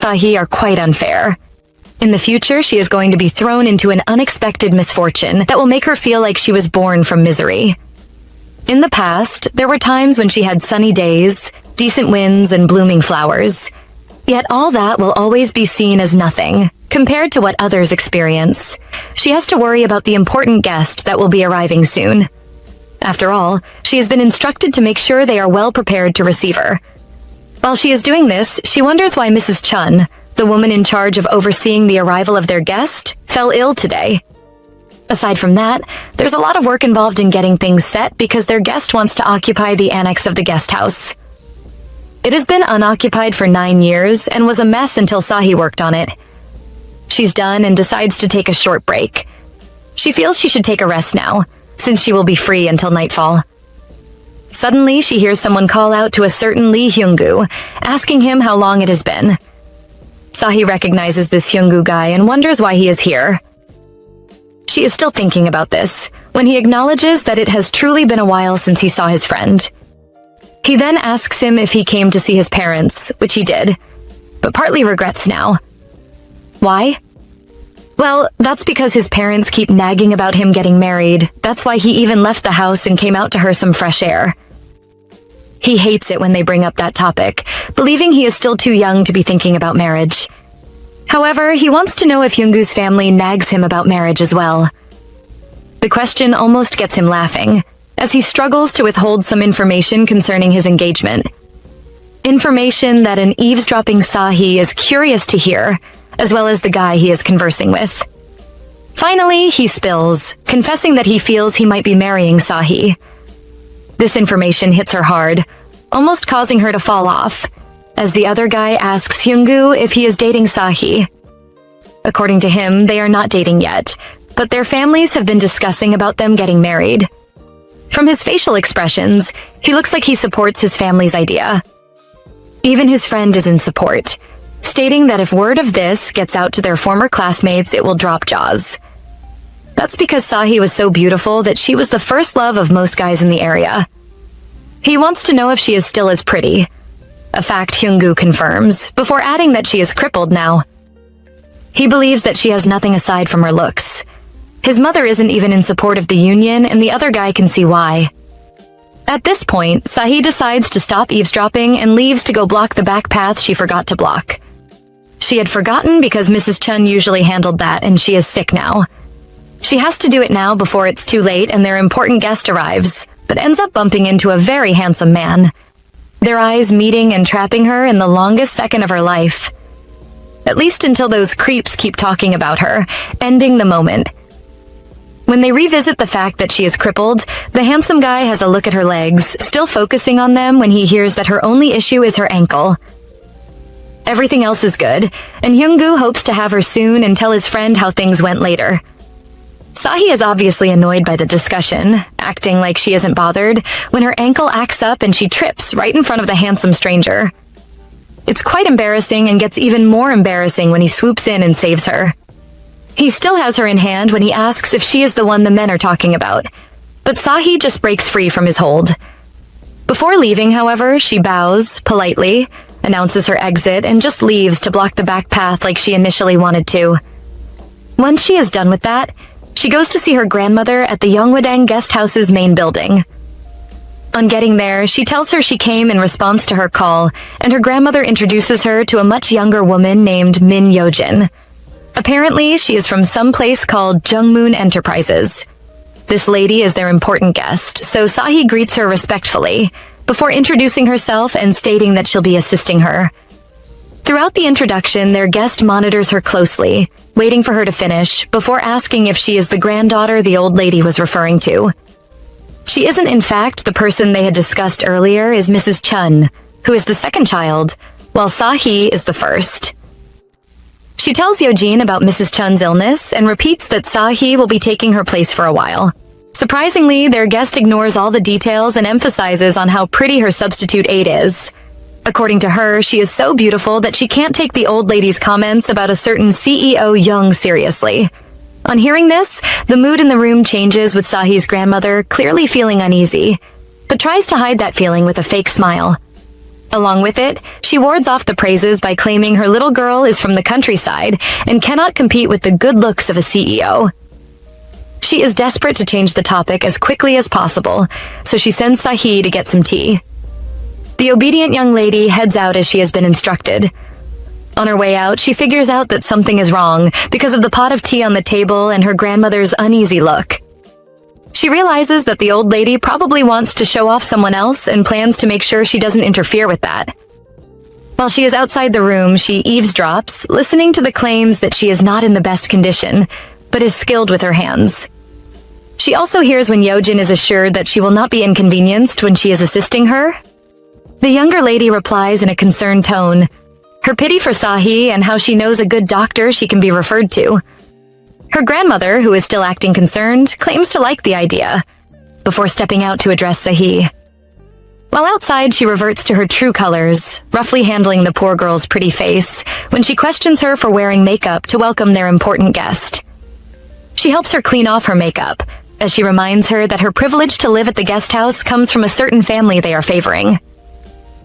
Sahi are quite unfair. In the future, she is going to be thrown into an unexpected misfortune that will make her feel like she was born from misery. In the past, there were times when she had sunny days, decent winds, and blooming flowers. Yet all that will always be seen as nothing, compared to what others experience. She has to worry about the important guest that will be arriving soon. After all, she has been instructed to make sure they are well prepared to receive her. While she is doing this, she wonders why Mrs. Chun, the woman in charge of overseeing the arrival of their guest, fell ill today. Aside from that, there's a lot of work involved in getting things set because their guest wants to occupy the annex of the guest house. It has been unoccupied for 9 years and was a mess until Sahi worked on it. She's done and decides to take a short break. She feels she should take a rest now, since she will be free until nightfall. Suddenly, she hears someone call out to a certain Lee Hyung-gu, asking him how long it has been. Sahi recognizes this Hyung-gu guy and wonders why he is here. She is still thinking about this, when he acknowledges that it has truly been a while since he saw his friend. He then asks him if he came to see his parents, which he did, but partly regrets now. Why? Well, that's because his parents keep nagging about him getting married. That's why he even left the house and came out to her some fresh air. He hates it when they bring up that topic, believing he is still too young to be thinking about marriage. However, he wants to know if Hyung-gu's family nags him about marriage as well. The question almost gets him laughing, as he struggles to withhold some information concerning his engagement. Information that an eavesdropping Sahi is curious to hear, as well as the guy he is conversing with. Finally, he spills, confessing that he feels he might be marrying Sahi. This information hits her hard, almost causing her to fall off, as the other guy asks Hyung-gu if he is dating Sahi. According to him, they are not dating yet, but their families have been discussing about them getting married. From his facial expressions, he looks like he supports his family's idea. Even his friend is in support, stating that if word of this gets out to their former classmates, it will drop jaws. That's because Sahi was so beautiful that she was the first love of most guys in the area. He wants to know if she is still as pretty, a fact Hyung-gu confirms, before adding that she is crippled now. He believes that she has nothing aside from her looks. His mother isn't even in support of the union, and the other guy can see why. At this point, Sahi decides to stop eavesdropping and leaves to go block the back path she forgot to block. She had forgotten because Mrs. Chun usually handled that, and she is sick now. She has to do it now before it's too late and their important guest arrives, but ends up bumping into a very handsome man. Their eyes meeting and trapping her in the longest second of her life. At least until those creeps keep talking about her, ending the moment. When they revisit the fact that she is crippled, the handsome guy has a look at her legs, still focusing on them when he hears that her only issue is her ankle. Everything else is good, and Hyung-gu hopes to have her soon and tell his friend how things went later. Sahi is obviously annoyed by the discussion, acting like she isn't bothered, when her ankle acts up and she trips right in front of the handsome stranger. It's quite embarrassing and gets even more embarrassing when he swoops in and saves her. He still has her in hand when he asks if she is the one the men are talking about, but Sahi just breaks free from his hold. Before leaving, however, she bows, politely, announces her exit, and just leaves to block the back path like she initially wanted to. Once she is done with that, she goes to see her grandmother at the Yongwadang guest house's main building. On getting there, she tells her she came in response to her call, and her grandmother introduces her to a much younger woman named Min Yojin. Apparently, she is from some place called Jungmoon Enterprises. This lady is their important guest, so Sahi greets her respectfully, before introducing herself and stating that she'll be assisting her. Throughout the introduction, their guest monitors her closely, waiting for her to finish, before asking if she is the granddaughter the old lady was referring to. She isn't in fact the person they had discussed earlier is Mrs. Chun, who is the second child, while Sahi is the first. She tells Yojin about Mrs. Chun's illness and repeats that Sahi will be taking her place for a while. Surprisingly, their guest ignores all the details and emphasizes on how pretty her substitute aide is. According to her, she is so beautiful that she can't take the old lady's comments about a certain CEO Young seriously. On hearing this, the mood in the room changes with Sahi's grandmother clearly feeling uneasy, but tries to hide that feeling with a fake smile. Along with it, she wards off the praises by claiming her little girl is from the countryside and cannot compete with the good looks of a CEO. She is desperate to change the topic as quickly as possible, so she sends Sahi to get some tea. The obedient young lady heads out as she has been instructed. On her way out, she figures out that something is wrong because of the pot of tea on the table and her grandmother's uneasy look. She realizes that the old lady probably wants to show off someone else and plans to make sure she doesn't interfere with that. While she is outside the room, she eavesdrops, listening to the claims that she is not in the best condition, but is skilled with her hands. She also hears when Yojin is assured that she will not be inconvenienced when she is assisting her. The younger lady replies in a concerned tone, her pity for Sahi and how she knows a good doctor she can be referred to. Her grandmother, who is still acting concerned, claims to like the idea, before stepping out to address Sahi. While outside, she reverts to her true colors, roughly handling the poor girl's pretty face, when she questions her for wearing makeup to welcome their important guest. She helps her clean off her makeup, as she reminds her that her privilege to live at the guest house comes from a certain family they are favoring.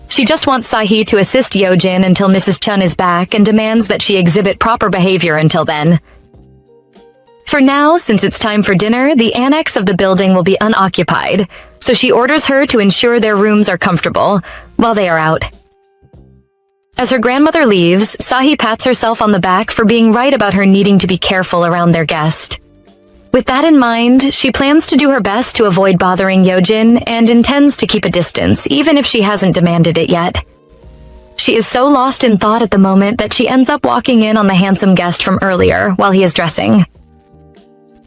She just wants Sahi to assist Yojin until Mrs. Chun is back and demands that she exhibit proper behavior until then. For now, since it's time for dinner, the annex of the building will be unoccupied, so she orders her to ensure their rooms are comfortable while they are out. As her grandmother leaves, Sahi pats herself on the back for being right about her needing to be careful around their guest. With that in mind, she plans to do her best to avoid bothering Yojin and intends to keep a distance, even if she hasn't demanded it yet. She is so lost in thought at the moment that she ends up walking in on the handsome guest from earlier while he is dressing.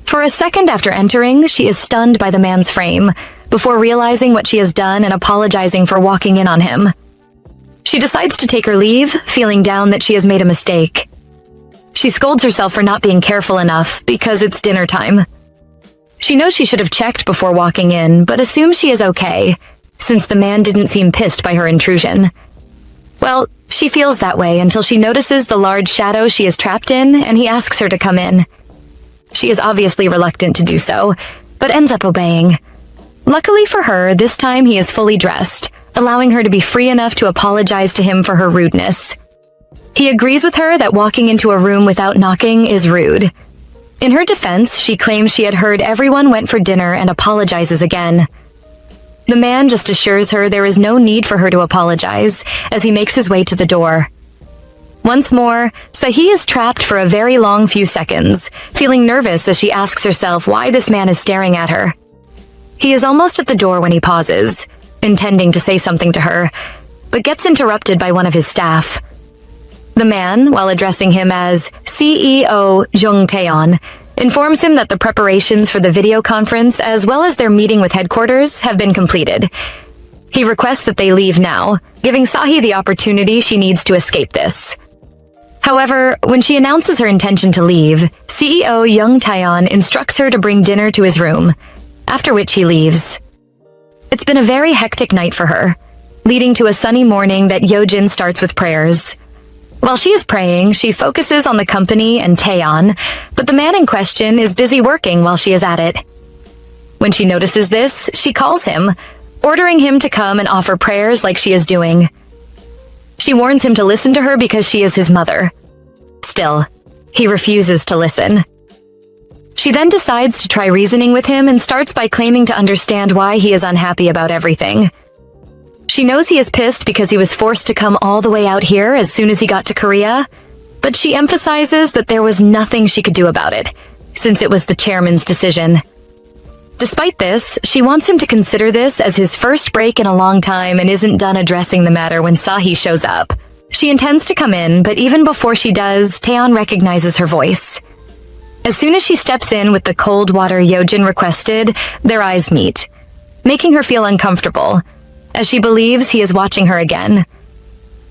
For a second after entering, she is stunned by the man's frame, before realizing what she has done and apologizing for walking in on him. She decides to take her leave, feeling down that she has made a mistake. She scolds herself for not being careful enough because it's dinner time. She knows she should have checked before walking in, but assumes she is okay, since the man didn't seem pissed by her intrusion. Well, she feels that way until she notices the large shadow she is trapped in, and he asks her to come in. She is obviously reluctant to do so, but ends up obeying. Luckily for her, this time he is fully dressed, allowing her to be free enough to apologize to him for her rudeness. He agrees with her that walking into a room without knocking is rude. In her defense, she claims she had heard everyone went for dinner and apologizes again. The man just assures her there is no need for her to apologize, as he makes his way to the door. Once more, Sahi is trapped for a very long few seconds, feeling nervous as she asks herself why this man is staring at her. He is almost at the door when he pauses, intending to say something to her, but gets interrupted by one of his staff. The man, while addressing him as CEO Jung Tayon, informs him that the preparations for the video conference as well as their meeting with headquarters have been completed. He requests that they leave now, giving Sahi the opportunity she needs to escape this. However, when she announces her intention to leave, CEO Jung Tayon instructs her to bring dinner to his room, after which he leaves. It's been a very hectic night for her, leading to a sunny morning that Yojin starts with prayers. While she is praying, she focuses on the company and Tayon, but the man in question is busy working while she is at it. When she notices this, she calls him, ordering him to come and offer prayers like she is doing. She warns him to listen to her because she is his mother. Still, he refuses to listen. She then decides to try reasoning with him and starts by claiming to understand why he is unhappy about everything. She knows he is pissed because he was forced to come all the way out here as soon as he got to Korea, but she emphasizes that there was nothing she could do about it, since it was the chairman's decision. Despite this, she wants him to consider this as his first break in a long time and isn't done addressing the matter when Sahi shows up. She intends to come in, but even before she does, Tayon recognizes her voice. As soon as she steps in with the cold water Yojin requested, their eyes meet, making her feel uncomfortable, as she believes he is watching her again.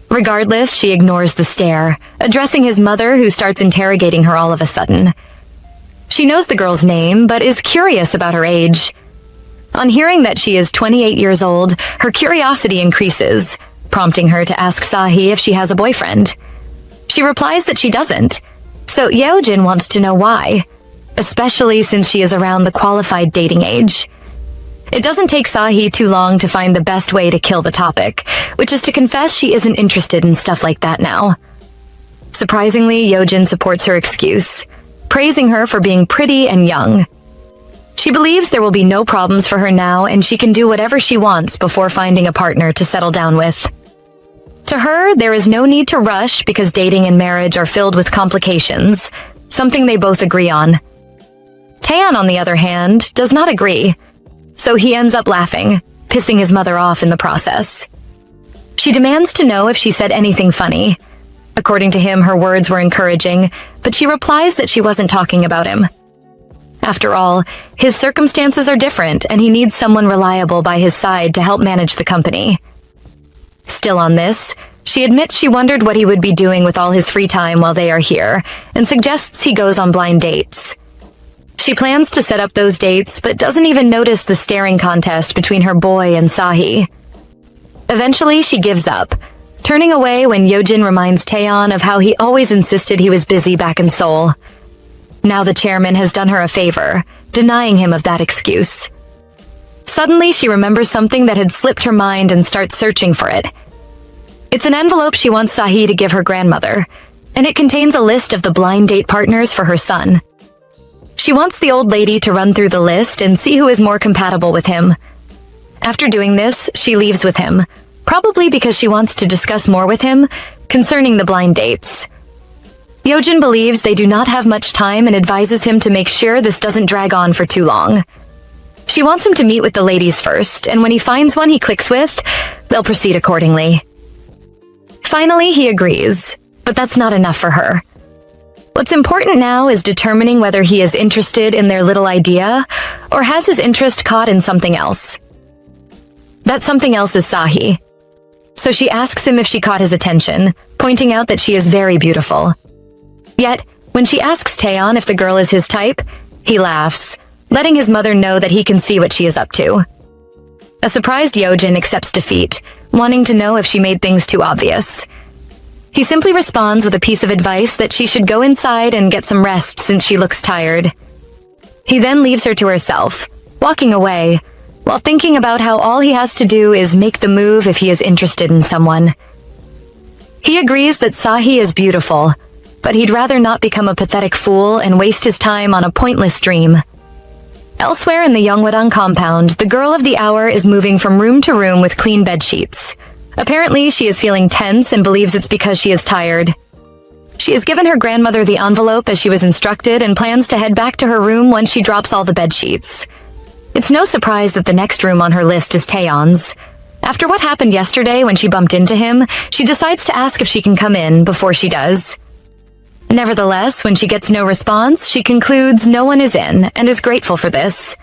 Regardless, she ignores the stare, addressing his mother, who starts interrogating her all of a sudden. She knows the girl's name, but is curious about her age. On hearing that she is 28 years old, her curiosity increases, prompting her to ask Sahi if she has a boyfriend. She replies that she doesn't, so Yeojin wants to know why, especially since she is around the qualified dating age. It doesn't take Sahi too long to find the best way to kill the topic, which is to confess she isn't interested in stuff like that now. Surprisingly, Yojin supports her excuse, praising her for being pretty and young. She believes there will be no problems for her now and she can do whatever she wants before finding a partner to settle down with. To her, there is no need to rush because dating and marriage are filled with complications, something they both agree on. Tayon, on the other hand, does not agree, so he ends up laughing, pissing his mother off in the process. She demands to know if she said anything funny. According to him, her words were encouraging, but she replies that she wasn't talking about him. After all, his circumstances are different and he needs someone reliable by his side to help manage the company. Still on this, she admits she wondered what he would be doing with all his free time while they are here, and suggests he goes on blind dates. She plans to set up those dates, but doesn't even notice the staring contest between her boy and Sahi. Eventually, she gives up, turning away when Yojin reminds Tayon of how he always insisted he was busy back in Seoul. Now the chairman has done her a favor, denying him of that excuse. Suddenly, she remembers something that had slipped her mind and starts searching for it. It's an envelope she wants Sahi to give her grandmother, and it contains a list of the blind date partners for her son. She wants the old lady to run through the list and see who is more compatible with him. After doing this, she leaves with him, probably because she wants to discuss more with him concerning the blind dates. Yojin believes they do not have much time and advises him to make sure this doesn't drag on for too long. She wants him to meet with the ladies first, and when he finds one he clicks with, they'll proceed accordingly. Finally, he agrees, but that's not enough for her. What's important now is determining whether he is interested in their little idea or has his interest caught in something else. That something else is Sahi. So she asks him if she caught his attention, pointing out that she is very beautiful. Yet, when she asks Tayon if the girl is his type, he laughs, letting his mother know that he can see what she is up to. A surprised Yojin accepts defeat, wanting to know if she made things too obvious. He simply responds with a piece of advice that she should go inside and get some rest since she looks tired. He then leaves her to herself, walking away, while thinking about how all he has to do is make the move if he is interested in someone. He agrees that Sahi is beautiful, but he'd rather not become a pathetic fool and waste his time on a pointless dream. Elsewhere in the Yongwadang compound, the girl of the hour is moving from room to room with clean bed sheets. Apparently, she is feeling tense and believes it's because she is tired. She has given her grandmother the envelope as she was instructed and plans to head back to her room once she drops all the bed sheets. It's no surprise that the next room on her list is Tayon's. After what happened yesterday when she bumped into him, she decides to ask if she can come in before she does. Nevertheless, when she gets no response, she concludes no one is in and is grateful for this.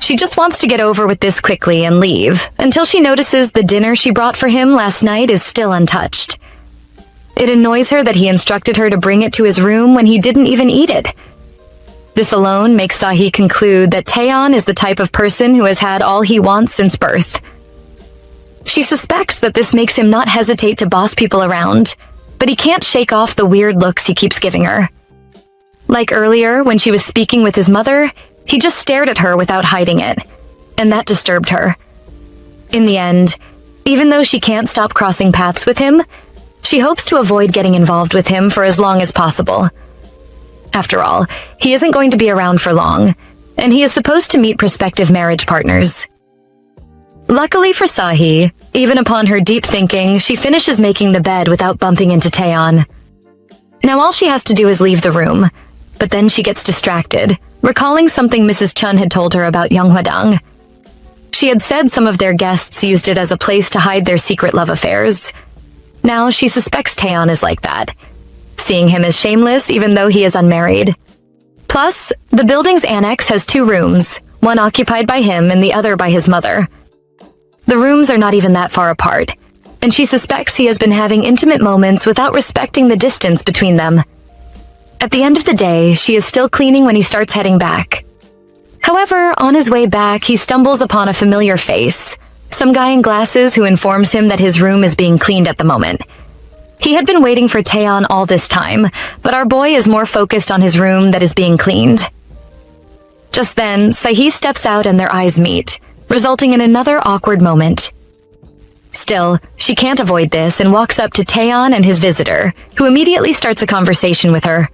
She just wants to get over with this quickly and leave, until she notices the dinner she brought for him last night is still untouched. It annoys her that he instructed her to bring it to his room when he didn't even eat it. This alone makes Sahi conclude that Tayon is the type of person who has had all he wants since birth. She suspects that this makes him not hesitate to boss people around, but he can't shake off the weird looks he keeps giving her. Like earlier, when she was speaking with his mother, he just stared at her without hiding it, and that disturbed her. In the end, even though she can't stop crossing paths with him, she hopes to avoid getting involved with him for as long as possible. After all, he isn't going to be around for long, and he is supposed to meet prospective marriage partners. Luckily for Sahi, even upon her deep thinking, she finishes making the bed without bumping into Tayon. Now all she has to do is leave the room, but then she gets distracted, recalling something Mrs. Chun had told her about Yonghwadang. She had said some of their guests used it as a place to hide their secret love affairs. Now she suspects Tayon is like that, seeing him as shameless even though he is unmarried. Plus, the building's annex has 2 rooms, one occupied by him and the other by his mother. The rooms are not even that far apart, and she suspects he has been having intimate moments without respecting the distance between them. At the end of the day, she is still cleaning when he starts heading back. However, on his way back, he stumbles upon a familiar face, some guy in glasses who informs him that his room is being cleaned at the moment. He had been waiting for Tayon all this time, but our boy is more focused on his room that is being cleaned. Just then, Sahi steps out and their eyes meet, resulting in another awkward moment. Still, she can't avoid this and walks up to Tayon and his visitor, who immediately starts a conversation with her.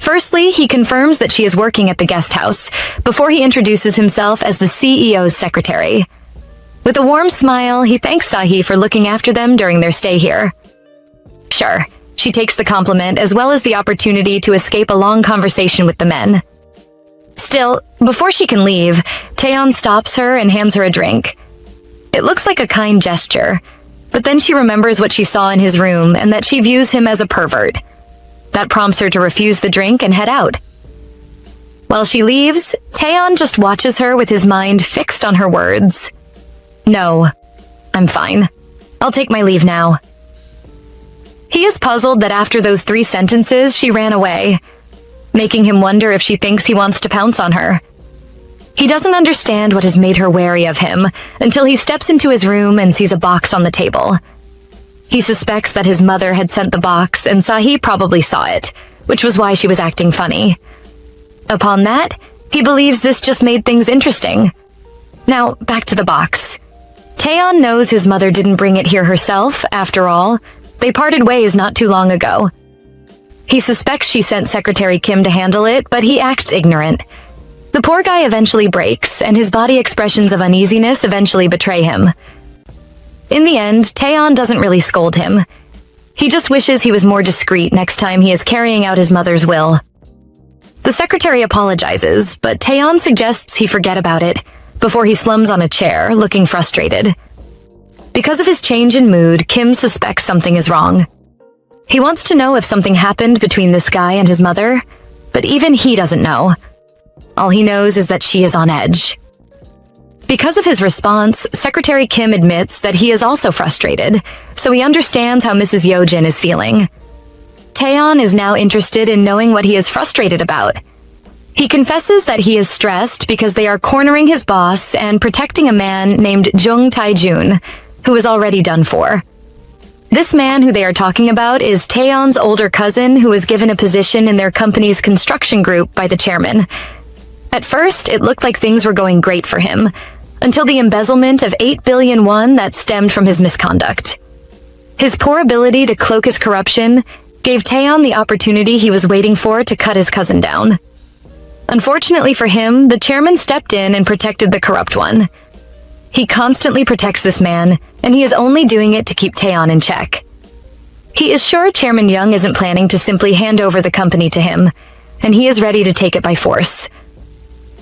Firstly, he confirms that she is working at the guest house, before he introduces himself as the CEO's secretary. With a warm smile, he thanks Sahi for looking after them during their stay here. Sure, she takes the compliment as well as the opportunity to escape a long conversation with the men. Still, before she can leave, Tayon stops her and hands her a drink. It looks like a kind gesture, but then she remembers what she saw in his room and that she views him as a pervert. That prompts her to refuse the drink and head out. While she leaves, Tayon just watches her with his mind fixed on her words. No, I'm fine. I'll take my leave now. He is puzzled that after those 3 sentences, she ran away, making him wonder if she thinks he wants to pounce on her. He doesn't understand what has made her wary of him until he steps into his room and sees a box on the table. He suspects that his mother had sent the box and Sahi probably saw it, which was why she was acting funny. Upon that, he believes this just made things interesting. Now, back to the box. Tayon knows his mother didn't bring it here herself, after all. They parted ways not too long ago. He suspects she sent Secretary Kim to handle it, but he acts ignorant. The poor guy eventually breaks, and his body expressions of uneasiness eventually betray him. In the end, Tayon doesn't really scold him. He just wishes he was more discreet next time he is carrying out his mother's will. The secretary apologizes, but Tayon suggests he forget about it, before he slumps on a chair, looking frustrated. Because of his change in mood, Kim suspects something is wrong. He wants to know if something happened between this guy and his mother, but even he doesn't know. All he knows is that she is on edge. Because of his response, Secretary Kim admits that he is also frustrated, so he understands how Mrs. Yojin is feeling. Tayon is now interested in knowing what he is frustrated about. He confesses that he is stressed because they are cornering his boss and protecting a man named Jung Tae-jun, who is already done for. This man who they are talking about is Taeyon's older cousin who was given a position in their company's construction group by the chairman. At first, it looked like things were going great for him, until the embezzlement of 8 billion won that stemmed from his misconduct. His poor ability to cloak his corruption gave Tayon the opportunity he was waiting for to cut his cousin down. Unfortunately for him, the chairman stepped in and protected the corrupt one. He constantly protects this man, and he is only doing it to keep Tayon in check. He is sure Chairman Young isn't planning to simply hand over the company to him, and he is ready to take it by force.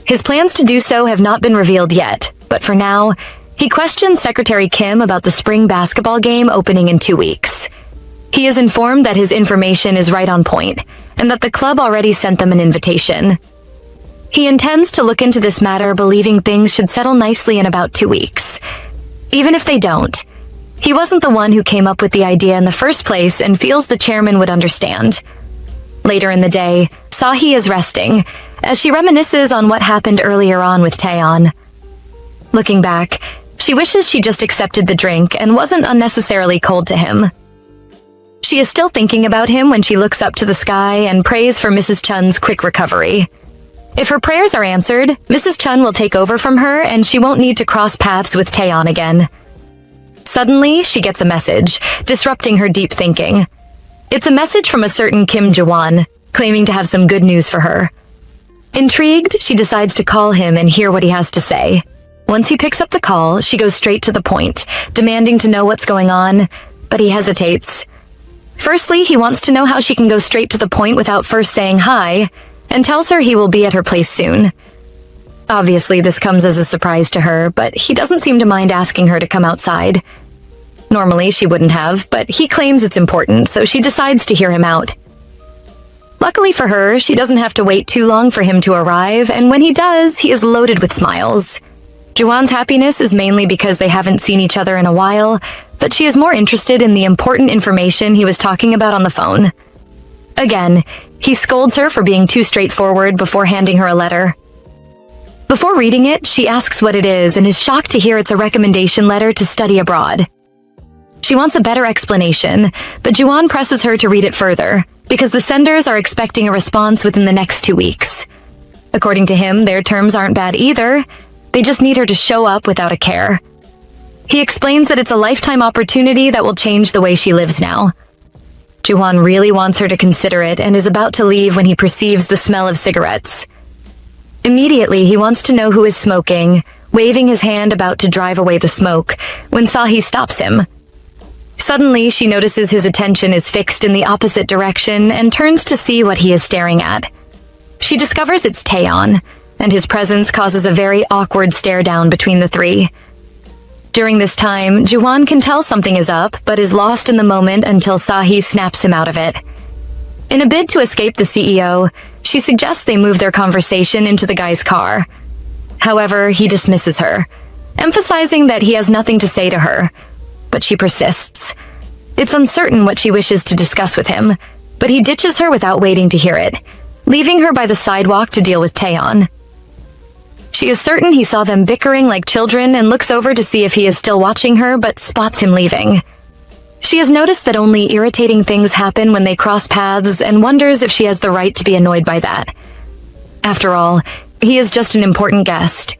His plans to do so have not been revealed yet, but for now, he questions Secretary Kim about the spring basketball game opening in 2 weeks. He is informed that his information is right on point, and that the club already sent them an invitation. He intends to look into this matter, believing things should settle nicely in about 2 weeks. Even if they don't, he wasn't the one who came up with the idea in the first place and feels the chairman would understand. Later in the day, Sahi is resting, as she reminisces on what happened earlier on with Tayon. Looking back, she wishes she just accepted the drink and wasn't unnecessarily cold to him. She is still thinking about him when she looks up to the sky and prays for Mrs. Chun's quick recovery. If her prayers are answered, Mrs. Chun will take over from her and she won't need to cross paths with Tayon again. Suddenly, she gets a message, disrupting her deep thinking. It's a message from a certain Kim Jawan, claiming to have some good news for her. Intrigued, she decides to call him and hear what he has to say. Once he picks up the call, she goes straight to the point, demanding to know what's going on, but he hesitates. Firstly, he wants to know how she can go straight to the point without first saying hi, and tells her he will be at her place soon. Obviously, this comes as a surprise to her, but he doesn't seem to mind asking her to come outside. Normally, she wouldn't have, but he claims it's important, so she decides to hear him out. Luckily for her, she doesn't have to wait too long for him to arrive, and when he does, he is loaded with smiles. Juwan's happiness is mainly because they haven't seen each other in a while, but she is more interested in the important information he was talking about on the phone. Again, he scolds her for being too straightforward before handing her a letter. Before reading it, she asks what it is and is shocked to hear it's a recommendation letter to study abroad. She wants a better explanation, but Juwan presses her to read it further, because the senders are expecting a response within the next 2 weeks. According to him, their terms aren't bad either. They just need her to show up without a care. He explains that it's a lifetime opportunity that will change the way she lives now. Juwon really wants her to consider it and is about to leave when he perceives the smell of cigarettes. Immediately, he wants to know who is smoking, waving his hand about to drive away the smoke, when Sahi stops him. Suddenly, she notices his attention is fixed in the opposite direction and turns to see what he is staring at. She discovers it's Tayon, and his presence causes a very awkward stare down between the three. During this time, Juwon can tell something is up, but is lost in the moment until Sahi snaps him out of it. In a bid to escape the CEO, she suggests they move their conversation into the guy's car. However, he dismisses her, emphasizing that he has nothing to say to her, but she persists. It's uncertain what she wishes to discuss with him, but he ditches her without waiting to hear it, leaving her by the sidewalk to deal with Tayon. She is certain he saw them bickering like children and looks over to see if he is still watching her, but spots him leaving. She has noticed that only irritating things happen when they cross paths and wonders if she has the right to be annoyed by that. After all, he is just an important guest,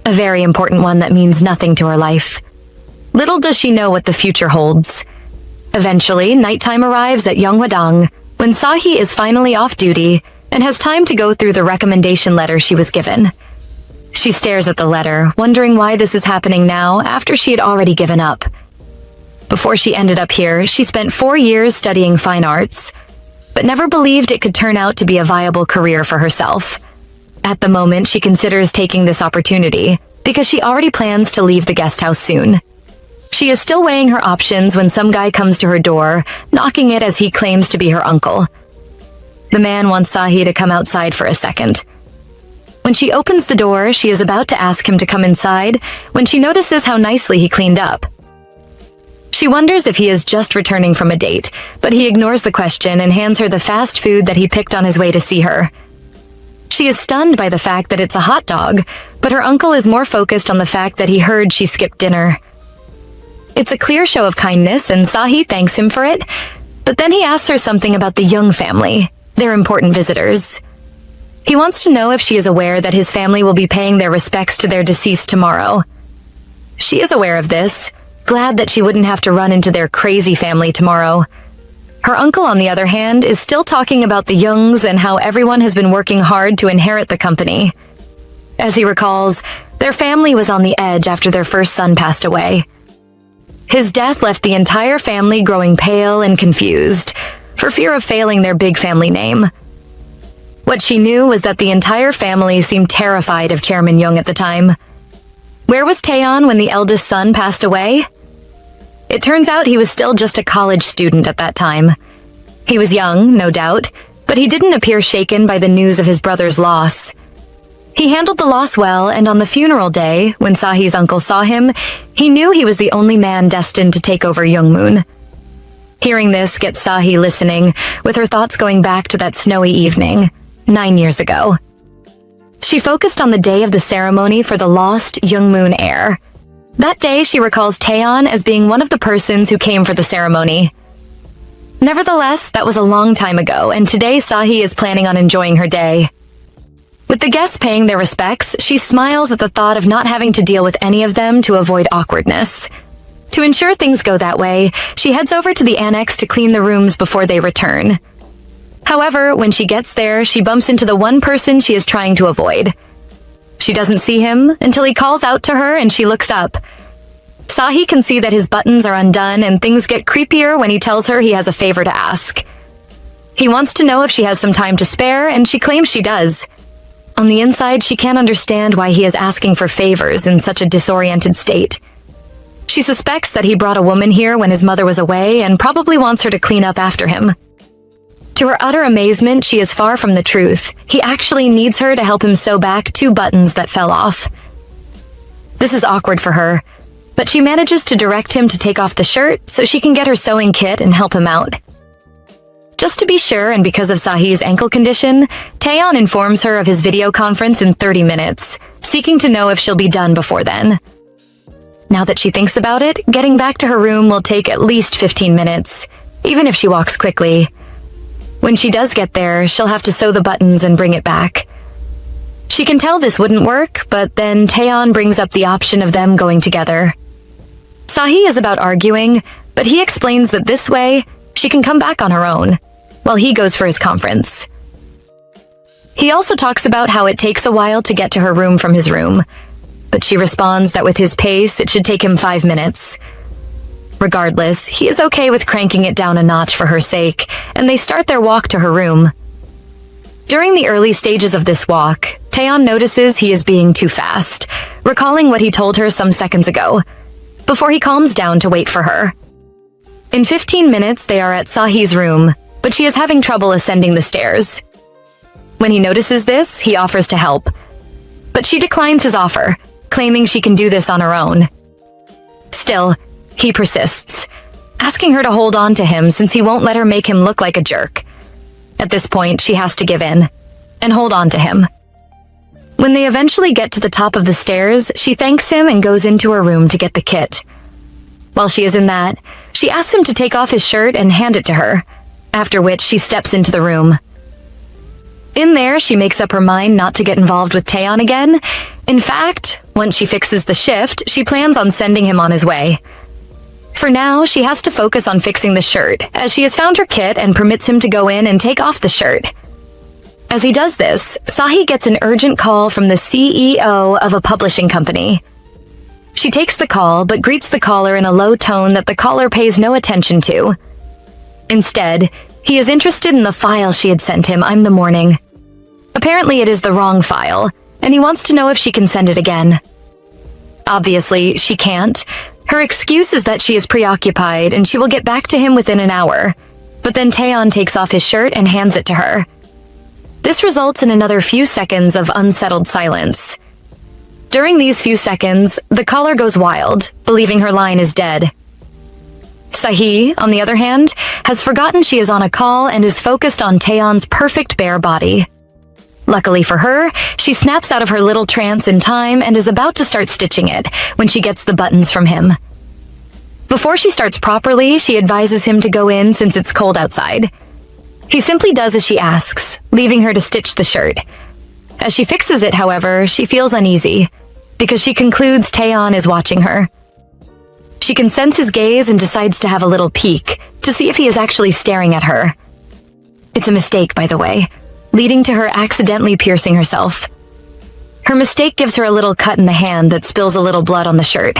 a very important one that means nothing to her life. Little does she know what the future holds. Eventually, nighttime arrives at Yeonghwadang when Sahi is finally off duty and has time to go through the recommendation letter she was given. She stares at the letter, wondering why this is happening now after she had already given up. Before she ended up here, she spent 4 years studying fine arts, but never believed it could turn out to be a viable career for herself. At the moment, she considers taking this opportunity because she already plans to leave the guest house soon. She is still weighing her options when some guy comes to her door, knocking it as he claims to be her uncle. The man wants Sahi to come outside for a second. When she opens the door, she is about to ask him to come inside when she notices how nicely he cleaned up. She wonders if he is just returning from a date, but he ignores the question and hands her the fast food that he picked on his way to see her. She is stunned by the fact that it's a hot dog, but her uncle is more focused on the fact that he heard she skipped dinner. It's a clear show of kindness, and Sahi thanks him for it, but then he asks her something about the Young family, their important visitors. He wants to know if she is aware that his family will be paying their respects to their deceased tomorrow. She is aware of this, glad that she wouldn't have to run into their crazy family tomorrow. Her uncle, on the other hand, is still talking about the Youngs and how everyone has been working hard to inherit the company. As he recalls, their family was on the edge after their first son passed away. His death left the entire family growing pale and confused, for fear of failing their big family name. What she knew was that the entire family seemed terrified of Chairman Young at the time. Where was Tayon when the eldest son passed away? It turns out he was still just a college student at that time. He was young, no doubt, but he didn't appear shaken by the news of his brother's loss. He handled the loss well, and on the funeral day, when Sahi's uncle saw him, he knew he was the only man destined to take over Youngmoon. Hearing this gets Sahi listening, with her thoughts going back to that snowy evening, 9 years ago. She focused on the day of the ceremony for the lost Youngmoon heir. That day, she recalls Tayon as being one of the persons who came for the ceremony. Nevertheless, that was a long time ago, and today Sahi is planning on enjoying her day. With the guests paying their respects, she smiles at the thought of not having to deal with any of them to avoid awkwardness. To ensure things go that way, she heads over to the annex to clean the rooms before they return. However, when she gets there, she bumps into the one person she is trying to avoid. She doesn't see him until he calls out to her and she looks up. Sahi can see that his buttons are undone and things get creepier when he tells her he has a favor to ask. He wants to know if she has some time to spare, and she claims she does. On the inside, she can't understand why he is asking for favors in such a disoriented state. She suspects that he brought a woman here when his mother was away and probably wants her to clean up after him. To her utter amazement, she is far from the truth. He actually needs her to help him sew back 2 buttons that fell off. This is awkward for her, but she manages to direct him to take off the shirt so she can get her sewing kit and help him out. Just to be sure, and because of Sahi's ankle condition, Tayon informs her of his video conference in 30 minutes, seeking to know if she'll be done before then. Now that she thinks about it, getting back to her room will take at least 15 minutes, even if she walks quickly. When she does get there, she'll have to sew the buttons and bring it back. She can tell this wouldn't work, but then Tayon brings up the option of them going together. Sahi is about arguing, but he explains that this way, she can come back on her own, while he goes for his conference. He also talks about how it takes a while to get to her room from his room, but she responds that with his pace, it should take him 5 minutes. Regardless, he is okay with cranking it down a notch for her sake, and they start their walk to her room. During the early stages of this walk, Tayon notices he is being too fast, recalling what he told her some seconds ago, before he calms down to wait for her. In 15 minutes, they are at Sahi's room, but she is having trouble ascending the stairs. When he notices this, he offers to help, but she declines his offer, claiming she can do this on her own. Still, he persists, asking her to hold on to him since he won't let her make him look like a jerk. At this point, she has to give in and hold on to him. When they eventually get to the top of the stairs, she thanks him and goes into her room to get the kit. While she is in that, she asks him to take off his shirt and hand it to her, after which she steps into the room. In there, she makes up her mind not to get involved with Tayon again. In fact, once she fixes the shift, she plans on sending him on his way. For now, she has to focus on fixing the shirt, as she has found her kit and permits him to go in and take off the shirt. As he does this, Sahi gets an urgent call from the CEO of a publishing company. She takes the call, but greets the caller in a low tone that the caller pays no attention to. Instead, he is interested in the file she had sent him in the morning. Apparently it is the wrong file, and he wants to know if she can send it again. Obviously, she can't. Her excuse is that she is preoccupied and she will get back to him within an hour, but then Tayon takes off his shirt and hands it to her. This results in another few seconds of unsettled silence. During these few seconds, the caller goes wild, believing her line is dead. Sahi, on the other hand, has forgotten she is on a call and is focused on Tayon's perfect bare body. Luckily for her, she snaps out of her little trance in time and is about to start stitching it when she gets the buttons from him. Before she starts properly, she advises him to go in since it's cold outside. He simply does as she asks, leaving her to stitch the shirt. As she fixes it, however, she feels uneasy, because she concludes Tayon is watching her. She can sense his gaze and decides to have a little peek, to see if he is actually staring at her. It's a mistake, by the way, leading to her accidentally piercing herself. Her mistake gives her a little cut in the hand that spills a little blood on the shirt.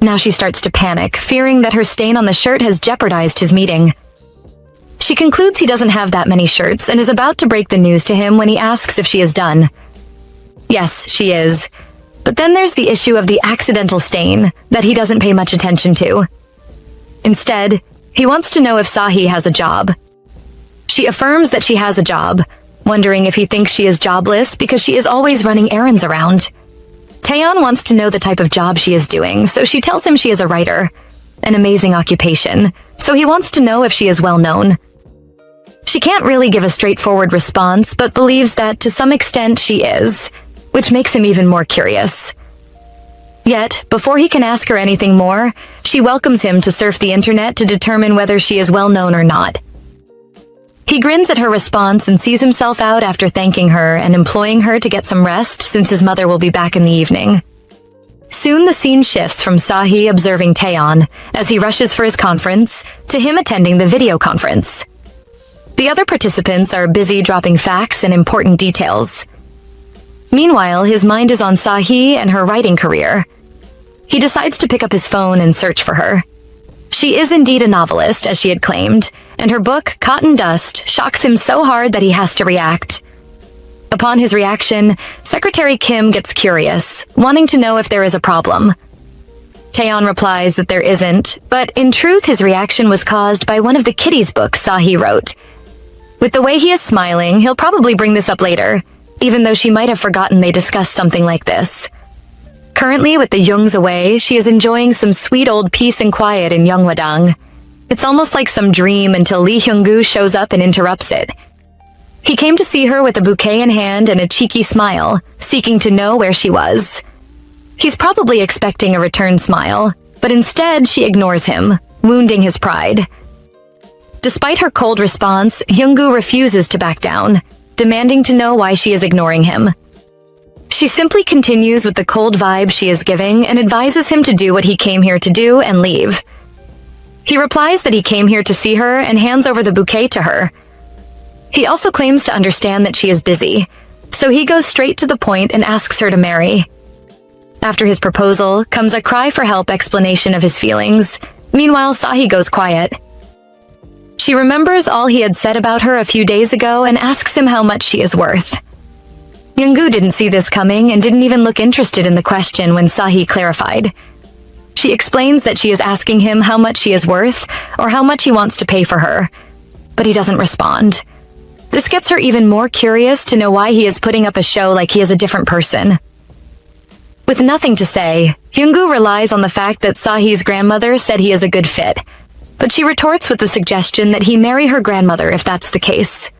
Now she starts to panic, fearing that her stain on the shirt has jeopardized his meeting. She concludes he doesn't have that many shirts and is about to break the news to him when he asks if she is done. Yes, she is. But then there's the issue of the accidental stain that he doesn't pay much attention to. Instead, he wants to know if Sahi has a job. She affirms that she has a job, wondering if he thinks she is jobless because she is always running errands around. Tayon wants to know the type of job she is doing, so she tells him she is a writer, an amazing occupation, so he wants to know if she is well known. She can't really give a straightforward response, but believes that to some extent she is, which makes him even more curious. Yet, before he can ask her anything more, she welcomes him to surf the internet to determine whether she is well known or not. He grins at her response and sees himself out after thanking her and imploring her to get some rest since his mother will be back in the evening. Soon the scene shifts from Sahi observing Tayon as he rushes for his conference to him attending the video conference. The other participants are busy dropping facts and important details. Meanwhile, his mind is on Sahi and her writing career. He decides to pick up his phone and search for her. She is indeed a novelist, as she had claimed, and her book, Cotton Dust, shocks him so hard that he has to react. Upon his reaction, Secretary Kim gets curious, wanting to know if there is a problem. Tayon replies that there isn't, but in truth his reaction was caused by one of the kiddies' books Sahi wrote. With the way he is smiling, he'll probably bring this up later, even though she might have forgotten they discussed something like this. Currently, with the Youngs away, she is enjoying some sweet old peace and quiet in Yeongwadang. It's almost like some dream until Lee Hyung-gu shows up and interrupts it. He came to see her with a bouquet in hand and a cheeky smile, seeking to know where she was. He's probably expecting a return smile, but instead she ignores him, wounding his pride. Despite her cold response, Hyung-gu refuses to back down, demanding to know why she is ignoring him. She simply continues with the cold vibe she is giving and advises him to do what he came here to do and leave. He replies that he came here to see her and hands over the bouquet to her. He also claims to understand that she is busy, so he goes straight to the point and asks her to marry. After his proposal comes a cry for help explanation of his feelings. Meanwhile, Sahi goes quiet. She remembers all he had said about her a few days ago and asks him how much she is worth. Yoongu didn't see this coming and didn't even look interested in the question when Sahi clarified. She explains that she is asking him how much she is worth or how much he wants to pay for her, but he doesn't respond. This gets her even more curious to know why he is putting up a show like he is a different person. With nothing to say, Yoongu relies on the fact that Sahi's grandmother said he is a good fit, but she retorts with the suggestion that he marry her grandmother if that's the case.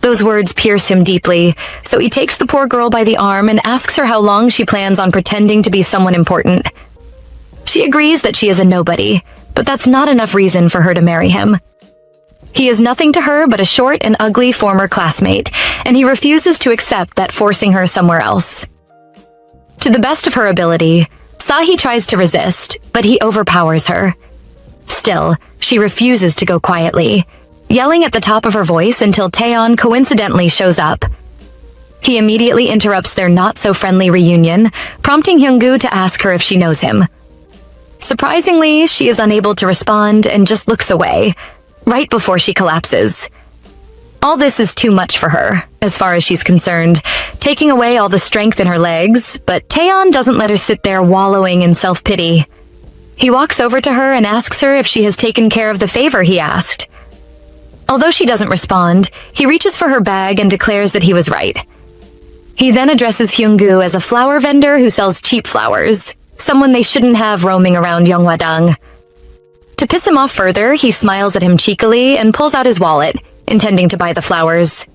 Those words pierce him deeply, so he takes the poor girl by the arm and asks her how long she plans on pretending to be someone important. She agrees that she is a nobody, but that's not enough reason for her to marry him. He is nothing to her but a short and ugly former classmate, and he refuses to accept that, forcing her somewhere else. To the best of her ability, Sahi tries to resist, but he overpowers her. Still, she refuses to go quietly, yelling at the top of her voice until Tayon coincidentally shows up. He immediately interrupts their not-so-friendly reunion, prompting Hyunggu to ask her if she knows him. Surprisingly, she is unable to respond and just looks away, right before she collapses. All this is too much for her, as far as she's concerned, taking away all the strength in her legs, but Tayon doesn't let her sit there wallowing in self-pity. He walks over to her and asks her if she has taken care of the favor he asked. Although she doesn't respond, he reaches for her bag and declares that he was right. He then addresses Hyunggu as a flower vendor who sells cheap flowers, someone they shouldn't have roaming around Yongwadang. To piss him off further, he smiles at him cheekily and pulls out his wallet, intending to buy the flowers.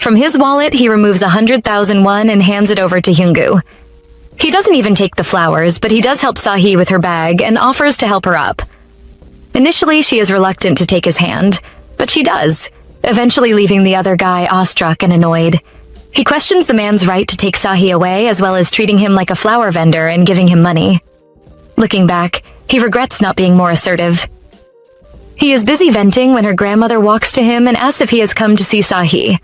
From his wallet, he removes 100,000 won and hands it over to Hyunggu. He doesn't even take the flowers, but he does help Sahi with her bag and offers to help her up. Initially, she is reluctant to take his hand, but she does, eventually leaving the other guy awestruck and annoyed. He questions the man's right to take Sahi away, as well as treating him like a flower vendor and giving him money. Looking back, he regrets not being more assertive. He is busy venting when her grandmother walks to him and asks if he has come to see Sahi.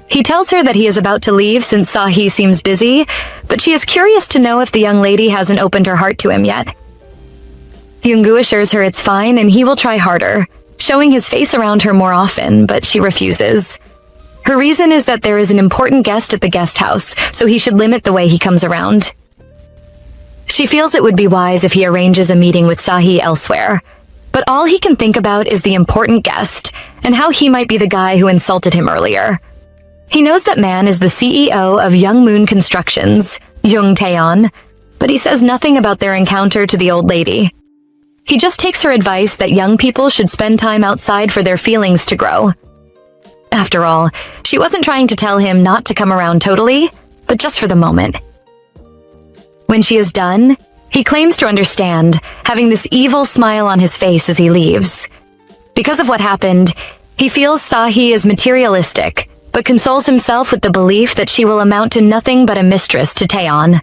He tells her that he is about to leave since Sahi seems busy, but she is curious to know if the young lady hasn't opened her heart to him yet. Hyunggu assures her it's fine and he will try harder, showing his face around her more often, but she refuses. Her reason is that there is an important guest at the guest house, so he should limit the way he comes around. She feels it would be wise if he arranges a meeting with Sahi elsewhere, but all he can think about is the important guest and how he might be the guy who insulted him earlier. He knows that man is the CEO of Young Moon Constructions, Jung Taeon, but he says nothing about their encounter to the old lady. He just takes her advice that young people should spend time outside for their feelings to grow. After all, she wasn't trying to tell him not to come around totally, but just for the moment. When she is done, he claims to understand, having this evil smile on his face as he leaves. Because of what happened, he feels Sahi is materialistic, but consoles himself with the belief that she will amount to nothing but a mistress to Taeon.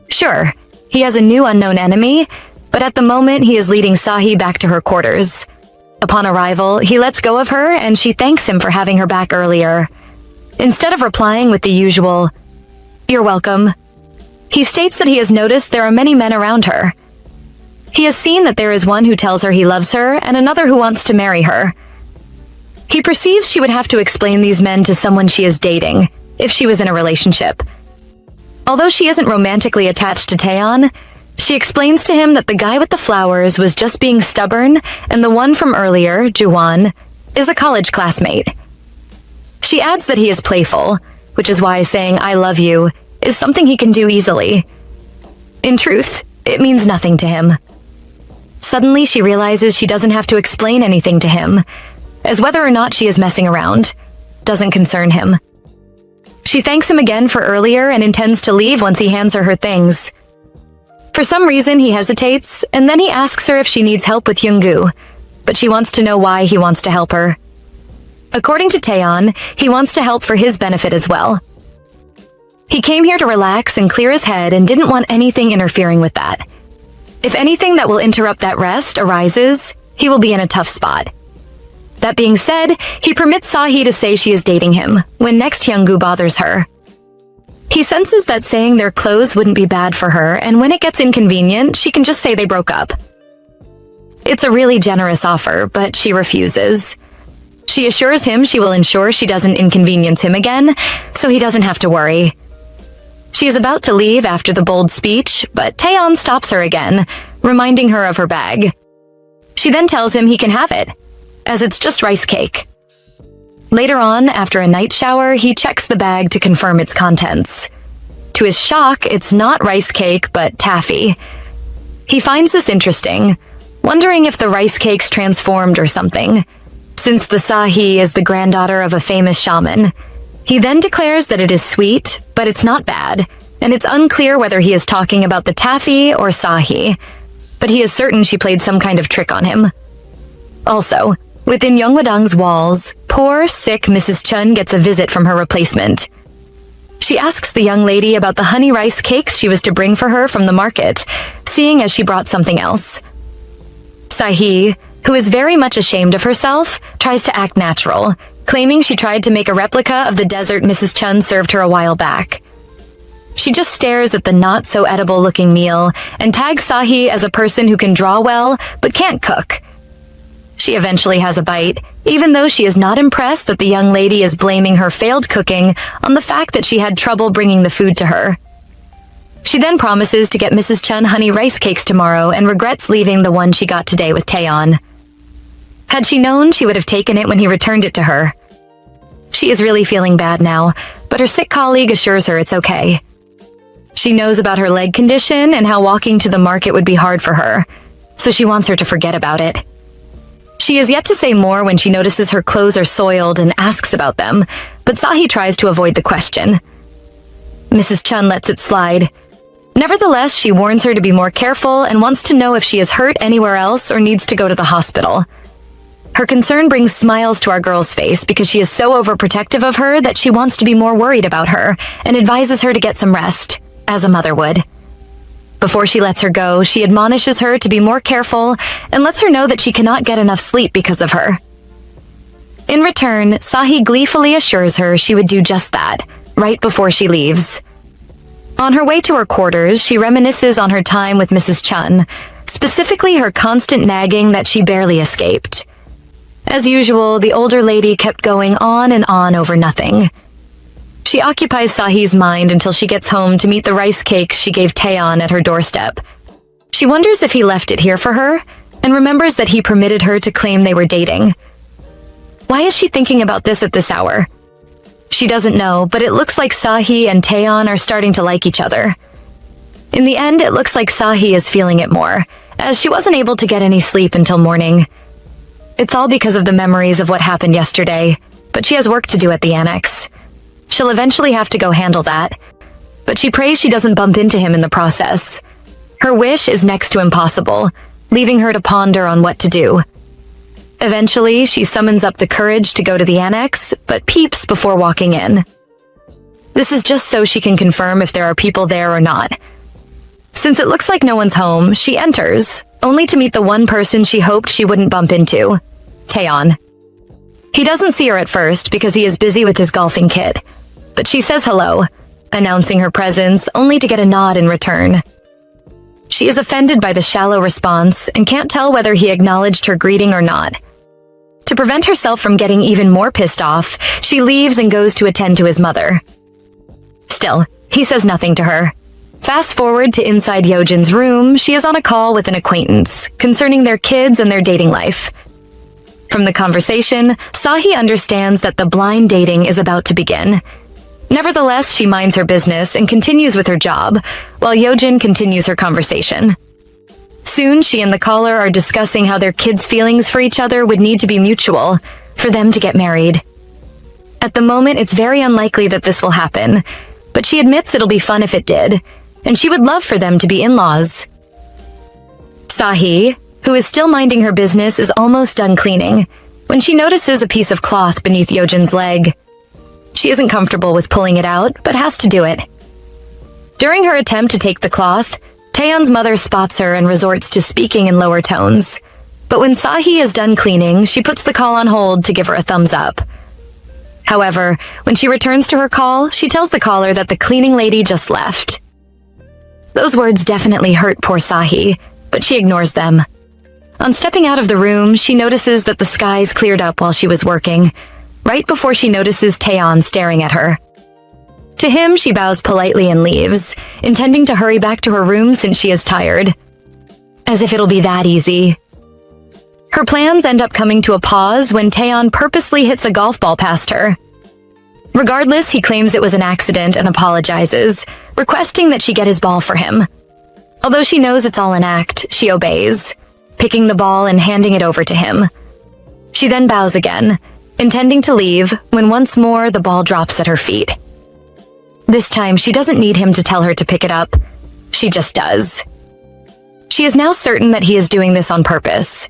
Sure, he has a new unknown enemy, but at the moment he is leading Sahi back to her quarters. Upon arrival, he lets go of her and she thanks him for having her back earlier. Instead of replying with the usual, "You're welcome," he states that he has noticed there are many men around her. He has seen that there is one who tells her he loves her and another who wants to marry her. He perceives she would have to explain these men to someone she is dating, if she was in a relationship. Although she isn't romantically attached to Taeon, she explains to him that the guy with the flowers was just being stubborn and the one from earlier, Juwon, is a college classmate. She adds that he is playful, which is why saying "I love you" is something he can do easily. In truth, it means nothing to him. Suddenly she realizes she doesn't have to explain anything to him, as whether or not she is messing around doesn't concern him. She thanks him again for earlier and intends to leave once he hands her things. For some reason, he hesitates, and then he asks her if she needs help with Hyunggu, but she wants to know why he wants to help her. According to Taeon, he wants to help for his benefit as well. He came here to relax and clear his head and didn't want anything interfering with that. If anything that will interrupt that rest arises, he will be in a tough spot. That being said, he permits Sahi to say she is dating him when next Hyunggu bothers her. He senses that saying they're close wouldn't be bad for her, and when it gets inconvenient, she can just say they broke up. It's a really generous offer, but she refuses. She assures him she will ensure she doesn't inconvenience him again, so he doesn't have to worry. She is about to leave after the bold speech, but Tayon stops her again, reminding her of her bag. She then tells him he can have it, as it's just rice cake. Later on, after a night shower, he checks the bag to confirm its contents. To his shock, it's not rice cake, but taffy. He finds this interesting, wondering if the rice cake's transformed or something, since the Sahi is the granddaughter of a famous shaman. He then declares that it is sweet, but it's not bad, and it's unclear whether he is talking about the taffy or Sahi, but he is certain she played some kind of trick on him. Also, within Yeongwadang's walls, poor, sick Mrs. Chun gets a visit from her replacement. She asks the young lady about the honey rice cakes she was to bring for her from the market, seeing as she brought something else. Sahi, who is very much ashamed of herself, tries to act natural, claiming she tried to make a replica of the dessert Mrs. Chun served her a while back. She just stares at the not-so-edible-looking meal and tags Sahi as a person who can draw well but can't cook. She eventually has a bite, even though she is not impressed that the young lady is blaming her failed cooking on the fact that she had trouble bringing the food to her. She then promises to get Mrs. Chun honey rice cakes tomorrow and regrets leaving the one she got today with Tayon. Had she known, she would have taken it when he returned it to her. She is really feeling bad now, but her sick colleague assures her it's okay. She knows about her leg condition and how walking to the market would be hard for her, so she wants her to forget about it. She is yet to say more when she notices her clothes are soiled and asks about them, but Sahi tries to avoid the question. Mrs. Chun lets it slide. Nevertheless, she warns her to be more careful and wants to know if she is hurt anywhere else or needs to go to the hospital. Her concern brings smiles to our girl's face because she is so overprotective of her that she wants to be more worried about her and advises her to get some rest, as a mother would. Before she lets her go, she admonishes her to be more careful and lets her know that she cannot get enough sleep because of her. In return, Sahi gleefully assures her she would do just that, right before she leaves. On her way to her quarters, she reminisces on her time with Mrs. Chun, specifically her constant nagging that she barely escaped. As usual, the older lady kept going on and on over nothing. She occupies Sahi's mind until she gets home to meet the rice cakes she gave Tayon at her doorstep. She wonders if he left it here for her, and remembers that he permitted her to claim they were dating. Why is she thinking about this at this hour? She doesn't know, but it looks like Sahi and Tayon are starting to like each other. In the end, it looks like Sahi is feeling it more, as she wasn't able to get any sleep until morning. It's all because of the memories of what happened yesterday, but she has work to do at the annex. She'll eventually have to go handle that, but she prays she doesn't bump into him in the process. Her wish is next to impossible, leaving her to ponder on what to do. Eventually, she summons up the courage to go to the annex, but peeps before walking in. This is just so she can confirm if there are people there or not. Since it looks like no one's home, she enters, only to meet the one person she hoped she wouldn't bump into, Tayon. He doesn't see her at first because he is busy with his golfing kit, but she says hello, announcing her presence only to get a nod in return. She is offended by the shallow response and can't tell whether he acknowledged her greeting or not. To prevent herself from getting even more pissed off, she leaves and goes to attend to his mother. Still, he says nothing to her. Fast forward to inside Yojin's room, she is on a call with an acquaintance concerning their kids and their dating life. From the conversation, Sahi understands that the blind dating is about to begin. Nevertheless, she minds her business and continues with her job, while Yojin continues her conversation. Soon, she and the caller are discussing how their kids' feelings for each other would need to be mutual for them to get married. At the moment, it's very unlikely that this will happen, but she admits it'll be fun if it did, and she would love for them to be in-laws. Sahi, who is still minding her business, is almost done cleaning when she notices a piece of cloth beneath Yojin's leg. She isn't comfortable with pulling it out, but has to do it. During her attempt to take the cloth, Tayon's mother spots her and resorts to speaking in lower tones. But when Sahi is done cleaning, she puts the call on hold to give her a thumbs up. However, when she returns to her call, she tells the caller that the cleaning lady just left. Those words definitely hurt poor Sahi, but she ignores them. On stepping out of the room, she notices that the skies cleared up while she was working, right before she notices Tayon staring at her. To him, she bows politely and leaves, intending to hurry back to her room since she is tired. As if it'll be that easy. Her plans end up coming to a pause when Tayon purposely hits a golf ball past her. Regardless, he claims it was an accident and apologizes, requesting that she get his ball for him. Although she knows it's all an act, she obeys, picking the ball and handing it over to him. She then bows again, intending to leave, when once more the ball drops at her feet. This time, she doesn't need him to tell her to pick it up. She just does. She is now certain that he is doing this on purpose,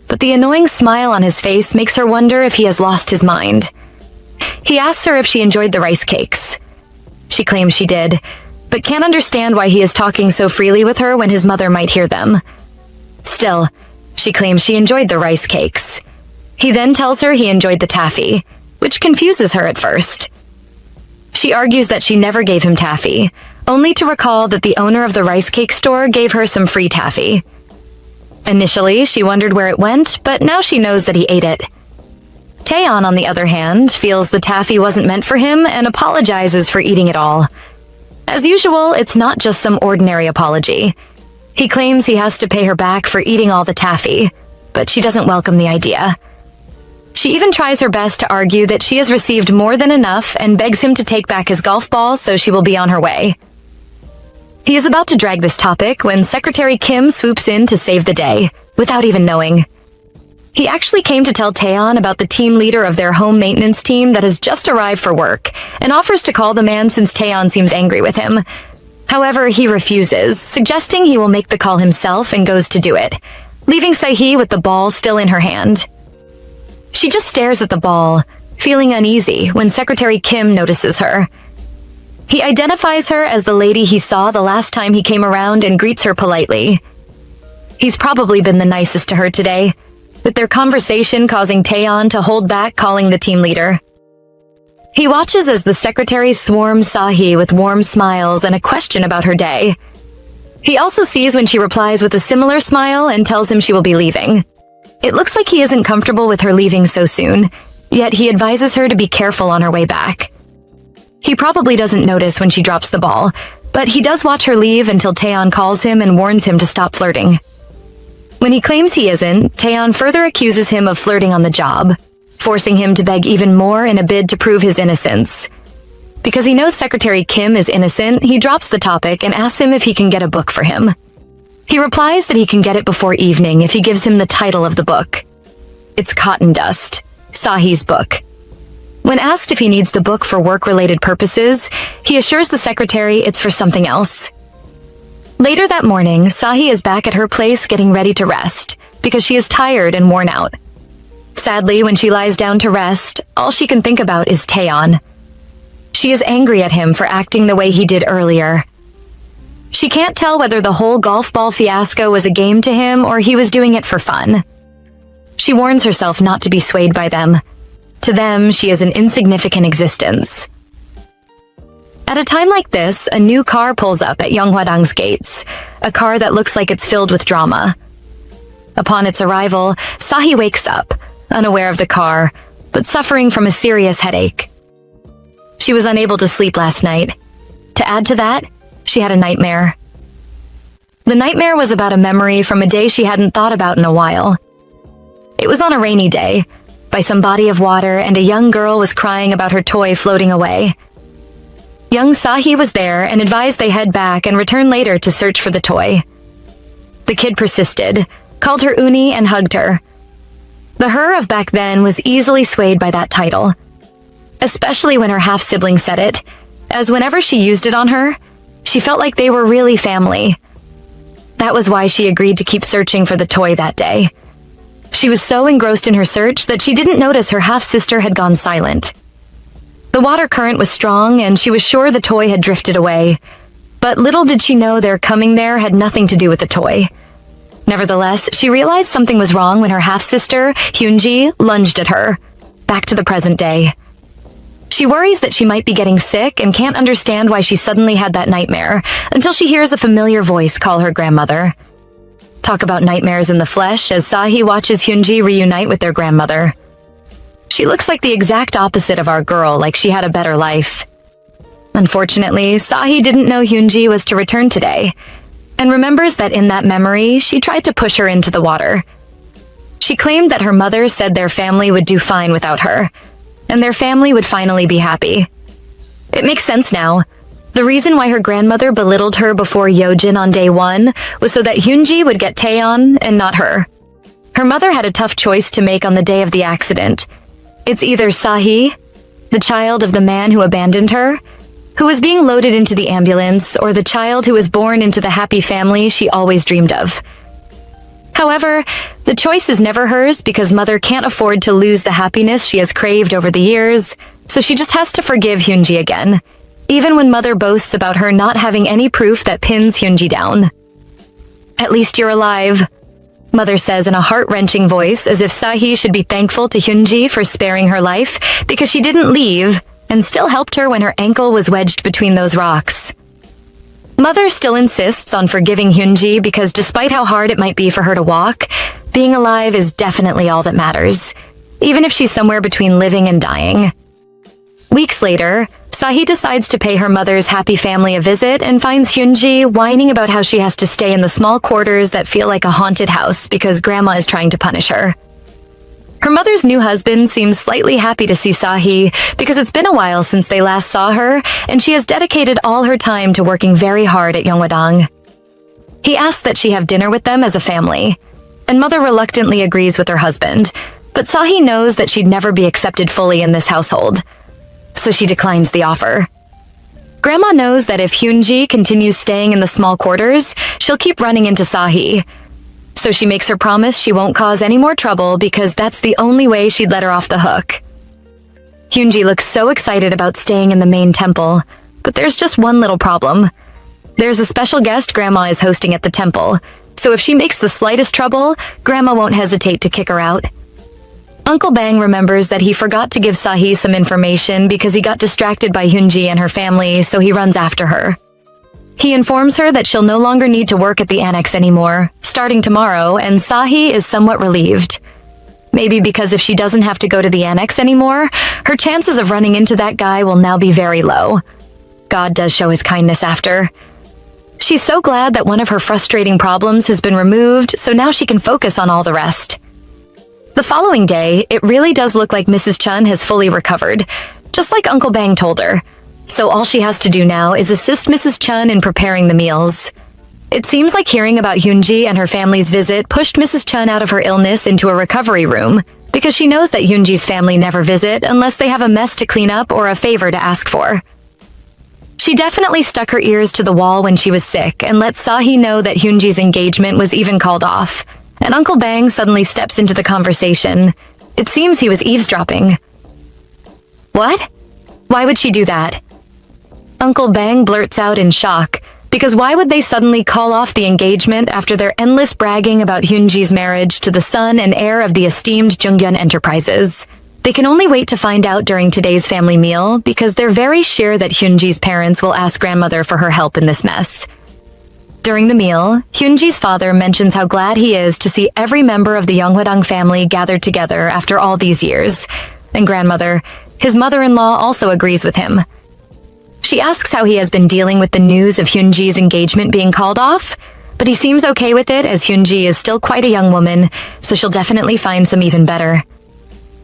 but the annoying smile on his face makes her wonder if he has lost his mind. He asks her if she enjoyed the rice cakes. She claims she did, but can't understand why he is talking so freely with her when his mother might hear them. Still, she claims she enjoyed the rice cakes. He then tells her he enjoyed the taffy, which confuses her at first. She argues that she never gave him taffy, only to recall that the owner of the rice cake store gave her some free taffy. Initially, she wondered where it went, but now she knows that he ate it. Tayon, on the other hand, feels the taffy wasn't meant for him and apologizes for eating it all. As usual, it's not just some ordinary apology. He claims he has to pay her back for eating all the taffy, but she doesn't welcome the idea. She even tries her best to argue that she has received more than enough and begs him to take back his golf ball so she will be on her way. He is about to drag this topic when Secretary Kim swoops in to save the day, without even knowing. He actually came to tell Tayon about the team leader of their home maintenance team that has just arrived for work, and offers to call the man since Tayon seems angry with him. However, he refuses, suggesting he will make the call himself and goes to do it, leaving Sahi with the ball still in her hand. She just stares at the ball, feeling uneasy when Secretary Kim notices her. He identifies her as the lady he saw the last time he came around and greets her politely. He's probably been the nicest to her today, with their conversation causing Tayon to hold back calling the team leader. He watches as the secretary swarms Sahi with warm smiles and a question about her day. He also sees when she replies with a similar smile and tells him she will be leaving. It looks like he isn't comfortable with her leaving so soon, yet he advises her to be careful on her way back. He probably doesn't notice when she drops the ball, but he does watch her leave until Tayon calls him and warns him to stop flirting. When he claims he isn't, Tayon further accuses him of flirting on the job, forcing him to beg even more in a bid to prove his innocence. Because he knows Secretary Kim is innocent, he drops the topic and asks him if he can get a book for him. He replies that he can get it before evening if he gives him the title of the book. It's Cotton Dust, Sahi's book. When asked if he needs the book for work-related purposes, he assures the secretary it's for something else. Later that morning, Sahi is back at her place getting ready to rest, because she is tired and worn out. Sadly, when she lies down to rest, all she can think about is Tayon. She is angry at him for acting the way he did earlier. She can't tell whether the whole golf ball fiasco was a game to him or he was doing it for fun. She warns herself not to be swayed by them. To them, she is an insignificant existence. At a time like this, a new car pulls up at Yonghwadang's gates, a car that looks like it's filled with drama. Upon its arrival, Sahi wakes up, unaware of the car, but suffering from a serious headache. She was unable to sleep last night. To add to that, she had a nightmare. The nightmare was about a memory from a day she hadn't thought about in a while. It was on a rainy day, by some body of water, and a young girl was crying about her toy floating away. Young Sahi was there and advised they head back and return later to search for the toy. The kid persisted, called her Uni, and hugged her. The her of back then was easily swayed by that title, especially when her half-sibling said it, as whenever she used it on her, she felt like they were really family. That was why she agreed to keep searching for the toy that day. She was so engrossed in her search that she didn't notice her half-sister had gone silent. The water current was strong, and she was sure the toy had drifted away. But little did she know their coming there had nothing to do with the toy. Nevertheless, she realized something was wrong when her half-sister, Hyunji, lunged at her. Back to the present day. She worries that she might be getting sick and can't understand why she suddenly had that nightmare, until she hears a familiar voice call her grandmother. Talk about nightmares in the flesh as Sahi watches Hyunji reunite with their grandmother. She looks like the exact opposite of our girl, like she had a better life. Unfortunately, Sahi didn't know Hyunji was to return today, and remembers that in that memory, she tried to push her into the water. She claimed that her mother said their family would do fine without her, and their family would finally be happy. It makes sense now. The reason why her grandmother belittled her before Yojin on day 1 was so that Hyunji would get Tayon and not her. Her mother had a tough choice to make on the day of the accident. It's either Sahi, the child of the man who abandoned her, who was being loaded into the ambulance, or the child who was born into the happy family she always dreamed of. However, the choice is never hers because Mother can't afford to lose the happiness she has craved over the years, so she just has to forgive Hyunji again, even when Mother boasts about her not having any proof that pins Hyunji down. "At least you're alive," Mother says in a heart-wrenching voice, as if Sahi should be thankful to Hyunji for sparing her life because she didn't leave and still helped her when her ankle was wedged between those rocks. Mother still insists on forgiving Hyunji because despite how hard it might be for her to walk, being alive is definitely all that matters, even if she's somewhere between living and dying. Weeks later, Sahi decides to pay her mother's happy family a visit and finds Hyunji whining about how she has to stay in the small quarters that feel like a haunted house because Grandma is trying to punish her. Her mother's new husband seems slightly happy to see Sahi because it's been a while since they last saw her, and she has dedicated all her time to working very hard at Yongwadang. He asks that she have dinner with them as a family, and Mother reluctantly agrees with her husband, but Sahi knows that she'd never be accepted fully in this household, so she declines the offer. Grandma knows that if Hyunji continues staying in the small quarters, she'll keep running into Sahi, so she makes her promise she won't cause any more trouble because that's the only way she'd let her off the hook. Hyunji looks so excited about staying in the main temple, but there's just one little problem. There's a special guest Grandma is hosting at the temple, so if she makes the slightest trouble, Grandma won't hesitate to kick her out. Uncle Bang remembers that he forgot to give Sahi some information because he got distracted by Hyunji and her family, so he runs after her. He informs her that she'll no longer need to work at the annex anymore, starting tomorrow, and Sahi is somewhat relieved. Maybe because if she doesn't have to go to the annex anymore, her chances of running into that guy will now be very low. God does show his kindness after. She's so glad that one of her frustrating problems has been removed, so now she can focus on all the rest. The following day, it really does look like Mrs. Chun has fully recovered, just like Uncle Bang told her. So all she has to do now is assist Mrs. Chun in preparing the meals. It seems like hearing about Hyunji and her family's visit pushed Mrs. Chun out of her illness into a recovery room, because she knows that Hyunji's family never visit unless they have a mess to clean up or a favor to ask for. She definitely stuck her ears to the wall when she was sick and let Sahi know that Hyunji's engagement was even called off, and Uncle Bang suddenly steps into the conversation. It seems he was eavesdropping. What? Why would she do that? Uncle Bang blurts out in shock, because why would they suddenly call off the engagement after their endless bragging about Hyunji's marriage to the son and heir of the esteemed Jungyeon Enterprises? They can only wait to find out during today's family meal because they're very sure that Hyunji's parents will ask grandmother for her help in this mess. During the meal, Hyunji's father mentions how glad he is to see every member of the Yonghwadang family gathered together after all these years, and grandmother, his mother-in-law, also agrees with him. She asks how he has been dealing with the news of Hyunji's engagement being called off, but he seems okay with it as Hyunji is still quite a young woman, so she'll definitely find some even better.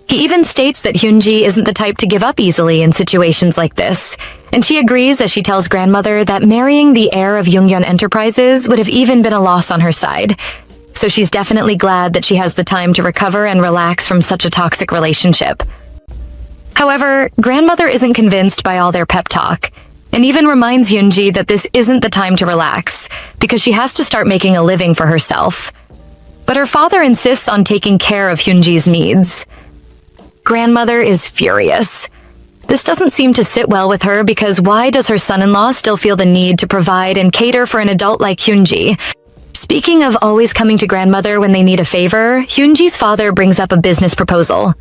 He even states that Hyunji isn't the type to give up easily in situations like this, and she agrees as she tells grandmother that marrying the heir of Jungyeon Enterprises would have even been a loss on her side, so she's definitely glad that she has the time to recover and relax from such a toxic relationship. However, grandmother isn't convinced by all their pep talk, and even reminds Hyunji that this isn't the time to relax, because she has to start making a living for herself. But her father insists on taking care of Hyunji's needs. Grandmother is furious. This doesn't seem to sit well with her because why does her son-in-law still feel the need to provide and cater for an adult like Hyunji? Speaking of always coming to grandmother when they need a favor, Hyunji's father brings up a business proposal.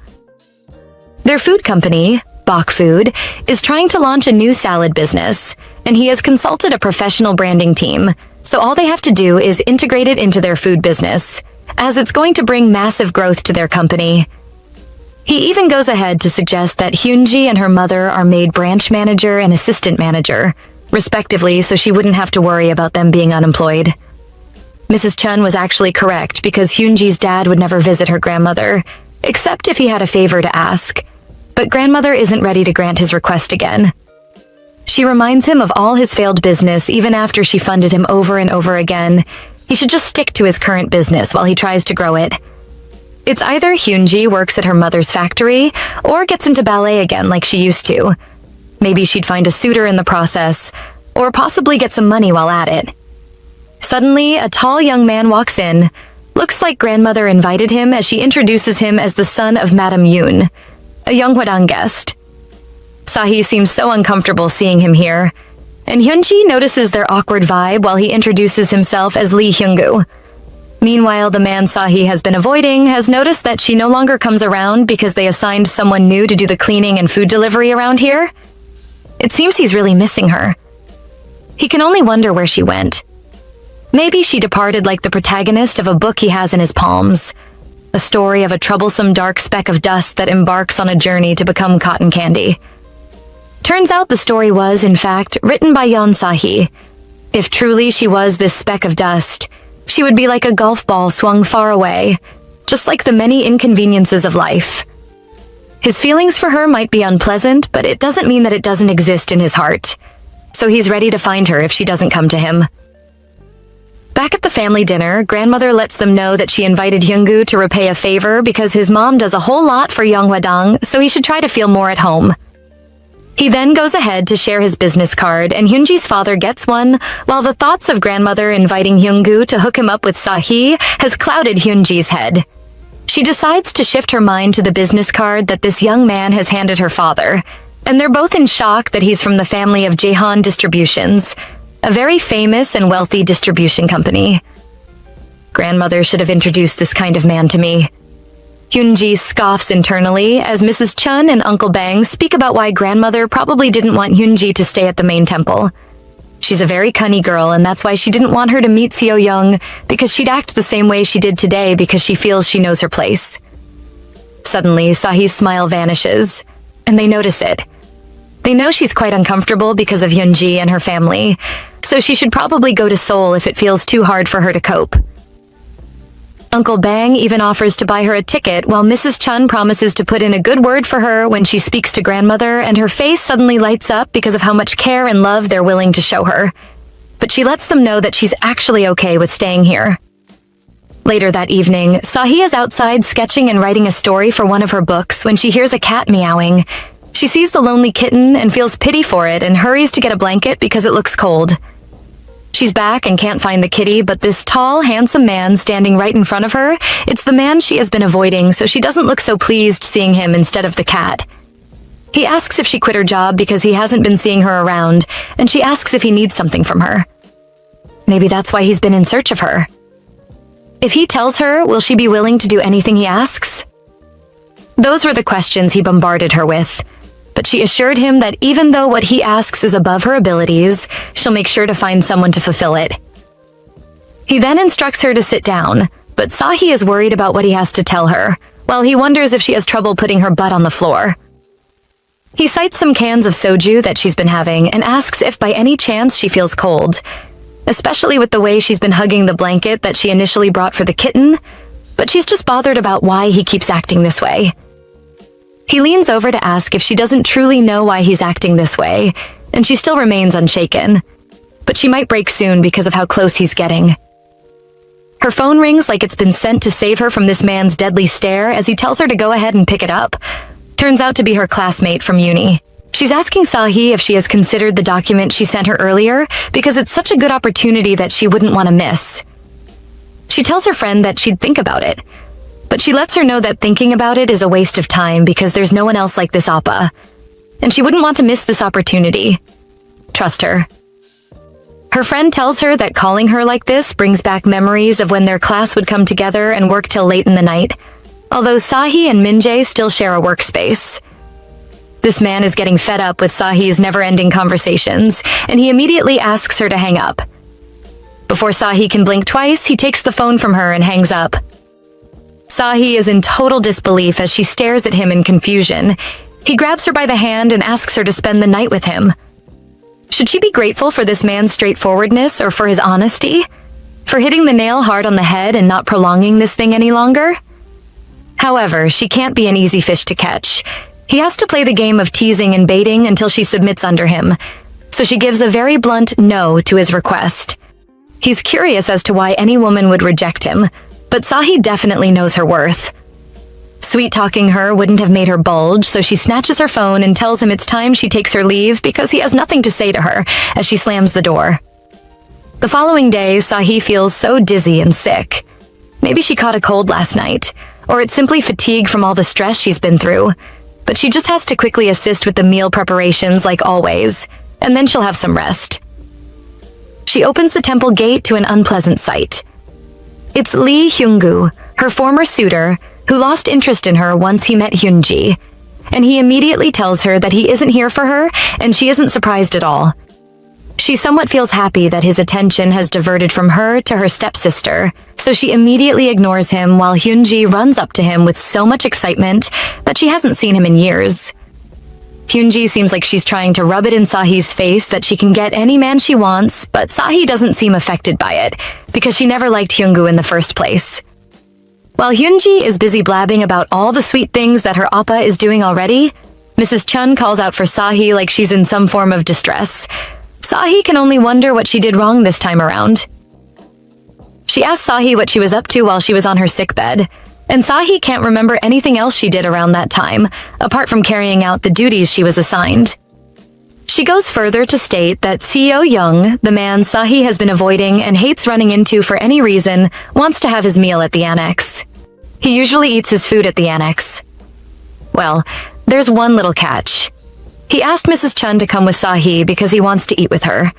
Their food company, Bok Food, is trying to launch a new salad business, and he has consulted a professional branding team, so all they have to do is integrate it into their food business, as it's going to bring massive growth to their company. He even goes ahead to suggest that Hyunji and her mother are made branch manager and assistant manager, respectively, so she wouldn't have to worry about them being unemployed. Mrs. Chun was actually correct because Hyunji's dad would never visit her grandmother, except if he had a favor to ask. But grandmother isn't ready to grant his request again. She reminds him of all his failed business even after she funded him over and over again. He should just stick to his current business while he tries to grow it. It's either Hyunji works at her mother's factory or gets into ballet again like she used to. Maybe she'd find a suitor in the process, or possibly get some money while at it. Suddenly, a tall young man walks in. Looks like grandmother invited him as she introduces him as the son of Madame Yoon, a Yonghwadang guest. Sahi seems so uncomfortable seeing him here, and Hyunji notices their awkward vibe while he introduces himself as Lee Hyunggu. Meanwhile, the man Sahi has been avoiding has noticed that she no longer comes around because they assigned someone new to do the cleaning and food delivery around here. It seems he's really missing her. He can only wonder where she went. Maybe she departed like the protagonist of a book he has in his palms. A story of a troublesome dark speck of dust that embarks on a journey to become cotton candy. Turns out the story was, in fact, written by Yeon Sahi. If truly she was this speck of dust, she would be like a golf ball swung far away, just like the many inconveniences of life. His feelings for her might be unpleasant, but it doesn't mean that it doesn't exist in his heart. So he's ready to find her if she doesn't come to him. Back at the family dinner, grandmother lets them know that she invited Hyunggu to repay a favor because his mom does a whole lot for Yonghwadang, so he should try to feel more at home. He then goes ahead to share his business card, and Hyunji's father gets one, while the thoughts of grandmother inviting Hyunggu to hook him up with Sahi has clouded Hyunji's head. She decides to shift her mind to the business card that this young man has handed her father, and they're both in shock that he's from the family of Jaehan Distributions, a very famous and wealthy distribution company. Grandmother should have introduced this kind of man to me. Hyunji scoffs internally as Mrs. Chun and Uncle Bang speak about why grandmother probably didn't want Hyunji to stay at the main temple. She's a very cunny girl, and that's why she didn't want her to meet Seo Young, because she'd act the same way she did today because she feels she knows her place. Suddenly, Sahi's smile vanishes, and they notice it. They know she's quite uncomfortable because of Hyunji and her family, so she should probably go to Seoul if it feels too hard for her to cope. Uncle Bang even offers to buy her a ticket while Mrs. Chun promises to put in a good word for her when she speaks to grandmother, and her face suddenly lights up because of how much care and love they're willing to show her. But she lets them know that she's actually okay with staying here. Later that evening, Sahi is outside sketching and writing a story for one of her books when she hears a cat meowing. She sees the lonely kitten and feels pity for it and hurries to get a blanket because it looks cold. She's back and can't find the kitty, but this tall, handsome man standing right in front of her, it's the man she has been avoiding, so she doesn't look so pleased seeing him instead of the cat. He asks if she quit her job because he hasn't been seeing her around, and she asks if he needs something from her. Maybe that's why he's been in search of her. If he tells her, will she be willing to do anything he asks? Those were the questions he bombarded her with. But she assured him that even though what he asks is above her abilities, she'll make sure to find someone to fulfill it. He then instructs her to sit down, but Sahi is worried about what he has to tell her, while he wonders if she has trouble putting her butt on the floor. He cites some cans of soju that she's been having and asks if by any chance she feels cold, especially with the way she's been hugging the blanket that she initially brought for the kitten, but she's just bothered about why he keeps acting this way. He leans over to ask if she doesn't truly know why he's acting this way, and she still remains unshaken. But she might break soon because of how close he's getting. Her phone rings like it's been sent to save her from this man's deadly stare as he tells her to go ahead and pick it up. Turns out to be her classmate from uni. She's asking Sahi if she has considered the document she sent her earlier because it's such a good opportunity that she wouldn't want to miss. She tells her friend that she'd think about it, but she lets her know that thinking about it is a waste of time because there's no one else like this Appa. and she wouldn't want to miss this opportunity. Trust her. Her friend tells her that calling her like this brings back memories of when their class would come together and work till late in the night, although Sahi and Minjae still share a workspace. This man is getting fed up with Sahi's never-ending conversations, and he immediately asks her to hang up. Before Sahi can blink twice, he takes the phone from her and hangs up. Sahi is in total disbelief as she stares at him in confusion. He grabs her by the hand and asks her to spend the night with him. Should she be grateful for this man's straightforwardness or for his honesty? For hitting the nail hard on the head and not prolonging this thing any longer? However, she can't be an easy fish to catch. He has to play the game of teasing and baiting until she submits under him, so she gives a very blunt no to his request. He's curious as to why any woman would reject him, but Sahi definitely knows her worth. Sweet-talking her wouldn't have made her bulge, so she snatches her phone and tells him it's time she takes her leave because he has nothing to say to her as she slams the door. The following day, Sahi feels so dizzy and sick. Maybe she caught a cold last night, or it's simply fatigue from all the stress she's been through, but she just has to quickly assist with the meal preparations like always, and then she'll have some rest. She opens the temple gate to an unpleasant sight. It's Lee Hyung-gu, her former suitor, who lost interest in her once he met Hyun-ji, and he immediately tells her that he isn't here for her, and she isn't surprised at all. She somewhat feels happy that his attention has diverted from her to her stepsister, so she immediately ignores him while Hyun-ji runs up to him with so much excitement that she hasn't seen him in years. Hyun-ji seems like she's trying to rub it in Sahi's face that she can get any man she wants, but Sahi doesn't seem affected by it, because she never liked Hyung-gu in the first place. While Hyun-ji is busy blabbing about all the sweet things that her oppa is doing already, Mrs. Chun calls out for Sahi like she's in some form of distress. Sahi can only wonder what she did wrong this time around. She asks Sahi what she was up to while she was on her sickbed, and Sahi can't remember anything else she did around that time, apart from carrying out the duties she was assigned. She goes further to state that Seo Young, the man Sahi has been avoiding and hates running into for any reason, wants to have his meal at the annex. He usually eats his food at the annex. Well, there's one little catch. He asked Mrs. Chun to come with Sahi because he wants to eat with her.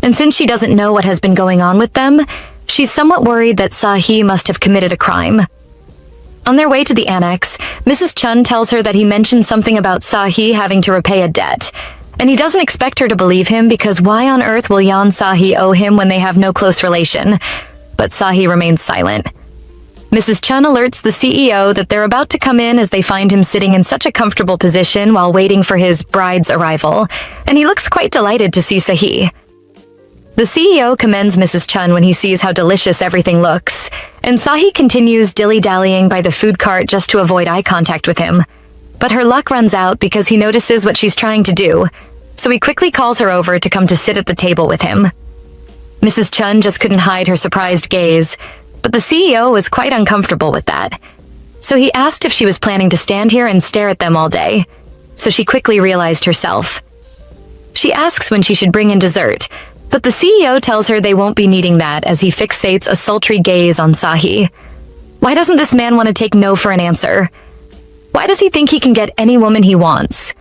And since she doesn't know what has been going on with them, she's somewhat worried that Sahi must have committed a crime. On their way to the annex, Mrs. Chun tells her that he mentioned something about Sahi having to repay a debt, and he doesn't expect her to believe him because why on earth will Yeon Sahi owe him when they have no close relation? But Sahi remains silent. Mrs. Chun alerts the CEO that they're about to come in as they find him sitting in such a comfortable position while waiting for his bride's arrival, and he looks quite delighted to see Sahi. The CEO commends Mrs. Chun when he sees how delicious everything looks, and Sahi continues dilly-dallying by the food cart just to avoid eye contact with him. But her luck runs out because he notices what she's trying to do, so he quickly calls her over to come to sit at the table with him. Mrs. Chun just couldn't hide her surprised gaze, but the CEO was quite uncomfortable with that. So he asked if she was planning to stand here and stare at them all day, so she quickly realized herself. She asks when she should bring in dessert, but the CEO tells her they won't be needing that as he fixates a sultry gaze on Sahi. Why doesn't this man want to take no for an answer? Why does he think he can get any woman he wants?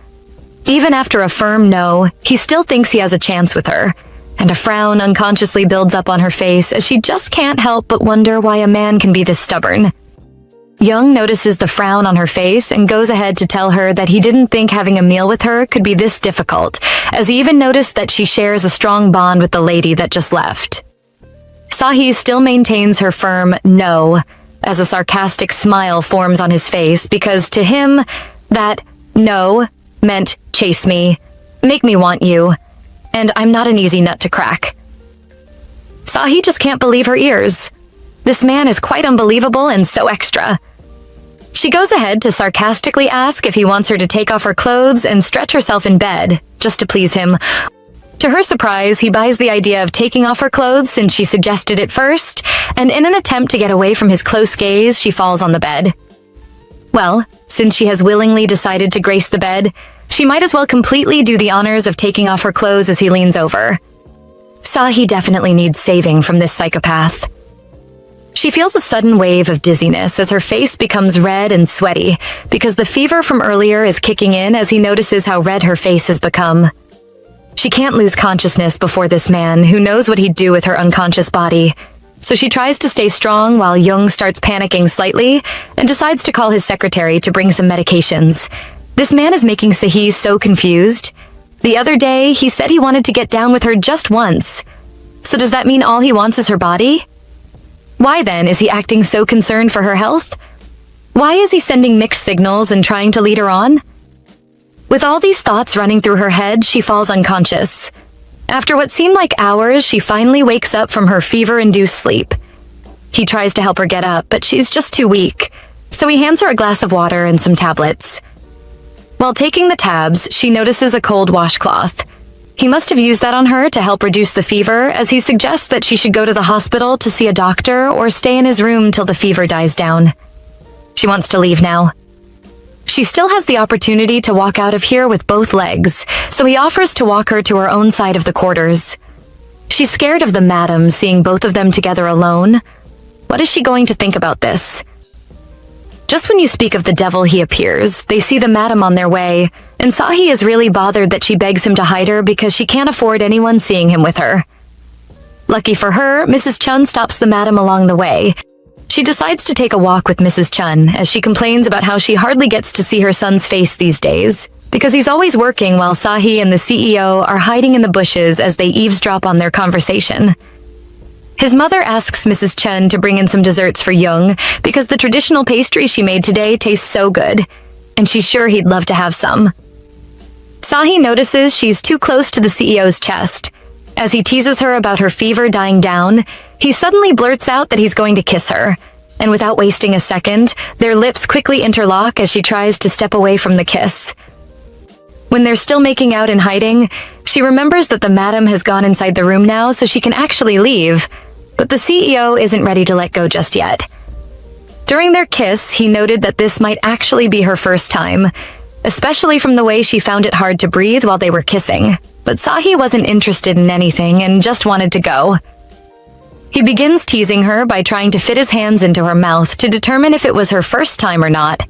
Even after a firm no, he still thinks he has a chance with her, and a frown unconsciously builds up on her face as she just can't help but wonder why a man can be this stubborn. Young notices the frown on her face and goes ahead to tell her that he didn't think having a meal with her could be this difficult, as he even noticed that she shares a strong bond with the lady that just left. Sahi still maintains her firm no, as a sarcastic smile forms on his face because to him, that no meant chase me, make me want you, and I'm not an easy nut to crack. Sahi just can't believe her ears. This man is quite unbelievable and so extra. She goes ahead to sarcastically ask if he wants her to take off her clothes and stretch herself in bed, just to please him. To her surprise, he buys the idea of taking off her clothes since she suggested it first, and in an attempt to get away from his close gaze, she falls on the bed. Well, since she has willingly decided to grace the bed, she might as well completely do the honors of taking off her clothes as he leans over. Sahi definitely needs saving from this psychopath. She feels a sudden wave of dizziness as her face becomes red and sweaty because the fever from earlier is kicking in as he notices how red her face has become. She can't lose consciousness before this man, who knows what he'd do with her unconscious body. So she tries to stay strong while Jung starts panicking slightly and decides to call his secretary to bring some medications. This man is making Sahi so confused. The other day, he said he wanted to get down with her just once. So does that mean all he wants is her body? Why then is he acting so concerned for her health? Why is he sending mixed signals and trying to lead her on? With all these thoughts running through her head, she falls unconscious. After what seemed like hours, she finally wakes up from her fever-induced sleep. He tries to help her get up, but she's just too weak, so he hands her a glass of water and some tablets. While taking the tabs, she notices a cold washcloth. He must have used that on her to help reduce the fever, as he suggests that she should go to the hospital to see a doctor or stay in his room till the fever dies down. She wants to leave now. She still has the opportunity to walk out of here with both legs, so he offers to walk her to her own side of the quarters. She's scared of the madam seeing both of them together alone. What is she going to think about this? Just when you speak of the devil he appears, they see the madam on their way, and Sahi is really bothered that she begs him to hide her because she can't afford anyone seeing him with her. Lucky for her, Mrs. Chun stops the madam along the way. She decides to take a walk with Mrs. Chun as she complains about how she hardly gets to see her son's face these days, because he's always working while Sahi and the CEO are hiding in the bushes as they eavesdrop on their conversation. His mother asks Mrs. Chun to bring in some desserts for Jung because the traditional pastry she made today tastes so good, and she's sure he'd love to have some. Sahi notices she's too close to the CEO's chest. As he teases her about her fever dying down, he suddenly blurts out that he's going to kiss her, and without wasting a second, their lips quickly interlock as she tries to step away from the kiss. When they're still making out in hiding, she remembers that the madam has gone inside the room now so she can actually leave, but the CEO isn't ready to let go just yet. During their kiss, he noted that this might actually be her first time, especially from the way she found it hard to breathe while they were kissing. But Sahi wasn't interested in anything and just wanted to go. He begins teasing her by trying to fit his hands into her mouth to determine if it was her first time or not,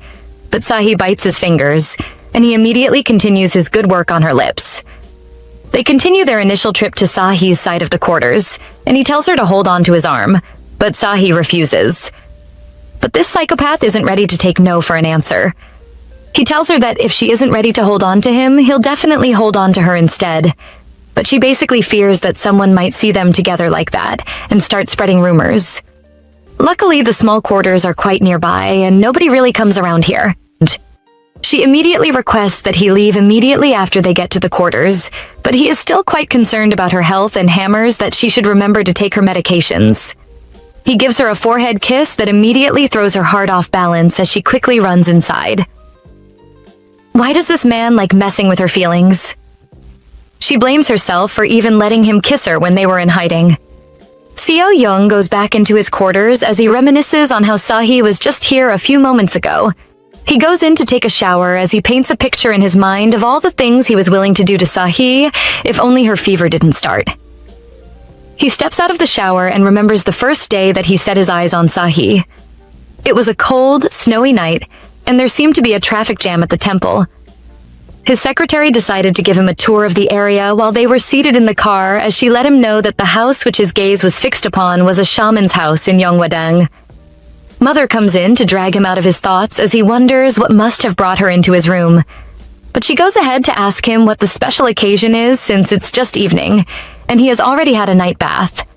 but Sahi bites his fingers, and he immediately continues his good work on her lips. They continue their initial trip to Sahi's side of the quarters, and he tells her to hold on to his arm, but Sahi refuses. But this psychopath isn't ready to take no for an answer. He tells her that if she isn't ready to hold on to him, he'll definitely hold on to her instead. But she basically fears that someone might see them together like that and start spreading rumors. Luckily, the small quarters are quite nearby, and nobody really comes around here. She immediately requests that he leave immediately after they get to the quarters, but he is still quite concerned about her health and hammers that she should remember to take her medications. He gives her a forehead kiss that immediately throws her heart off balance as she quickly runs inside. Why does this man like messing with her feelings? She blames herself for even letting him kiss her when they were in hiding. Seo Young goes back into his quarters as he reminisces on how Sahi was just here a few moments ago. He goes in to take a shower as he paints a picture in his mind of all the things he was willing to do to Sahi if only her fever didn't start. He steps out of the shower and remembers the first day that he set his eyes on Sahi. It was a cold, snowy night, and there seemed to be a traffic jam at the temple. His secretary decided to give him a tour of the area while they were seated in the car as she let him know that the house which his gaze was fixed upon was a shaman's house in Yongwadang. Mother comes in to drag him out of his thoughts as he wonders what must have brought her into his room. But she goes ahead to ask him what the special occasion is since it's just evening, and he has already had a night bath.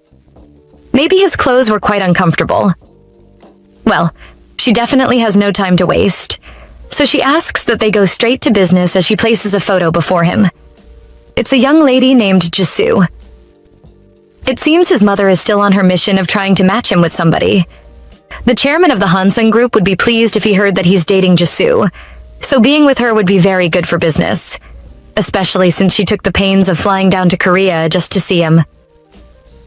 Maybe his clothes were quite uncomfortable. Well, she definitely has no time to waste, so she asks that they go straight to business as she places a photo before him. It's a young lady named Jisoo. It seems his mother is still on her mission of trying to match him with somebody. The chairman of the Hansen group would be pleased if he heard that he's dating Jisoo, so being with her would be very good for business, especially since she took the pains of flying down to Korea just to see him.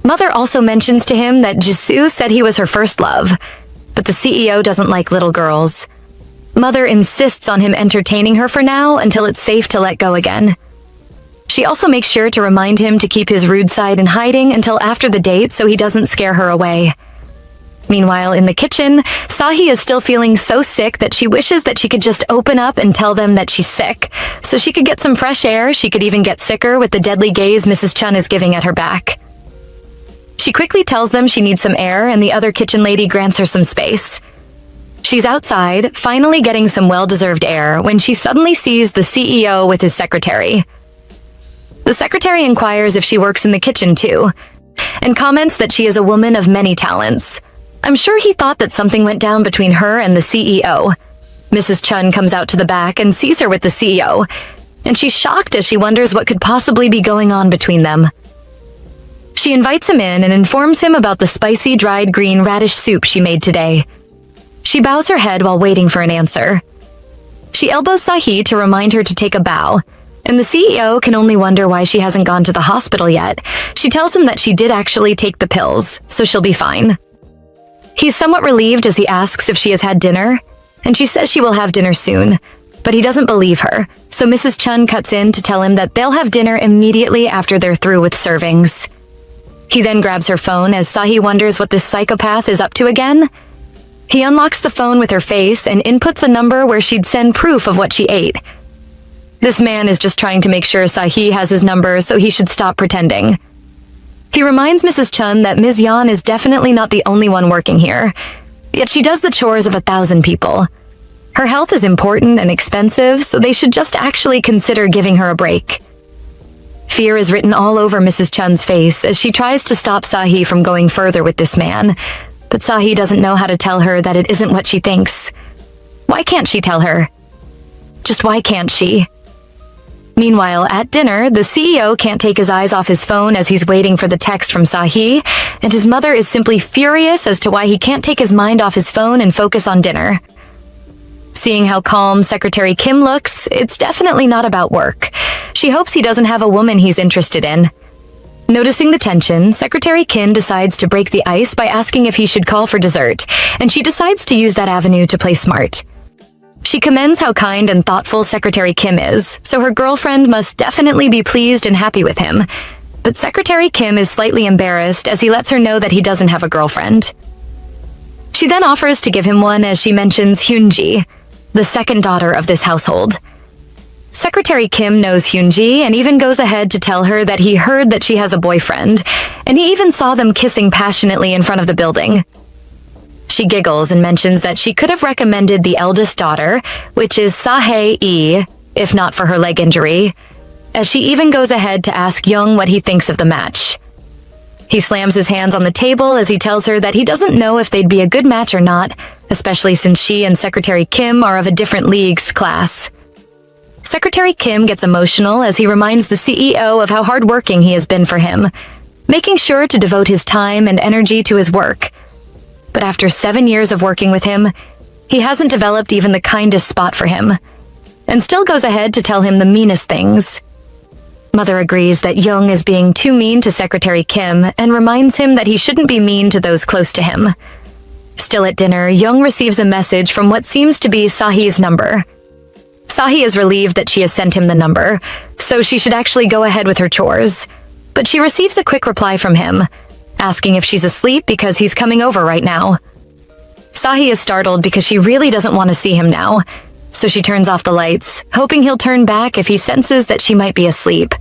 Mother also mentions to him that Jisoo said he was her first love, but the CEO doesn't like little girls. Mother insists on him entertaining her for now until it's safe to let go again. She also makes sure to remind him to keep his rude side in hiding until after the date so he doesn't scare her away. Meanwhile, in the kitchen, Sahi is still feeling so sick that she wishes that she could just open up and tell them that she's sick, so she could get some fresh air. She could even get sicker with the deadly gaze Mrs. Chun is giving at her back. She quickly tells them she needs some air, and the other kitchen lady grants her some space. She's outside, finally getting some well-deserved air, when she suddenly sees the CEO with his secretary. The secretary inquires if she works in the kitchen too, and comments that she is a woman of many talents. I'm sure he thought that something went down between her and the CEO. Mrs. Chun comes out to the back and sees her with the CEO, and she's shocked as she wonders what could possibly be going on between them. She invites him in and informs him about the spicy dried green radish soup she made today. She bows her head while waiting for an answer. She elbows Sahi to remind her to take a bow, and the CEO can only wonder why she hasn't gone to the hospital yet. She tells him that she did actually take the pills, so she'll be fine. He's somewhat relieved as he asks if she has had dinner, and she says she will have dinner soon, but he doesn't believe her, so Mrs. Chun cuts in to tell him that they'll have dinner immediately after they're through with servings. He then grabs her phone as Sahi wonders what this psychopath is up to again. He unlocks the phone with her face and inputs a number where she'd send proof of what she ate. This man is just trying to make sure Sahi has his number, so he should stop pretending. He reminds Mrs. Chun that Ms. Yan is definitely not the only one working here, yet she does the chores of 1,000 people. Her health is important and expensive, so they should just actually consider giving her a break. Fear is written all over Mrs. Chun's face as she tries to stop Sahi from going further with this man, but Sahi doesn't know how to tell her that it isn't what she thinks. Why can't she tell her? Just why can't she? Meanwhile, at dinner, the CEO can't take his eyes off his phone as he's waiting for the text from Sahi, and his mother is simply furious as to why he can't take his mind off his phone and focus on dinner. Seeing how calm Secretary Kim looks, it's definitely not about work. She hopes he doesn't have a woman he's interested in. Noticing the tension, Secretary Kim decides to break the ice by asking if he should call for dessert, and she decides to use that avenue to play smart. She commends how kind and thoughtful Secretary Kim is, so her girlfriend must definitely be pleased and happy with him. But Secretary Kim is slightly embarrassed as he lets her know that he doesn't have a girlfriend. She then offers to give him one as she mentions Hyunji, the second daughter of this household. Secretary Kim knows Hyunji and even goes ahead to tell her that he heard that she has a boyfriend, and he even saw them kissing passionately in front of the building. She giggles and mentions that she could have recommended the eldest daughter, which is Sahae-e, if not for her leg injury, as she even goes ahead to ask Young what he thinks of the match. He slams his hands on the table as he tells her that he doesn't know if they'd be a good match or not, especially since she and Secretary Kim are of a different league's class. Secretary Kim gets emotional as he reminds the CEO of how hardworking he has been for him, making sure to devote his time and energy to his work. But after 7 years of working with him, he hasn't developed even the kindest spot for him, and still goes ahead to tell him the meanest things. Mother agrees that Young is being too mean to Secretary Kim and reminds him that he shouldn't be mean to those close to him. Still at dinner, Young receives a message from what seems to be Sahi's number. Sahi is relieved that she has sent him the number, so she should actually go ahead with her chores, but she receives a quick reply from him, asking if she's asleep because he's coming over right now. Sahi is startled because she really doesn't want to see him now, so she turns off the lights, hoping he'll turn back if he senses that she might be asleep.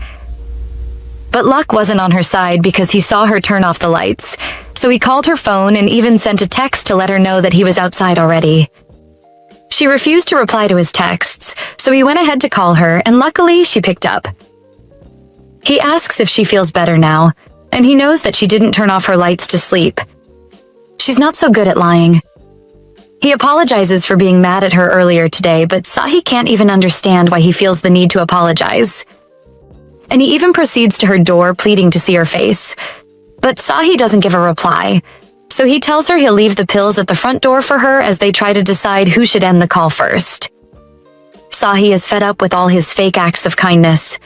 But luck wasn't on her side because he saw her turn off the lights, so he called her phone and even sent a text to let her know that he was outside already. She refused to reply to his texts, so he went ahead to call her, and luckily she picked up. He asks if she feels better now, and he knows that she didn't turn off her lights to sleep. She's not so good at lying. He apologizes for being mad at her earlier today, but Sahi can't even understand why he feels the need to apologize. And he even proceeds to her door pleading to see her face. But Sahi doesn't give a reply, so he tells her he'll leave the pills at the front door for her as they try to decide who should end the call first. Sahi is fed up with all his fake acts of kindness.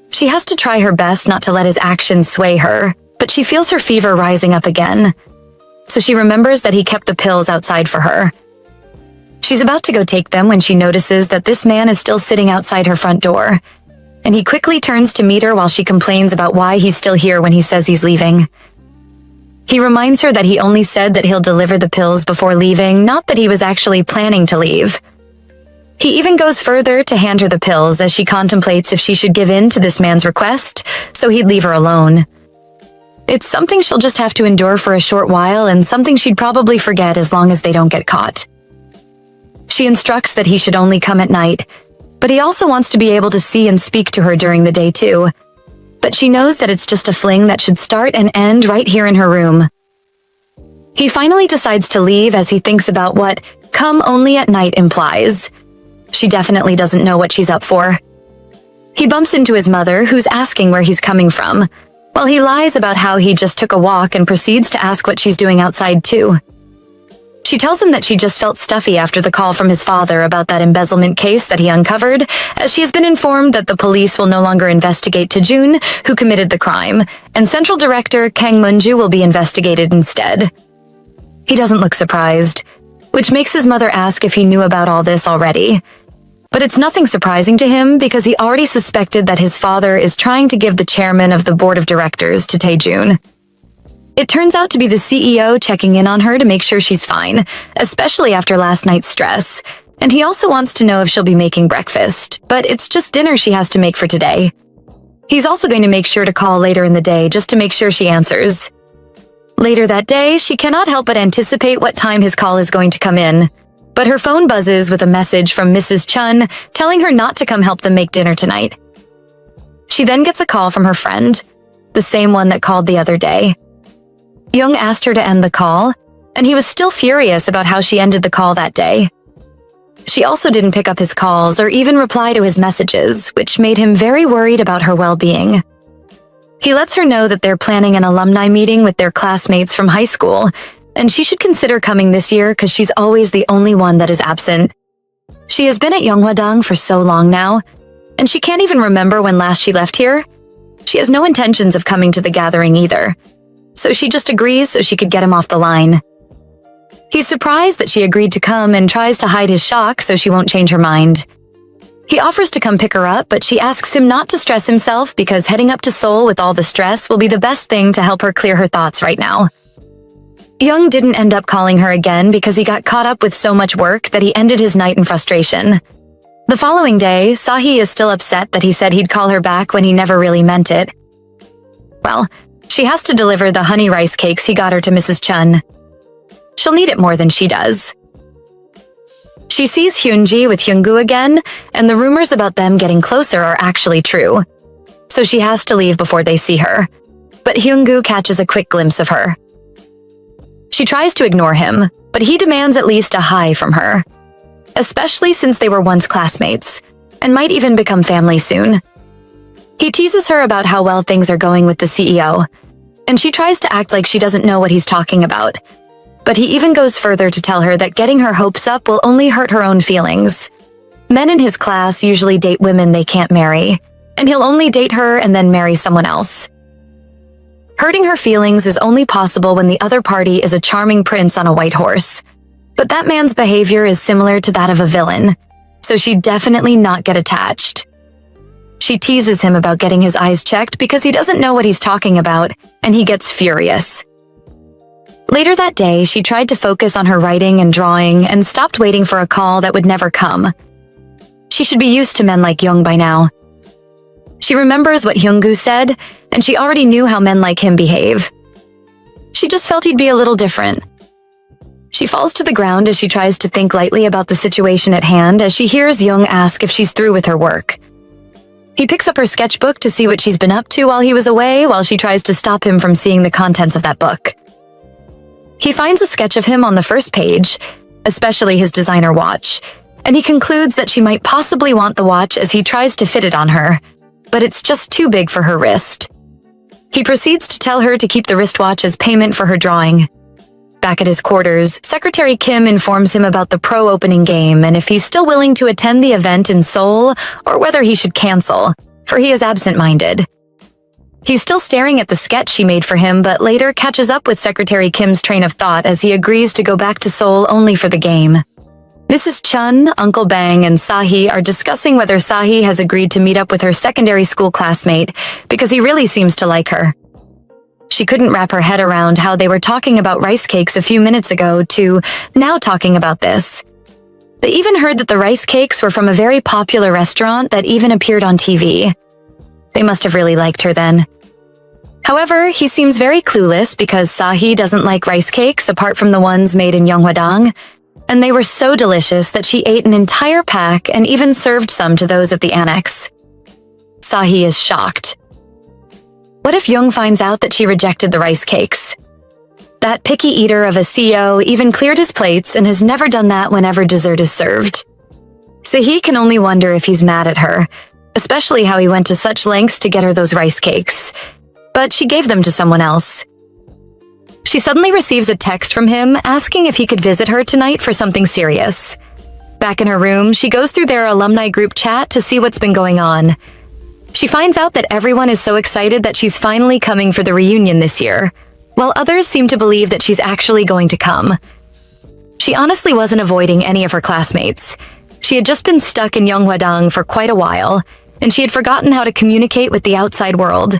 She has to try her best not to let his actions sway her, but she feels her fever rising up again. So she remembers that he kept the pills outside for her. She's about to go take them when she notices that this man is still sitting outside her front door, and he quickly turns to meet her while she complains about why he's still here when he says he's leaving. He reminds her that he only said that he'll deliver the pills before leaving, not that he was actually planning to leave. He even goes further to hand her the pills as she contemplates if she should give in to this man's request, so he'd leave her alone. It's something she'll just have to endure for a short while and something she'd probably forget as long as they don't get caught. She instructs that he should only come at night, but he also wants to be able to see and speak to her during the day too. But she knows that it's just a fling that should start and end right here in her room. He finally decides to leave as he thinks about what "come only at night" implies. She definitely doesn't know what she's up for. He bumps into his mother, who's asking where he's coming from, while he lies about how he just took a walk and proceeds to ask what she's doing outside too. She tells him that she just felt stuffy after the call from his father about that embezzlement case that he uncovered, as she has been informed that the police will no longer investigate Taejun, who committed the crime, and Central Director Kang Munju will be investigated instead. He doesn't look surprised, which makes his mother ask if he knew about all this already. But it's nothing surprising to him because he already suspected that his father is trying to give the chairman of the board of directors to Taejun. It turns out to be the CEO checking in on her to make sure she's fine, especially after last night's stress, and he also wants to know if she'll be making breakfast, but it's just dinner she has to make for today. He's also going to make sure to call later in the day just to make sure she answers. Later that day, she cannot help but anticipate what time his call is going to come in, but her phone buzzes with a message from Mrs. Chun telling her not to come help them make dinner tonight. She then gets a call from her friend, the same one that called the other day. Young asked her to end the call, and he was still furious about how she ended the call that day. She also didn't pick up his calls or even reply to his messages, which made him very worried about her well-being. He lets her know that they're planning an alumni meeting with their classmates from high school, and she should consider coming this year because she's always the only one that is absent. She has been at Yeonghwadang for so long now, and she can't even remember when last she left here. She has no intentions of coming to the gathering either, so she just agrees so she could get him off the line. He's surprised that she agreed to come and tries to hide his shock so she won't change her mind. He offers to come pick her up, but she asks him not to stress himself because heading up to Seoul with all the stress will be the best thing to help her clear her thoughts right now. Young didn't end up calling her again because he got caught up with so much work that he ended his night in frustration. The following day, Sahi is still upset that he said he'd call her back when he never really meant it. Well, she has to deliver the honey rice cakes he got her to Mrs. Chun. She'll need it more than she does. She sees Hyunji with Hyunggu again, and the rumors about them getting closer are actually true. So she has to leave before they see her, but Hyunggu catches a quick glimpse of her. She tries to ignore him, but he demands at least a hi from her, especially since they were once classmates, and might even become family soon. He teases her about how well things are going with the CEO, and she tries to act like she doesn't know what he's talking about. But he even goes further to tell her that getting her hopes up will only hurt her own feelings. Men in his class usually date women they can't marry, and he'll only date her and then marry someone else. Hurting her feelings is only possible when the other party is a charming prince on a white horse. But that man's behavior is similar to that of a villain, so she'd definitely not get attached. She teases him about getting his eyes checked because he doesn't know what he's talking about, and he gets furious. Later that day, she tried to focus on her writing and drawing and stopped waiting for a call that would never come. She should be used to men like Young by now. She remembers what Hyunggu said, and she already knew how men like him behave. She just felt he'd be a little different. She falls to the ground as she tries to think lightly about the situation at hand as she hears Young ask if she's through with her work. He picks up her sketchbook to see what she's been up to while he was away, while she tries to stop him from seeing the contents of that book. He finds a sketch of him on the first page, especially his designer watch, and he concludes that she might possibly want the watch as he tries to fit it on her, but it's just too big for her wrist. He proceeds to tell her to keep the wristwatch as payment for her drawing. Back at his quarters, Secretary Kim informs him about the pro opening game and if he's still willing to attend the event in Seoul or whether he should cancel, for he is absent-minded. He's still staring at the sketch she made for him, but later catches up with Secretary Kim's train of thought as he agrees to go back to Seoul only for the game. Mrs. Chun, Uncle Bang, and Sahi are discussing whether Sahi has agreed to meet up with her secondary school classmate because he really seems to like her. She couldn't wrap her head around how they were talking about rice cakes a few minutes ago to now talking about this. They even heard that the rice cakes were from a very popular restaurant that even appeared on TV. They must have really liked her then. However, he seems very clueless because Sahi doesn't like rice cakes apart from the ones made in Yonghwadang, and they were so delicious that she ate an entire pack and even served some to those at the annex. Sahi is shocked. What if Young finds out that she rejected the rice cakes? That picky eater of a CEO even cleared his plates and has never done that whenever dessert is served. So he can only wonder if he's mad at her, especially how he went to such lengths to get her those rice cakes. But she gave them to someone else. She suddenly receives a text from him asking if he could visit her tonight for something serious. Back in her room, she goes through their alumni group chat to see what's been going on. She finds out that everyone is so excited that she's finally coming for the reunion this year, while others seem to believe that she's actually going to come. She honestly wasn't avoiding any of her classmates. She had just been stuck in Yonghwadang for quite a while, and she had forgotten how to communicate with the outside world.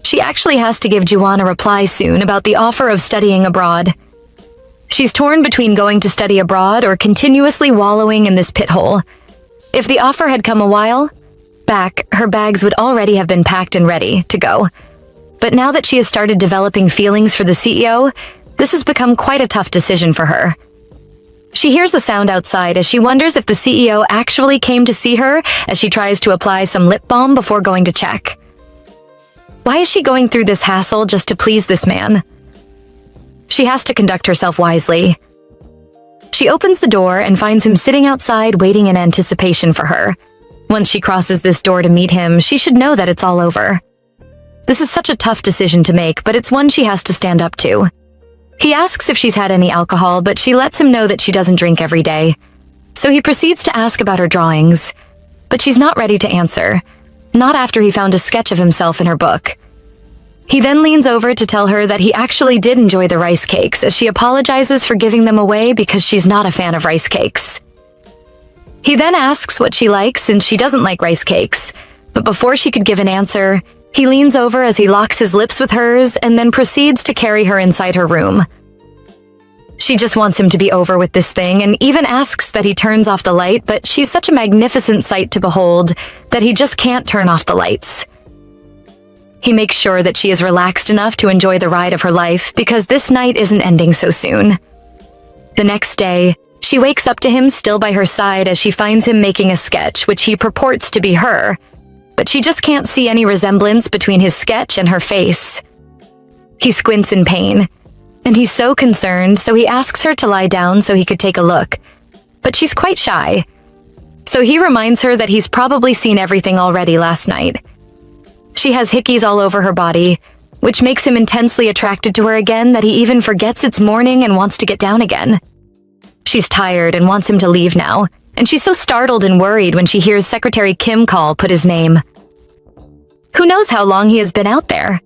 She actually has to give Juwon a reply soon about the offer of studying abroad. She's torn between going to study abroad or continuously wallowing in this pit hole. If the offer had come a while back, her bags would already have been packed and ready to go. But now that she has started developing feelings for the CEO, this has become quite a tough decision for her. She hears a sound outside as she wonders if the CEO actually came to see her as she tries to apply some lip balm before going to check. Why is she going through this hassle just to please this man? She has to conduct herself wisely. She opens the door and finds him sitting outside waiting in anticipation for her. Once she crosses this door to meet him, she should know that it's all over. This is such a tough decision to make, but it's one she has to stand up to. He asks if she's had any alcohol, but she lets him know that she doesn't drink every day. So he proceeds to ask about her drawings. But she's not ready to answer. Not after he found a sketch of himself in her book. He then leans over to tell her that he actually did enjoy the rice cakes as she apologizes for giving them away because she's not a fan of rice cakes. He then asks what she likes since she doesn't like rice cakes, but before she could give an answer, he leans over as he locks his lips with hers and then proceeds to carry her inside her room. She just wants him to be over with this thing and even asks that he turns off the light, but she's such a magnificent sight to behold that he just can't turn off the lights. He makes sure that she is relaxed enough to enjoy the ride of her life because this night isn't ending so soon. The next day, she wakes up to him still by her side as she finds him making a sketch which he purports to be her, but she just can't see any resemblance between his sketch and her face. He squints in pain, and he's so concerned, so he asks her to lie down so he could take a look, but she's quite shy. So he reminds her that he's probably seen everything already last night. She has hickeys all over her body, which makes him intensely attracted to her again that he even forgets it's morning and wants to get down again. She's tired and wants him to leave now, and she's so startled and worried when she hears Secretary Kim call put his name. Who knows how long he has been out there?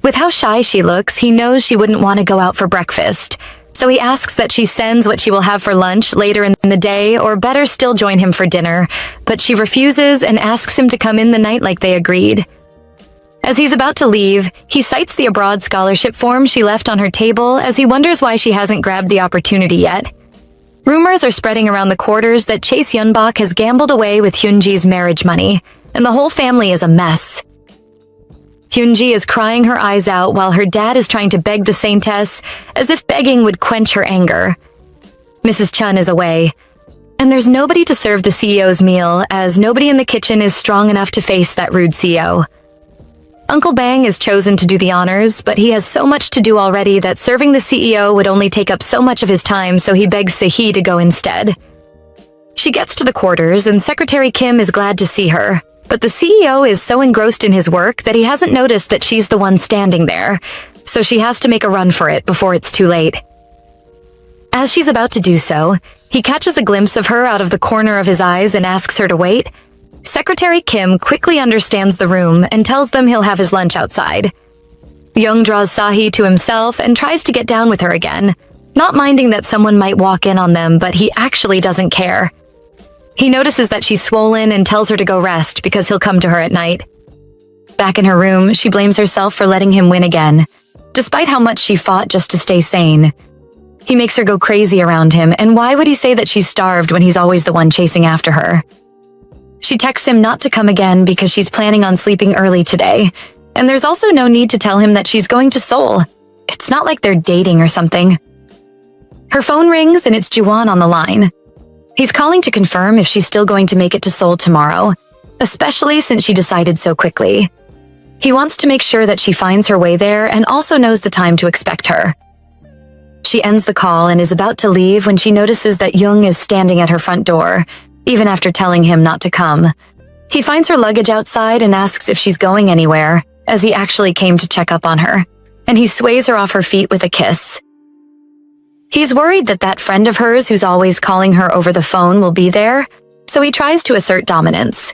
With how shy she looks, he knows she wouldn't want to go out for breakfast, so he asks that she sends what she will have for lunch later in the day or better still join him for dinner, but she refuses and asks him to come in the night like they agreed. As he's about to leave, he cites the abroad scholarship form she left on her table as he wonders why she hasn't grabbed the opportunity yet. Rumors are spreading around the quarters that Chase Yunbok has gambled away with Hyunji's marriage money, and the whole family is a mess. Hyunji is crying her eyes out while her dad is trying to beg the saintess, as if begging would quench her anger. Mrs. Chun is away, and there's nobody to serve the CEO's meal as nobody in the kitchen is strong enough to face that rude CEO. Uncle Bang is chosen to do the honors, but he has so much to do already that serving the CEO would only take up so much of his time, so he begs Sehee to go instead. She gets to the quarters, and Secretary Kim is glad to see her, but the CEO is so engrossed in his work that he hasn't noticed that she's the one standing there, so she has to make a run for it before it's too late. As she's about to do so, he catches a glimpse of her out of the corner of his eyes and asks her to wait. Secretary Kim quickly understands the room and tells them he'll have his lunch outside. Young draws Sahi to himself and tries to get down with her again, not minding that someone might walk in on them, but he actually doesn't care. He notices that she's swollen and tells her to go rest because he'll come to her at night. Back in her room, she blames herself for letting him win again, despite how much she fought just to stay sane. He makes her go crazy around him, and why would he say that she's starved when he's always the one chasing after her? She texts him not to come again because she's planning on sleeping early today, and there's also no need to tell him that she's going to Seoul. It's not like they're dating or something. Her phone rings and it's Juwon on the line. He's calling to confirm if she's still going to make it to Seoul tomorrow, especially since she decided so quickly. He wants to make sure that she finds her way there and also knows the time to expect her. She ends the call and is about to leave when she notices that Jung is standing at her front door, even after telling him not to come. He finds her luggage outside and asks if she's going anywhere, as he actually came to check up on her, and he sways her off her feet with a kiss. He's worried that that friend of hers who's always calling her over the phone will be there, so he tries to assert dominance.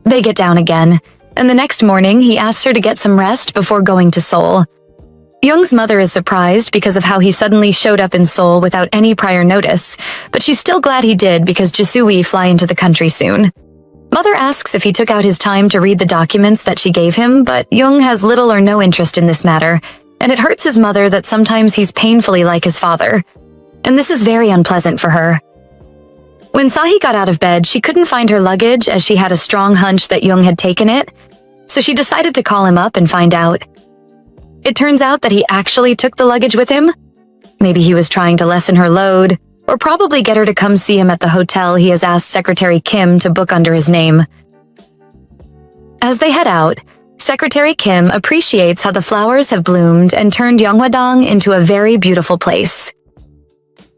They get down again, and the next morning he asks her to get some rest before going to Seoul. Jung's mother is surprised because of how he suddenly showed up in Seoul without any prior notice, but she's still glad he did because Jisoo fly into the country soon. Mother asks if he took out his time to read the documents that she gave him, but Jung has little or no interest in this matter, and it hurts his mother that sometimes he's painfully like his father. And this is very unpleasant for her. When Sahi got out of bed, she couldn't find her luggage as she had a strong hunch that Jung had taken it, so she decided to call him up and find out. It turns out that he actually took the luggage with him. Maybe he was trying to lessen her load, or probably get her to come see him at the hotel he has asked Secretary Kim to book under his name. As they head out, Secretary Kim appreciates how the flowers have bloomed and turned Yeonghwadang into a very beautiful place.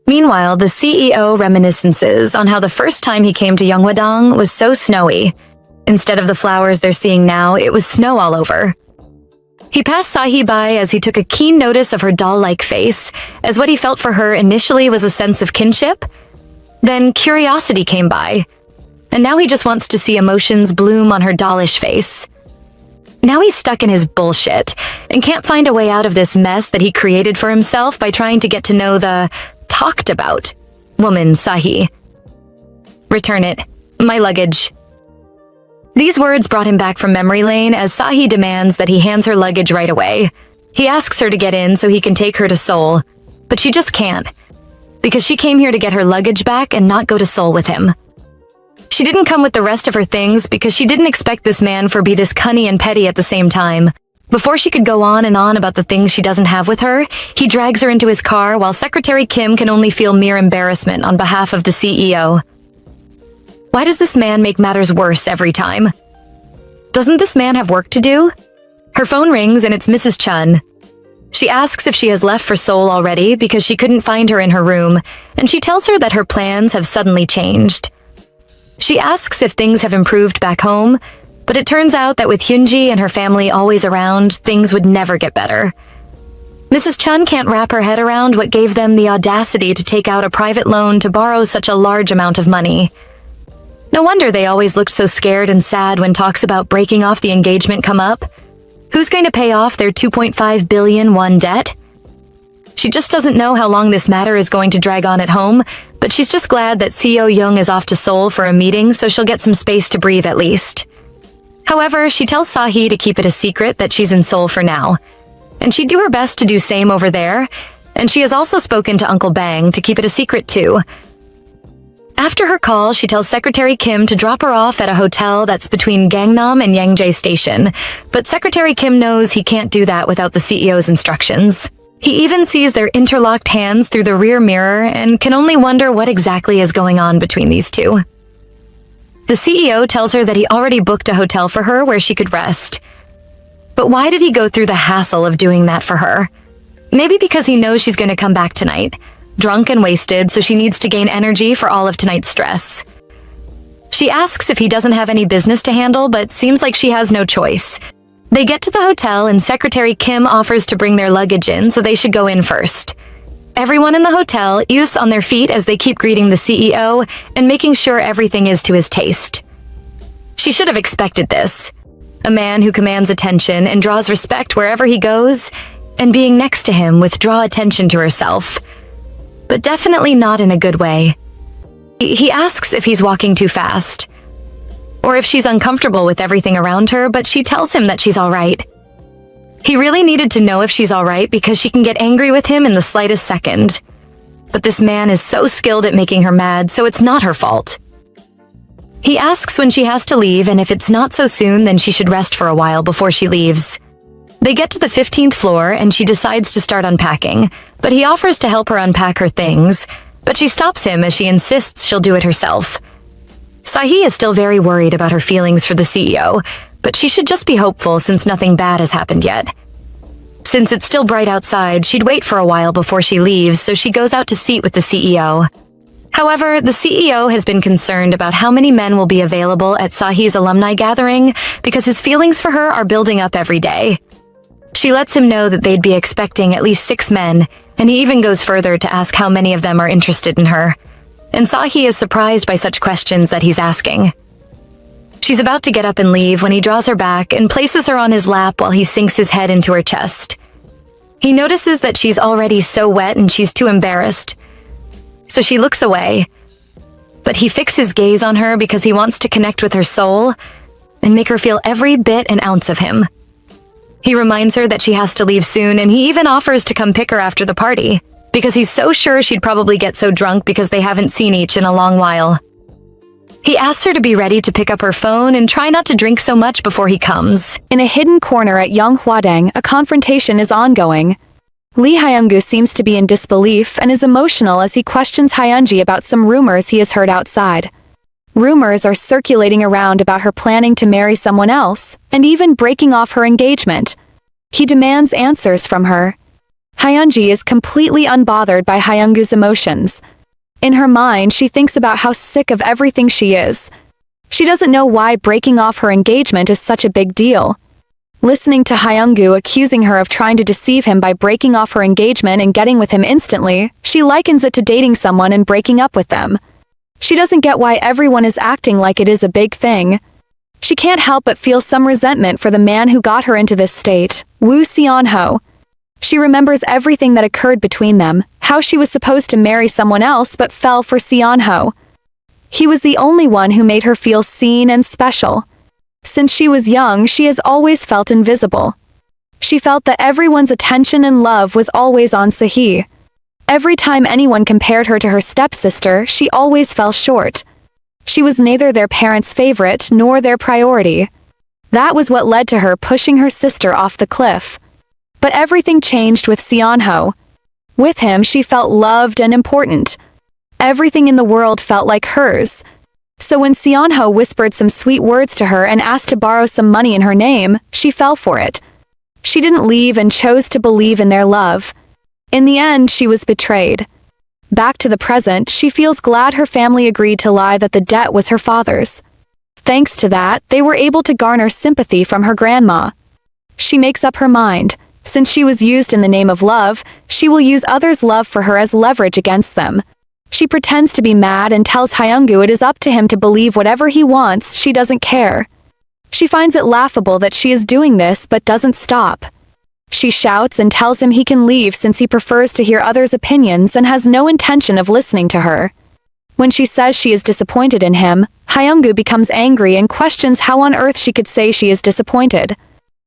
Meanwhile, the CEO reminiscences on how the first time he came to Yeonghwadang was so snowy. Instead of the flowers they're seeing now, it was snow all over. He passed Sahi by as he took a keen notice of her doll-like face, as what he felt for her initially was a sense of kinship. Then curiosity came by, and now he just wants to see emotions bloom on her dollish face. Now he's stuck in his bullshit, and can't find a way out of this mess that he created for himself by trying to get to know the talked about woman Sahi. Return it. My luggage. These words brought him back from memory lane as Sahi demands that he hands her luggage right away. He asks her to get in so he can take her to Seoul, but she just can't, because she came here to get her luggage back and not go to Seoul with him. She didn't come with the rest of her things because she didn't expect this man for be this cunning and petty at the same time. Before she could go on and on about the things she doesn't have with her, he drags her into his car while Secretary Kim can only feel mere embarrassment on behalf of the CEO. Why does this man make matters worse every time? Doesn't this man have work to do? Her phone rings and it's Mrs. Chun. She asks if she has left for Seoul already because she couldn't find her in her room, and she tells her that her plans have suddenly changed. She asks if things have improved back home, but it turns out that with Hyunji and her family always around, things would never get better. Mrs. Chun can't wrap her head around what gave them the audacity to take out a private loan to borrow such a large amount of money. No wonder they always looked so scared and sad when talks about breaking off the engagement come up. Who's going to pay off their 2.5 billion won debt? She just doesn't know how long this matter is going to drag on at home, but she's just glad that Seo Young is off to Seoul for a meeting so she'll get some space to breathe at least. However, she tells Sahi to keep it a secret that she's in Seoul for now, and she'd do her best to do same over there, and she has also spoken to Uncle Bang to keep it a secret too. After her call, she tells Secretary Kim to drop her off at a hotel that's between Gangnam and Yangjae Station, but Secretary Kim knows he can't do that without the CEO's instructions. He even sees their interlocked hands through the rear mirror and can only wonder what exactly is going on between these two. The CEO tells her that he already booked a hotel for her where she could rest. But why did he go through the hassle of doing that for her? Maybe because he knows she's going to come back tonight, drunk and wasted, so she needs to gain energy for all of tonight's stress. She asks if he doesn't have any business to handle, but seems like she has no choice. They get to the hotel and Secretary Kim offers to bring their luggage in, so they should go in first. Everyone in the hotel is on their feet as they keep greeting the CEO and making sure everything is to his taste. She should have expected this. A man who commands attention and draws respect wherever he goes, and being next to him would draw attention to herself. But definitely not in a good way. He asks if he's walking too fast. or if she's uncomfortable with everything around her, but she tells him that she's alright. He really needed to know if she's alright because she can get angry with him in the slightest second. But this man is so skilled at making her mad, so it's not her fault. He asks when she has to leave, and if it's not so soon, then she should rest for a while before she leaves. They get to the 15th floor, and she decides to start unpacking, but he offers to help her unpack her things, but she stops him as she insists she'll do it herself. Sahi is still very worried about her feelings for the CEO, but she should just be hopeful since nothing bad has happened yet. Since it's still bright outside, she'd wait for a while before she leaves, so she goes out to seat with the CEO. However, the CEO has been concerned about how many men will be available at Sahi's alumni gathering because his feelings for her are building up every day. She lets him know that they'd be expecting at least 6 men, and he even goes further to ask how many of them are interested in her. And Sahi is surprised by such questions that he's asking. She's about to get up and leave when he draws her back and places her on his lap while he sinks his head into her chest. He notices that she's already so wet and she's too embarrassed, so she looks away. But he fixes his gaze on her because he wants to connect with her soul and make her feel every bit and ounce of him. He reminds her that she has to leave soon, and he even offers to come pick her after the party, because he's so sure she'd probably get so drunk because they haven't seen each in a long while. He asks her to be ready to pick up her phone and try not to drink so much before he comes. In a hidden corner at Yonghwadeng, a confrontation is ongoing. Lee Hyungu seems to be in disbelief and is emotional as he questions Hyunji about some rumors he has heard outside. Rumors are circulating around about her planning to marry someone else, and even breaking off her engagement. He demands answers from her. Hyunji is completely unbothered by Hyungu's emotions. In her mind, she thinks about how sick of everything she is. She doesn't know why breaking off her engagement is such a big deal. Listening to Hyungu accusing her of trying to deceive him by breaking off her engagement and getting with him instantly, she likens it to dating someone and breaking up with them. She doesn't get why everyone is acting like it is a big thing. She can't help but feel some resentment for the man who got her into this state, Woo Seon-ho. She remembers everything that occurred between them, how she was supposed to marry someone else but fell for Seon-ho. He was the only one who made her feel seen and special. Since she was young, she has always felt invisible. She felt that everyone's attention and love was always on Sahi. Every time anyone compared her to her stepsister, she always fell short. She was neither their parents' favorite nor their priority. That was what led to her pushing her sister off the cliff. But everything changed with Seon-ho. With him, she felt loved and important. Everything in the world felt like hers. So when Seon-ho whispered some sweet words to her and asked to borrow some money in her name, she fell for it. She didn't leave and chose to believe in their love. In the end, she was betrayed. Back to the present, she feels glad her family agreed to lie that the debt was her father's. Thanks to that, they were able to garner sympathy from her grandma. She makes up her mind. Since she was used in the name of love, she will use others' love for her as leverage against them. She pretends to be mad and tells Hyungu it is up to him to believe whatever he wants, she doesn't care. She finds it laughable that she is doing this but doesn't stop. She shouts and tells him he can leave since he prefers to hear others' opinions and has no intention of listening to her. When she says she is disappointed in him, Hyungu becomes angry and questions how on earth she could say she is disappointed.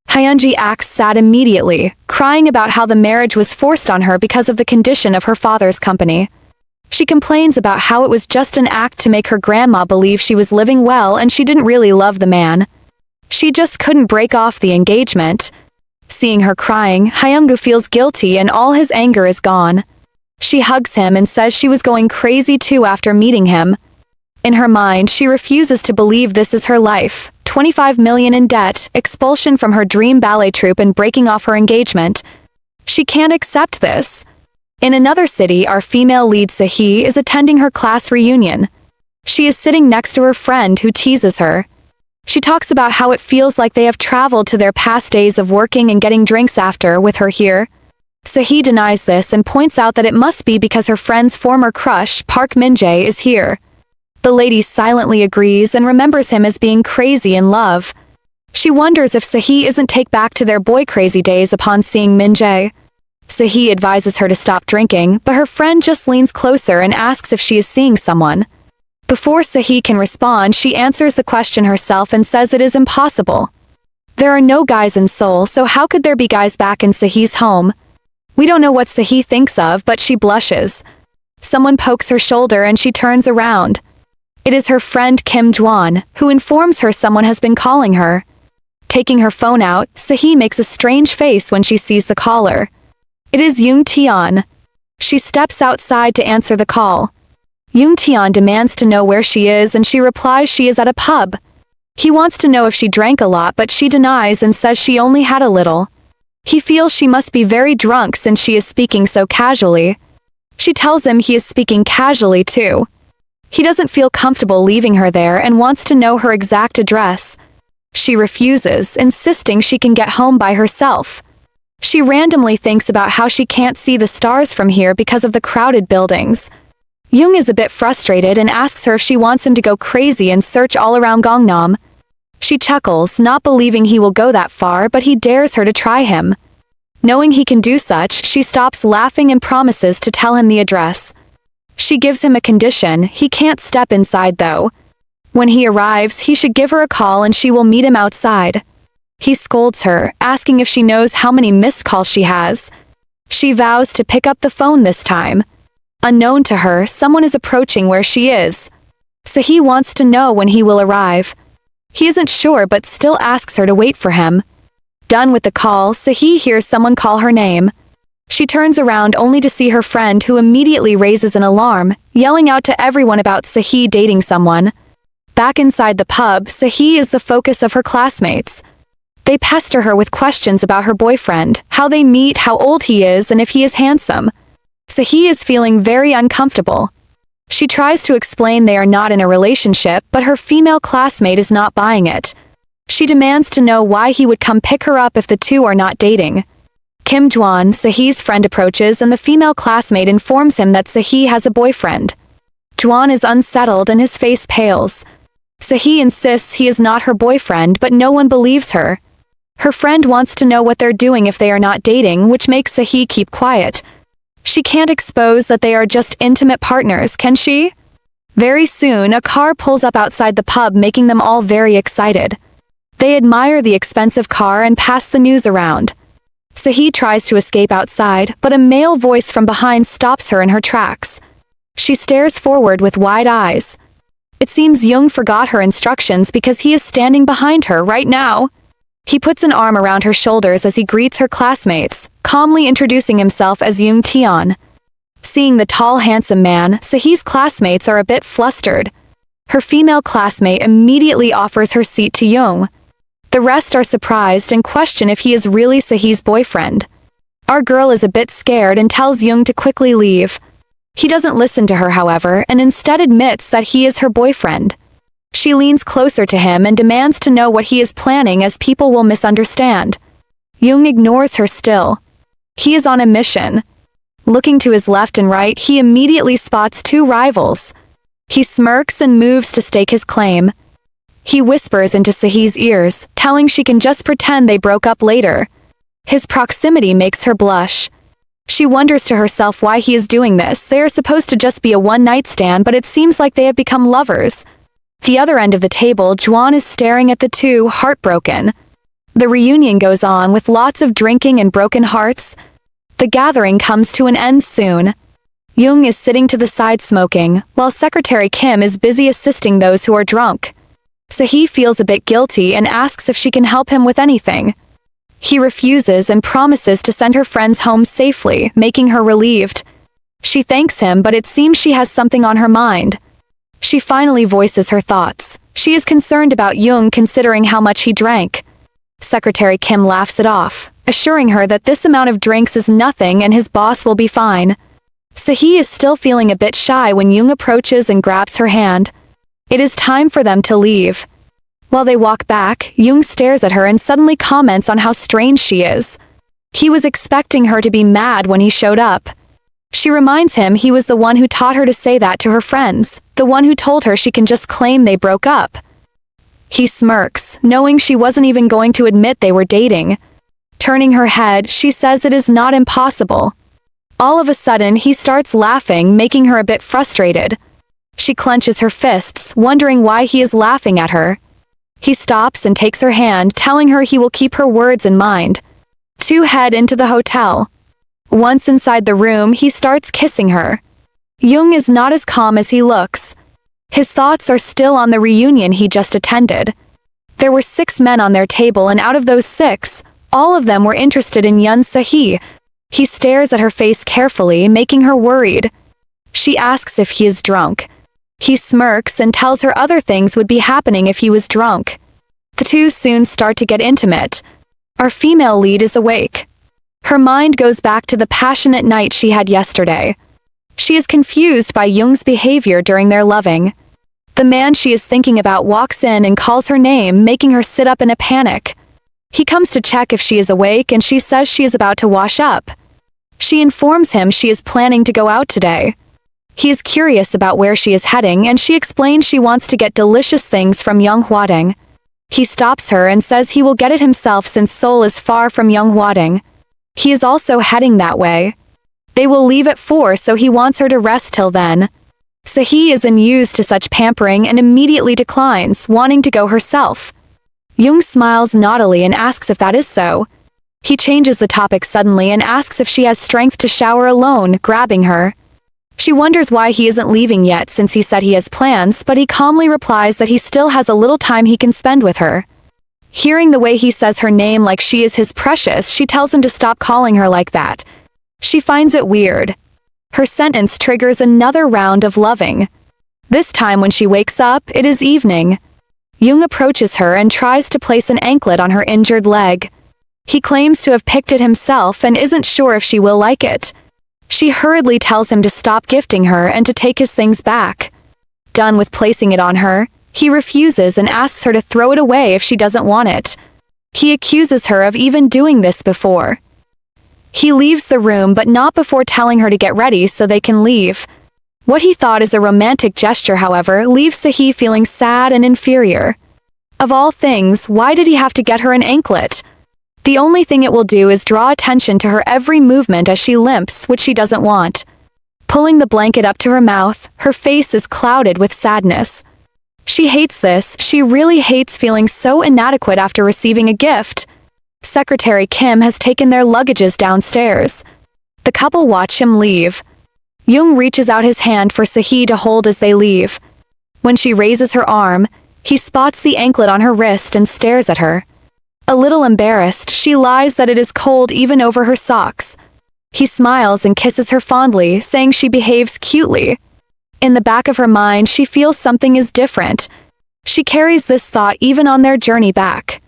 Hyunji acts sad immediately, crying about how the marriage was forced on her because of the condition of her father's company. She complains about how it was just an act to make her grandma believe she was living well and she didn't really love the man. She just couldn't break off the engagement. Seeing her crying, Hyungu feels guilty and all his anger is gone. She hugs him and says she was going crazy too after meeting him. In her mind, she refuses to believe this is her life. 25 million in debt, expulsion from her dream ballet troupe and breaking off her engagement. She can't accept this. In another city, our female lead Sahi is attending her class reunion. She is sitting next to her friend who teases her. She talks about how it feels like they have traveled to their past days of working and getting drinks after with her here. Sahi denies this and points out that it must be because her friend's former crush, Park Min-jae, is here. The lady silently agrees and remembers him as being crazy in love. She wonders if Sahi isn't take back to their boy-crazy days upon seeing Min-jae. Sahi advises her to stop drinking, but her friend just leans closer and asks if she is seeing someone. Before Sehee can respond, she answers the question herself and says it is impossible. There are no guys in Seoul, so how could there be guys back in Sehee's home? We don't know what Sehee thinks of, but she blushes. Someone pokes her shoulder and she turns around. It is her friend Kim Jwan, who informs her someone has been calling her. Taking her phone out, Sehee makes a strange face when she sees the caller. It is Young Tayon. She steps outside to answer the call. Young Tayon demands to know where she is and she replies she is at a pub. He wants to know if she drank a lot, but she denies and says she only had a little. He feels she must be very drunk since she is speaking so casually. She tells him he is speaking casually too. He doesn't feel comfortable leaving her there and wants to know her exact address. She refuses, insisting she can get home by herself. She randomly thinks about how she can't see the stars from here because of the crowded buildings. Young is a bit frustrated and asks her if she wants him to go crazy and search all around Gangnam. She chuckles, not believing he will go that far, but he dares her to try him. Knowing he can do such, she stops laughing and promises to tell him the address. She gives him a condition: he can't step inside though. When he arrives, he should give her a call and she will meet him outside. He scolds her, asking if she knows how many missed calls she has. She vows to pick up the phone this time. Unknown to her, someone is approaching where she is. Sehee wants to know when he will arrive. He isn't sure but still asks her to wait for him. Done with the call, Sehee hears someone call her name. She turns around only to see her friend, who immediately raises an alarm, yelling out to everyone about Sehee dating someone. Back inside the pub, Sehee is the focus of her classmates. They pester her with questions about her boyfriend, how they meet, how old he is, and if he is handsome. Sehee is feeling very uncomfortable. She tries to explain they are not in a relationship, but her female classmate is not buying it. She demands to know why he would come pick her up if the two are not dating. Kim Jwan, Sehee's friend, approaches and the female classmate informs him that Sehee has a boyfriend. Jwan is unsettled and his face pales. Sehee insists he is not her boyfriend, but no one believes her. Her friend wants to know what they're doing if they are not dating, which makes Sehee keep quiet. She can't expose that they are just intimate partners, can she? Very soon, a car pulls up outside the pub, making them all very excited. They admire the expensive car and pass the news around. Sehee tries to escape outside, but a male voice from behind stops her in her tracks. She stares forward with wide eyes. It seems Young forgot her instructions because he is standing behind her right now. He puts an arm around her shoulders as he greets her classmates, calmly introducing himself as Young Tayon. Seeing the tall, handsome man, Sehee's classmates are a bit flustered. Her female classmate immediately offers her seat to Young. The rest are surprised and question if he is really Sehee's boyfriend. Our girl is a bit scared and tells Young to quickly leave. He doesn't listen to her, however, and instead admits that he is her boyfriend. She leans closer to him and demands to know what he is planning, as people will misunderstand. Young ignores her still. He is on a mission. Looking to his left and right, he immediately spots two rivals. He smirks and moves to stake his claim. He whispers into Sehee's ears, telling she can just pretend they broke up later. His proximity makes her blush. She wonders to herself why he is doing this. They are supposed to just be a one-night stand, but it seems like they have become lovers. The other end of the table, Jwan is staring at the two, heartbroken. The reunion goes on with lots of drinking and broken hearts. The gathering comes to an end soon. Young is sitting to the side smoking, while Secretary Kim is busy assisting those who are drunk. Sehee feels a bit guilty and asks if she can help him with anything. He refuses and promises to send her friends home safely, making her relieved. She thanks him, but it seems she has something on her mind. She finally voices her thoughts. She is concerned about Young considering how much he drank. Secretary Kim laughs it off, assuring her that this amount of drinks is nothing and his boss will be fine. Sehee is still feeling a bit shy when Young approaches and grabs her hand. It is time for them to leave. While they walk back, Young stares at her and suddenly comments on how strange she is. He was expecting her to be mad when he showed up. She reminds him he was the one who taught her to say that to her friends, the one who told her she can just claim they broke up. He smirks, knowing she wasn't even going to admit they were dating. Turning her head, she says it is not impossible. All of a sudden, he starts laughing, making her a bit frustrated. She clenches her fists, wondering why he is laughing at her. He stops and takes her hand, telling her he will keep her words in mind. Two head into the hotel. Once inside the room, he starts kissing her. Jung is not as calm as he looks. His thoughts are still on the reunion he just attended. There were 6 men on their table, and out of those 6, all of them were interested in Yun Se-hee. He stares at her face carefully, making her worried. She asks if he is drunk. He smirks and tells her other things would be happening if he was drunk. The two soon start to get intimate. Our female lead is awake. Her mind goes back to the passionate night she had yesterday. She is confused by Jung's behavior during their loving. The man she is thinking about walks in and calls her name, making her sit up in a panic. He comes to check if she is awake, and she says she is about to wash up. She informs him she is planning to go out today. He is curious about where she is heading, and she explains she wants to get delicious things from Young Hwadeng. He stops her and says he will get it himself since Seoul is far from Young Hwadeng. He is also heading that way. They will leave at 4, so he wants her to rest till then. Se-hee is unused to such pampering and immediately declines, wanting to go herself. Jung smiles naughtily and asks if that is so. He changes the topic suddenly and asks if she has strength to shower alone, grabbing her. She wonders why he isn't leaving yet since he said he has plans, but he calmly replies that he still has a little time he can spend with her. Hearing the way he says her name like she is his precious, she tells him to stop calling her like that. She finds it weird. Her sentence triggers another round of loving. This time when she wakes up, it is evening. Jung approaches her and tries to place an anklet on her injured leg. He claims to have picked it himself and isn't sure if she will like it. She hurriedly tells him to stop gifting her and to take his things back. Done with placing it on her, he refuses and asks her to throw it away if she doesn't want it. He accuses her of even doing this before. He leaves the room, but not before telling her to get ready so they can leave. What he thought is a romantic gesture, however, leaves Se-hee feeling sad and inferior. Of all things, why did he have to get her an anklet? The only thing it will do is draw attention to her every movement as she limps, which she doesn't want. Pulling the blanket up to her mouth, her face is clouded with sadness. She hates this. She really hates feeling so inadequate after receiving a gift. Secretary Kim has taken their luggages downstairs. The couple watch him leave. Jung reaches out his hand for Se-hee to hold as they leave. When she raises her arm, he spots the anklet on her wrist and stares at her. A little embarrassed, she lies that it is cold even over her socks. He smiles and kisses her fondly, saying she behaves cutely. In the back of her mind, she feels something is different. She carries this thought even on their journey back.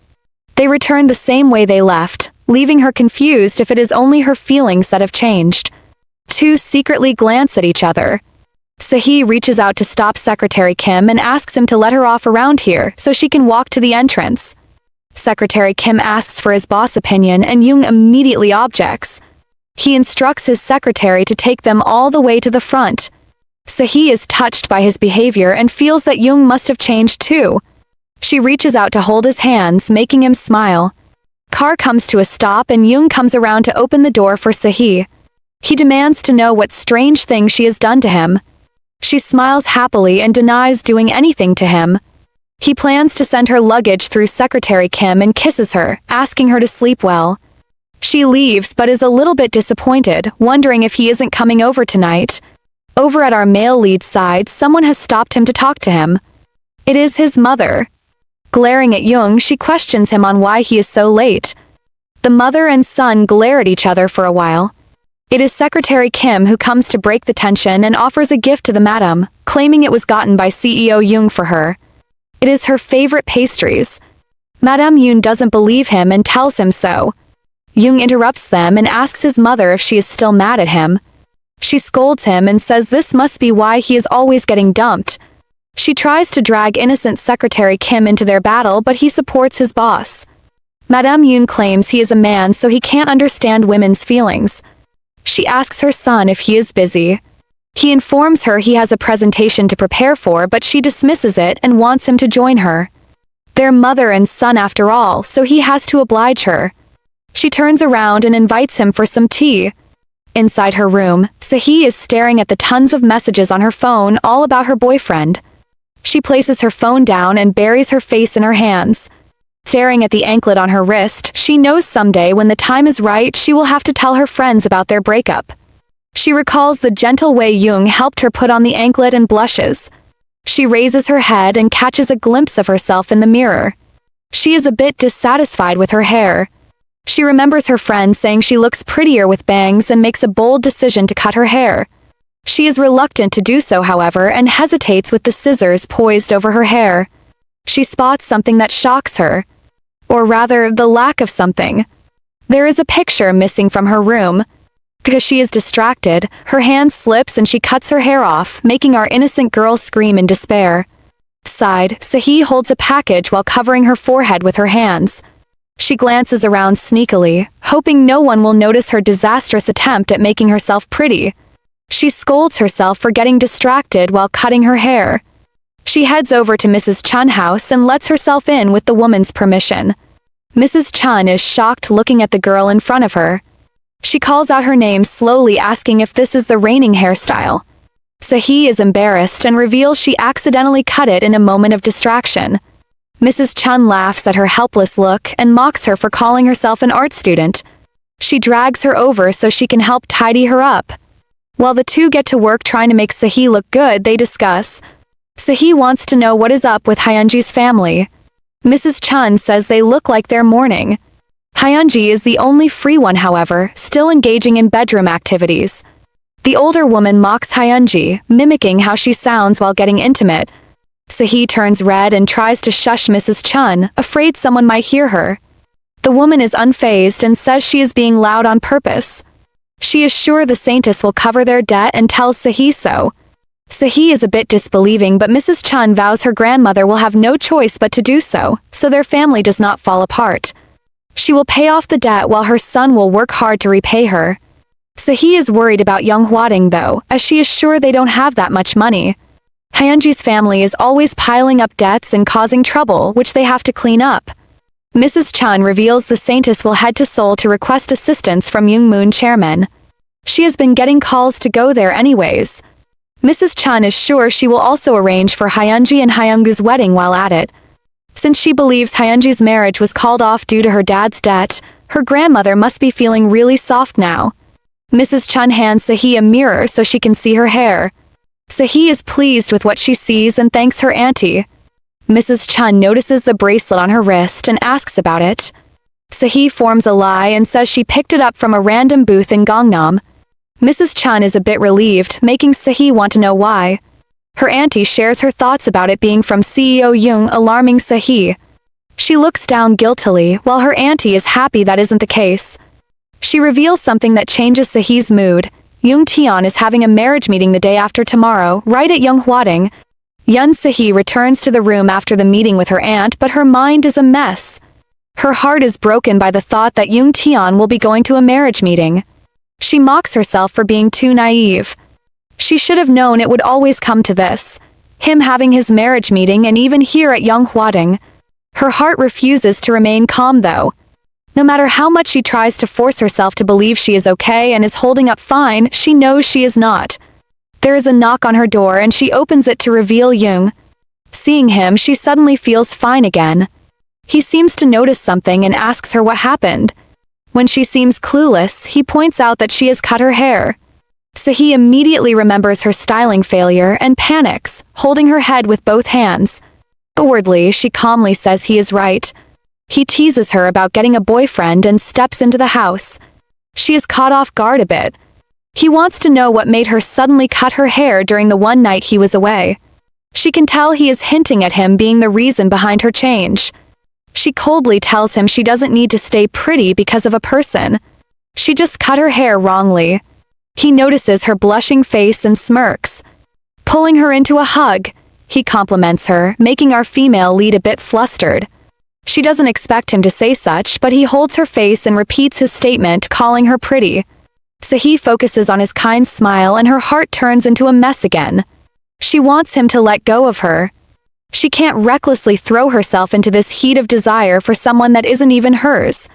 They return the same way they left, leaving her confused if it is only her feelings that have changed. Two secretly glance at each other. Se-hee reaches out to stop Secretary Kim and asks him to let her off around here so she can walk to the entrance. Secretary Kim asks for his boss' opinion and Jung immediately objects. He instructs his secretary to take them all the way to the front. Se-hee is touched by his behavior and feels that Jung must have changed too. She reaches out to hold his hands, making him smile. Car comes to a stop and Jung comes around to open the door for Se-hee. He demands to know what strange thing she has done to him. She smiles happily and denies doing anything to him. He plans to send her luggage through Secretary Kim and kisses her, asking her to sleep well. She leaves but is a little bit disappointed, wondering if he isn't coming over tonight. Over at our male lead's side, someone has stopped him to talk to him. It is his mother. Glaring at Jung, she questions him on why he is so late. The mother and son glare at each other for a while. It is Secretary Kim who comes to break the tension and offers a gift to the madam, claiming it was gotten by CEO Jung for her. It is her favorite pastries. Madame Yoon doesn't believe him and tells him so. Jung interrupts them and asks his mother if she is still mad at him. She scolds him and says this must be why he is always getting dumped. She tries to drag innocent Secretary Kim into their battle, but he supports his boss. Madame Yoon claims he is a man so he can't understand women's feelings. She asks her son if he is busy. He informs her he has a presentation to prepare for, but she dismisses it and wants him to join her. They're mother and son after all, so he has to oblige her. She turns around and invites him for some tea. Inside her room, Sehee is staring at the tons of messages on her phone all about her boyfriend. She places her phone down and buries her face in her hands. Staring at the anklet on her wrist, she knows someday when the time is right she will have to tell her friends about their breakup. She recalls the gentle way Jung helped her put on the anklet and blushes. She raises her head and catches a glimpse of herself in the mirror. She is a bit dissatisfied with her hair. She remembers her friend saying she looks prettier with bangs and makes a bold decision to cut her hair. She is reluctant to do so, however, and hesitates with the scissors poised over her hair. She spots something that shocks her. Or rather, the lack of something. There is a picture missing from her room. Because she is distracted, her hand slips and she cuts her hair off, making our innocent girl scream in despair. Side, Sehee holds a package while covering her forehead with her hands. She glances around sneakily, hoping no one will notice her disastrous attempt at making herself pretty. She scolds herself for getting distracted while cutting her hair. She heads over to Mrs. Chun's house and lets herself in with the woman's permission. Mrs. Chun is shocked looking at the girl in front of her. She calls out her name slowly, asking if this is the reigning hairstyle. Sehee is embarrassed and reveals she accidentally cut it in a moment of distraction. Mrs. Chun laughs at her helpless look and mocks her for calling herself an art student. She drags her over so she can help tidy her up. While the two get to work trying to make Sehee look good, they discuss. Sehee wants to know what is up with Hyunji's family. Mrs. Chun says they look like they're mourning. Hyunji is the only free one, however, still engaging in bedroom activities. The older woman mocks Hyunji, mimicking how she sounds while getting intimate. Sehee turns red and tries to shush Mrs. Chun, afraid someone might hear her. The woman is unfazed and says she is being loud on purpose. She is sure the saintess will cover their debt and tells Sehee so. Sehee is a bit disbelieving, but Mrs. Chun vows her grandmother will have no choice but to do so their family does not fall apart. She will pay off the debt while her son will work hard to repay her. Sehee is worried about young Hwading though, as she is sure they don't have that much money. Hyunji's family is always piling up debts and causing trouble, which they have to clean up. Mrs. Chun reveals the saintess will head to Seoul to request assistance from Youngmoon chairman. She has been getting calls to go there anyways. Mrs. Chun is sure she will also arrange for Hyunji and Hyungu's wedding while at it. Since she believes Hyunji's marriage was called off due to her dad's debt, her grandmother must be feeling really soft now. Mrs. Chun hands Sehee a mirror so she can see her hair. Sehee is pleased with what she sees and thanks her auntie. Mrs. Chun notices the bracelet on her wrist and asks about it. Sehee forms a lie and says she picked it up from a random booth in Gangnam. Mrs. Chun is a bit relieved, making Sehee want to know why. Her auntie shares her thoughts about it being from CEO Jung, alarming Sehee. She looks down guiltily, while her auntie is happy that isn't the case. She reveals something that changes Sehee's mood. Jung Tayon is having a marriage meeting the day after tomorrow, right at Young Hwading. Yun Sehee returns to the room after the meeting with her aunt, but her mind is a mess. Her heart is broken by the thought that Jung Tayon will be going to a marriage meeting. She mocks herself for being too naive. She should have known it would always come to this. Him having his marriage meeting and even here at Young Hwading. Her heart refuses to remain calm though. No matter how much she tries to force herself to believe she is okay and is holding up fine, she knows she is not. There is a knock on her door and she opens it to reveal Jung. Seeing him, she suddenly feels fine again. He seems to notice something and asks her what happened. When she seems clueless, he points out that she has cut her hair. Sehee immediately remembers her styling failure and panics, holding her head with both hands. Outwardly, she calmly says he is right. He teases her about getting a boyfriend and steps into the house. She is caught off guard a bit. He wants to know what made her suddenly cut her hair during the one night he was away. She can tell he is hinting at him being the reason behind her change. She coldly tells him she doesn't need to stay pretty because of a person. She just cut her hair wrongly. He notices her blushing face and smirks. Pulling her into a hug, he compliments her, making our female lead a bit flustered. She doesn't expect him to say such, but he holds her face and repeats his statement, calling her pretty. Sehee focuses on his kind smile and her heart turns into a mess again. She wants him to let go of her. She can't recklessly throw herself into this heat of desire for someone that isn't even hers.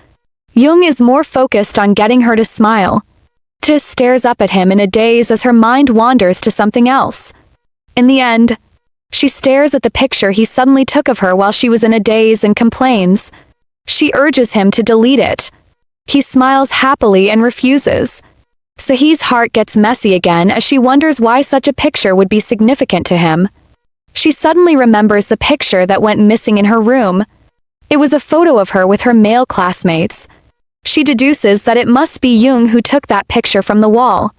Jung is more focused on getting her to smile. Hoteh stares up at him in a daze as her mind wanders to something else. In the end, she stares at the picture he suddenly took of her while she was in a daze and complains. She urges him to delete it. He smiles happily and refuses. Sahi's heart gets messy again as she wonders why such a picture would be significant to him. She suddenly remembers the picture that went missing in her room. It was a photo of her with her male classmates. She deduces that it must be Jung who took that picture from the wall.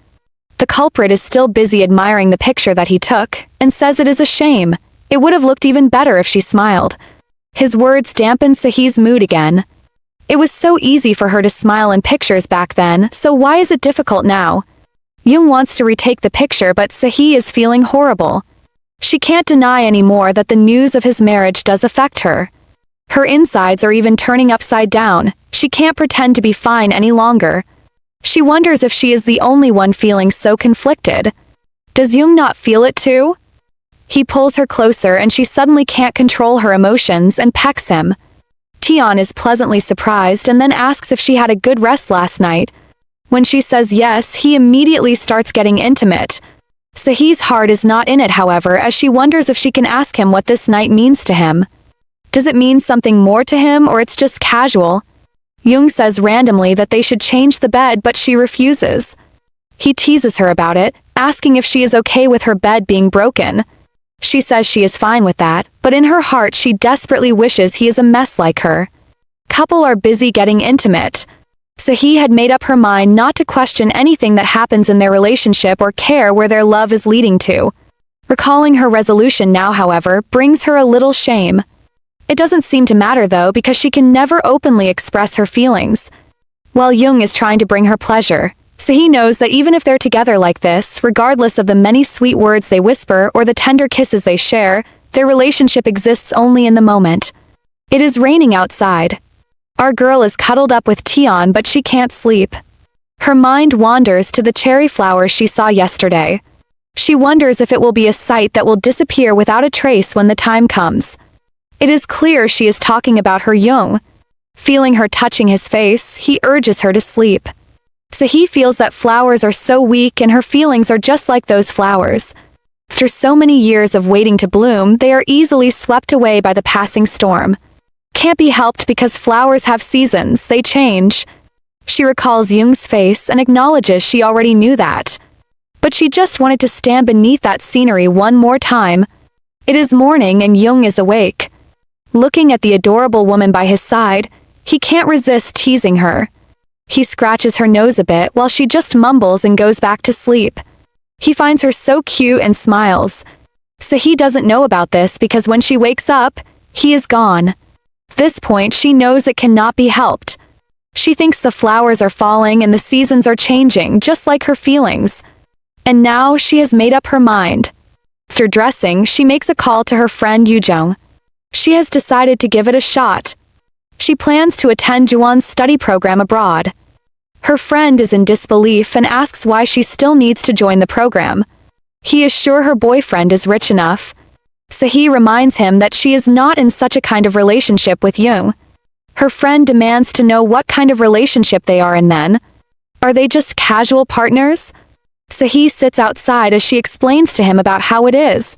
The culprit is still busy admiring the picture that he took, and says it is a shame. It would have looked even better if she smiled. His words dampen Sahi's mood again. It was so easy for her to smile in pictures back then, so why is it difficult now? Jung wants to retake the picture, but Sahi is feeling horrible. She can't deny anymore that the news of his marriage does affect her. Her insides are even turning upside down. She can't pretend to be fine any longer. She wonders if she is the only one feeling so conflicted. Does Jung not feel it too? He pulls her closer and she suddenly can't control her emotions and pecks him. Tayon is pleasantly surprised and then asks if she had a good rest last night. When she says yes, he immediately starts getting intimate. Sahi's heart is not in it, however, as she wonders if she can ask him what this night means to him. Does it mean something more to him, or it's just casual? Jung says randomly that they should change the bed, but she refuses. He teases her about it, asking if she is okay with her bed being broken. She says she is fine with that, but in her heart she desperately wishes he is a mess like her. Couple are busy getting intimate. Sahi had made up her mind not to question anything that happens in their relationship or care where their love is leading to. Recalling her resolution now, however, brings her a little shame. It doesn't seem to matter though, because she can never openly express her feelings. While Jung is trying to bring her pleasure, Sahi knows that even if they're together like this, regardless of the many sweet words they whisper or the tender kisses they share, their relationship exists only in the moment. It is raining outside. Our girl is cuddled up with Tayon, but she can't sleep. Her mind wanders to the cherry flowers she saw yesterday. She wonders if it will be a sight that will disappear without a trace when the time comes. It is clear she is talking about her Jung. Feeling her touching his face, he urges her to sleep. Sahi feels that flowers are so weak and her feelings are just like those flowers. After so many years of waiting to bloom, they are easily swept away by the passing storm. Can't be helped because flowers have seasons, they change. She recalls Jung's face and acknowledges she already knew that. But she just wanted to stand beneath that scenery one more time. It is morning and Jung is awake. Looking at the adorable woman by his side, he can't resist teasing her. He scratches her nose a bit while she just mumbles and goes back to sleep. He finds her so cute and smiles. Sahi doesn't know about this because when she wakes up, he is gone. At this point, she knows it cannot be helped. She thinks the flowers are falling and the seasons are changing, just like her feelings. And now she has made up her mind. After dressing, she makes a call to her friend Yujong. She has decided to give it a shot. She plans to attend Juwon's study program abroad. Her friend is in disbelief and asks why she still needs to join the program. He is sure her boyfriend is rich enough. Sahi reminds him that she is not in such a kind of relationship with Jung. Her friend demands to know what kind of relationship they are in then. Are they just casual partners? Sahi sits outside as she explains to him about how it is.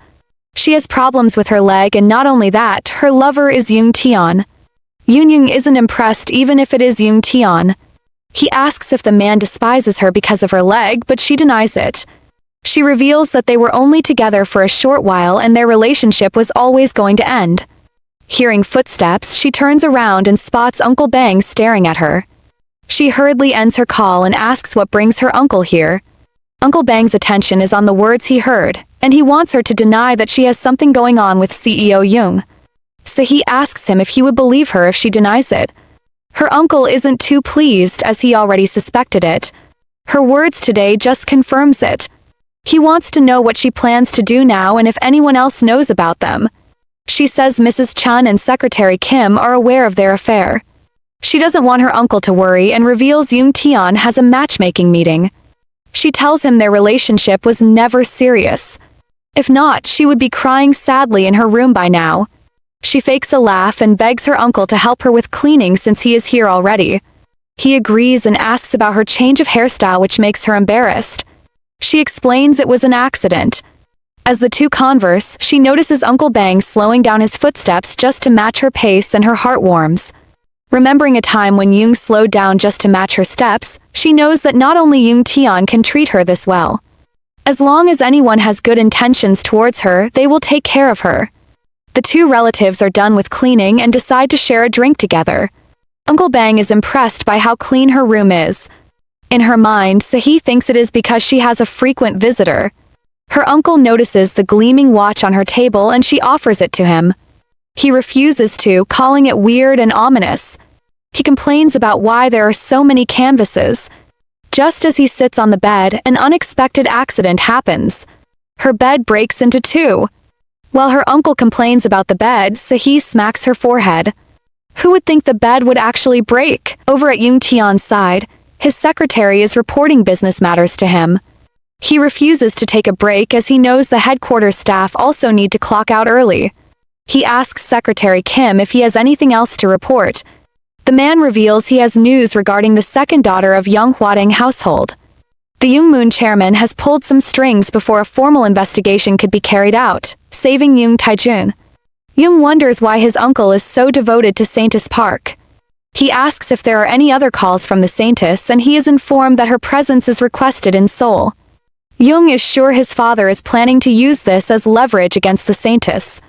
She has problems with her leg, and not only that, her lover is Jung Tayon. Jung isn't impressed even if it is Jung Tayon. He asks if the man despises her because of her leg, but she denies it. She reveals that they were only together for a short while and their relationship was always going to end. Hearing footsteps, she turns around and spots Uncle Bang staring at her. She hurriedly ends her call and asks what brings her uncle here. Uncle Bang's attention is on the words he heard, and he wants her to deny that she has something going on with CEO Jung. Sahi asks him if he would believe her if she denies it. Her uncle isn't too pleased as he already suspected it. Her words today just confirms it. He wants to know what she plans to do now and if anyone else knows about them. She says Mrs. Chun and Secretary Kim are aware of their affair. She doesn't want her uncle to worry and reveals Jung Tayon has a matchmaking meeting. She tells him their relationship was never serious. If not, she would be crying sadly in her room by now. She fakes a laugh and begs her uncle to help her with cleaning since he is here already. He agrees and asks about her change of hairstyle, which makes her embarrassed. She explains it was an accident. As the two converse, she notices Uncle Bang slowing down his footsteps just to match her pace, and her heart warms. Remembering a time when Young slowed down just to match her steps, she knows that not only Young Tayon can treat her this well. As long as anyone has good intentions towards her, they will take care of her. The two relatives are done with cleaning and decide to share a drink together. Uncle Bang is impressed by how clean her room is. In her mind, Sahi thinks it is because she has a frequent visitor. Her uncle notices the gleaming watch on her table and she offers it to him. He refuses to, calling it weird and ominous. He complains about why there are so many canvases. Just as he sits on the bed, an unexpected accident happens. Her bed breaks into two. While her uncle complains about the bed, Sahi smacks her forehead. Who would think the bed would actually break? Over at Young Taeyeon's side, his secretary is reporting business matters to him. He refuses to take a break as he knows the headquarters staff also need to clock out early. He asks Secretary Kim if he has anything else to report. The man reveals he has news regarding the second daughter of Young Hwadang household. The Youngmoon chairman has pulled some strings before a formal investigation could be carried out, saving Young Taejun. Young wonders why his uncle is so devoted to Saintis Park. He asks if there are any other calls from the Saintis, and he is informed that her presence is requested in Seoul. Young is sure his father is planning to use this as leverage against the Saintis.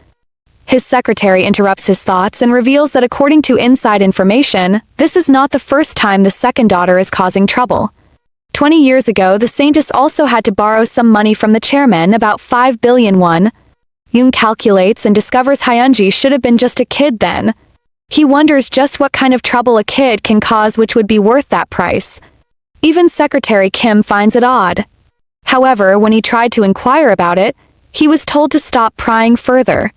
His secretary interrupts his thoughts and reveals that according to inside information, this is not the first time the second daughter is causing trouble. 20 years ago, the Saintis also had to borrow some money from the chairman, about 5 billion won. Young calculates and discovers Hyunji should have been just a kid then. He wonders just what kind of trouble a kid can cause which would be worth that price. Even Secretary Kim finds it odd. However, when he tried to inquire about it, he was told to stop prying further.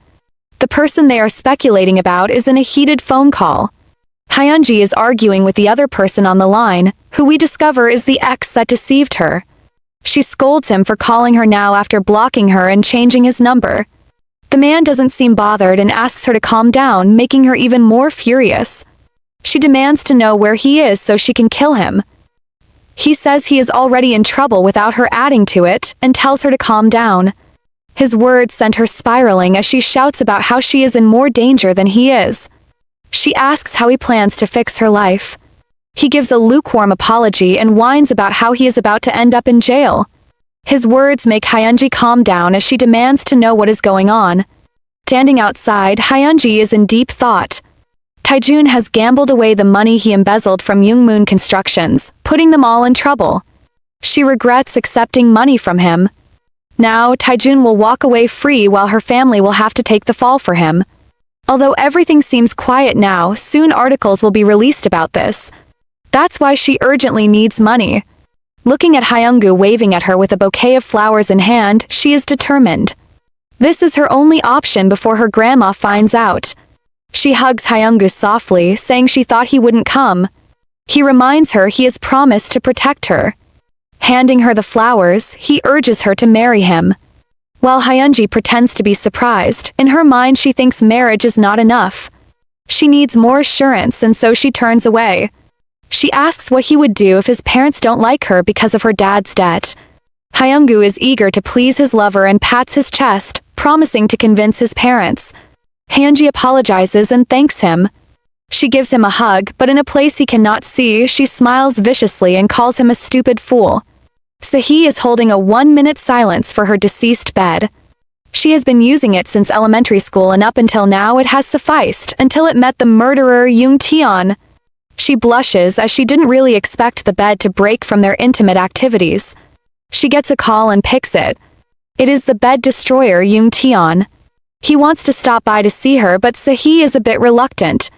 The person they are speculating about is in a heated phone call. Hyunji is arguing with the other person on the line, who we discover is the ex that deceived her. She scolds him for calling her now after blocking her and changing his number. The man doesn't seem bothered and asks her to calm down, making her even more furious. She demands to know where he is so she can kill him. He says he is already in trouble without her adding to it, and tells her to calm down. His words send her spiraling as she shouts about how she is in more danger than he is. She asks how he plans to fix her life. He gives a lukewarm apology and whines about how he is about to end up in jail. His words make Hyunji calm down as she demands to know what is going on. Standing outside, Hyunji is in deep thought. Taejun has gambled away the money he embezzled from Youngmoon Constructions, putting them all in trouble. She regrets accepting money from him. Now, Taejun will walk away free while her family will have to take the fall for him. Although everything seems quiet now, soon articles will be released about this. That's why she urgently needs money. Looking at Hyungu waving at her with a bouquet of flowers in hand, she is determined. This is her only option before her grandma finds out. She hugs Hyungu softly, saying she thought he wouldn't come. He reminds her he has promised to protect her. Handing her the flowers, he urges her to marry him. While Hyunji pretends to be surprised, in her mind she thinks marriage is not enough. She needs more assurance, and so she turns away. She asks what he would do if his parents don't like her because of her dad's debt. Hyungu is eager to please his lover and pats his chest, promising to convince his parents. Hyunji apologizes and thanks him. She gives him a hug, but in a place he cannot see, she smiles viciously and calls him a stupid fool. Sahi is holding a 1-minute silence for her deceased bed. She has been using it since elementary school, and up until now it has sufficed, until it met the murderer Young Taeyeon. She blushes as she didn't really expect the bed to break from their intimate activities. She gets a call and picks it. It is the bed destroyer Young Taeyeon. He wants to stop by to see her, but Sahi is a bit reluctant.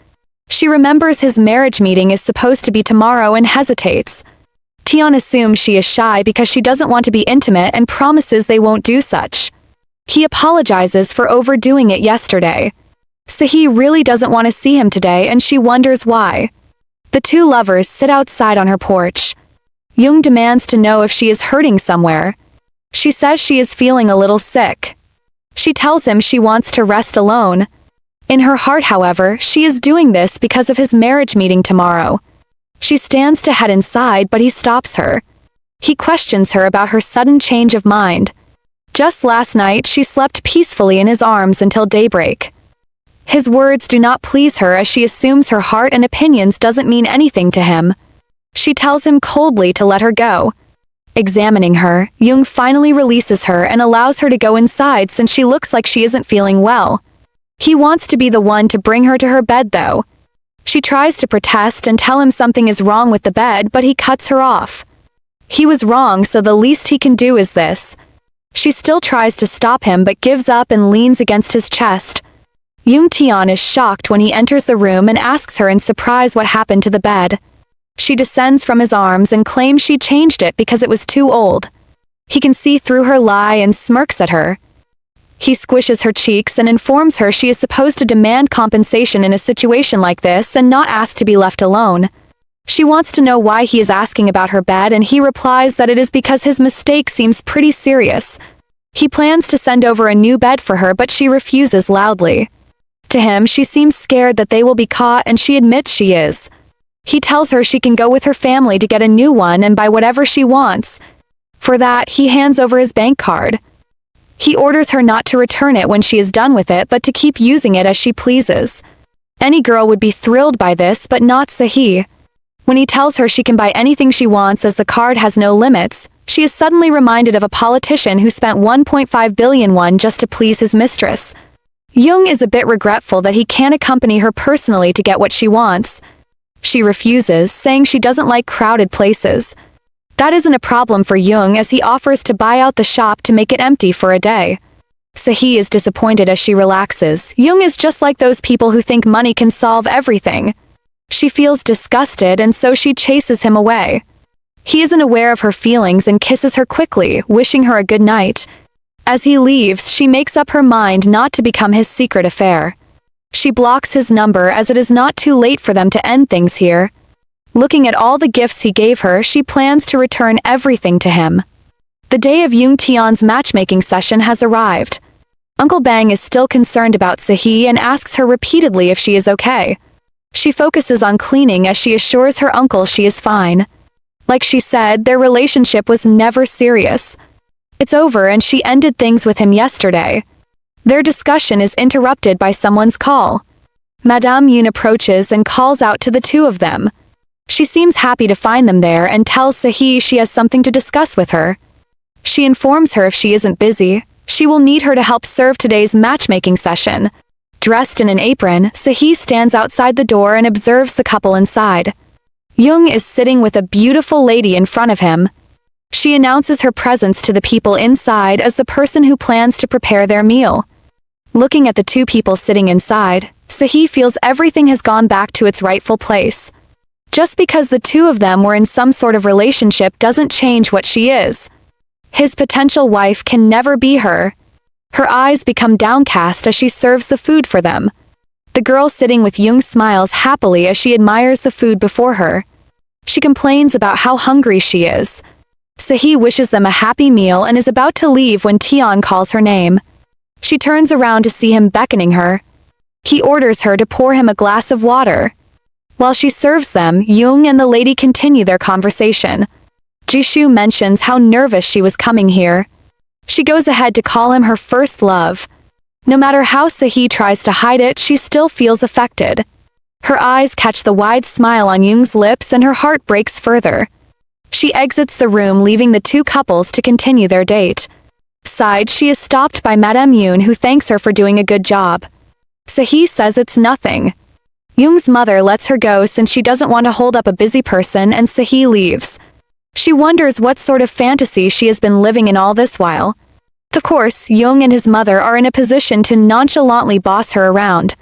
She remembers his marriage meeting is supposed to be tomorrow and hesitates. Taeyeon assumes she is shy because she doesn't want to be intimate and promises they won't do such. He apologizes for overdoing it yesterday. Sahi really doesn't want to see him today, and she wonders why. The two lovers sit outside on her porch. Young demands to know if she is hurting somewhere. She says she is feeling a little sick. She tells him she wants to rest alone. In her heart, however, she is doing this because of his marriage meeting tomorrow. She stands to head inside, but he stops her. He questions her about her sudden change of mind. Just last night, she slept peacefully in his arms until daybreak. His words do not please her as she assumes her heart and opinions doesn't mean anything to him. She tells him coldly to let her go. Examining her, Jung finally releases her and allows her to go inside since she looks like she isn't feeling well. He wants to be the one to bring her to her bed though. She tries to protest and tell him something is wrong with the bed, but he cuts her off. He was wrong, so the least he can do is this. She still tries to stop him but gives up and leans against his chest. Tayon is shocked when he enters the room and asks her in surprise what happened to the bed. She descends from his arms and claims she changed it because it was too old. He can see through her lie and smirks at her. He squishes her cheeks and informs her she is supposed to demand compensation in a situation like this and not ask to be left alone. She wants to know why he is asking about her bed, and he replies that it is because his mistake seems pretty serious. He plans to send over a new bed for her, but she refuses loudly. To him, she seems scared that they will be caught, and she admits she is. He tells her she can go with her family to get a new one and buy whatever she wants. For that, he hands over his bank card. He orders her not to return it when she is done with it, but to keep using it as she pleases. Any girl would be thrilled by this, but not Sahi. When he tells her she can buy anything she wants as the card has no limits, she is suddenly reminded of a politician who spent 1.5 billion won just to please his mistress. Jung is a bit regretful that he can't accompany her personally to get what she wants. She refuses, saying she doesn't like crowded places. That isn't a problem for Jung as he offers to buy out the shop to make it empty for a day. Sahi is disappointed as she relaxes. Jung is just like those people who think money can solve everything. She feels disgusted and so she chases him away. He isn't aware of her feelings and kisses her quickly, wishing her a good night. As he leaves, she makes up her mind not to become his secret affair. She blocks his number as it is not too late for them to end things here. Looking at all the gifts he gave her, she plans to return everything to him. The day of Tayon's matchmaking session has arrived. Uncle Bang is still concerned about Sahi and asks her repeatedly if she is okay. She focuses on cleaning as she assures her uncle she is fine. Like she said, their relationship was never serious. It's over and she ended things with him yesterday. Their discussion is interrupted by someone's call. Madame Yoon approaches and calls out to the two of them. She seems happy to find them there and tells Sahi she has something to discuss with her. She informs her if she isn't busy, she will need her to help serve today's matchmaking session. Dressed in an apron, Sahi stands outside the door and observes the couple inside. Jung is sitting with a beautiful lady in front of him. She announces her presence to the people inside as the person who plans to prepare their meal. Looking at the two people sitting inside, Sahi feels everything has gone back to its rightful place. Just because the two of them were in some sort of relationship doesn't change what she is. His potential wife can never be her. Her eyes become downcast as she serves the food for them. The girl sitting with Jung smiles happily as she admires the food before her. She complains about how hungry she is. Sahi wishes them a happy meal and is about to leave when Tayon calls her name. She turns around to see him beckoning her. He orders her to pour him a glass of water. While she serves them, Jung and the lady continue their conversation. Jishu mentions how nervous she was coming here. She goes ahead to call him her first love. No matter how Sahi tries to hide it, she still feels affected. Her eyes catch the wide smile on Jung's lips and her heart breaks further. She exits the room, leaving the two couples to continue their date. Side, she is stopped by Madame Yoon, who thanks her for doing a good job. Sahi says it's nothing. Jung's mother lets her go since she doesn't want to hold up a busy person, and Sahi leaves. She wonders what sort of fantasy she has been living in all this while. Of course, Jung and his mother are in a position to nonchalantly boss her around.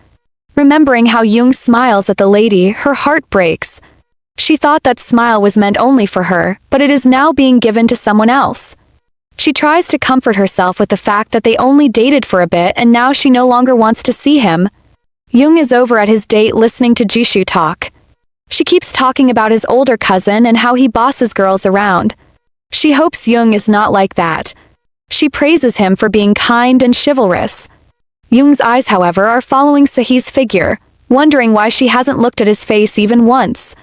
Remembering how Jung smiles at the lady, her heart breaks. She thought that smile was meant only for her, but it is now being given to someone else. She tries to comfort herself with the fact that they only dated for a bit and now she no longer wants to see him. Jung is over at his date listening to Jishu talk. She keeps talking about his older cousin and how he bosses girls around. She hopes Jung is not like that. She praises him for being kind and chivalrous. Jung's eyes, however, are following Sahi's figure, wondering why she hasn't looked at his face even once.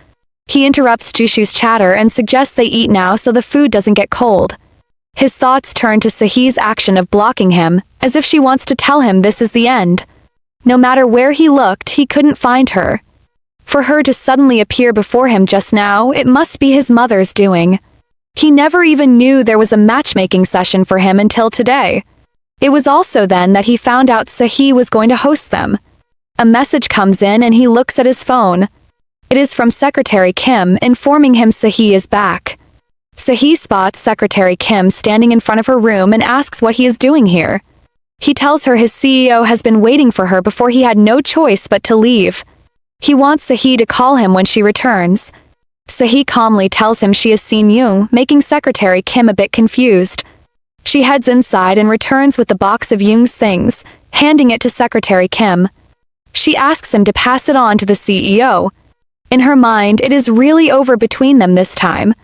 He interrupts Jishu's chatter and suggests they eat now so the food doesn't get cold. His thoughts turn to Sehee's action of blocking him, as if she wants to tell him this is the end. No matter where he looked, he couldn't find her. For her to suddenly appear before him just now, it must be his mother's doing. He never even knew there was a matchmaking session for him until today. It was also then that he found out Sehee was going to host them. A message comes in and he looks at his phone. It is from Secretary Kim, informing him Sehee is back. Sehee spots Secretary Kim standing in front of her room and asks what he is doing here. He tells her his CEO has been waiting for her before he had no choice but to leave. He wants Sehee to call him when she returns. Sehee calmly tells him she has seen Young, making Secretary Kim a bit confused. She heads inside and returns with the box of Young's things, handing it to Secretary Kim. She asks him to pass it on to the CEO. In her mind, it is really over between them this time.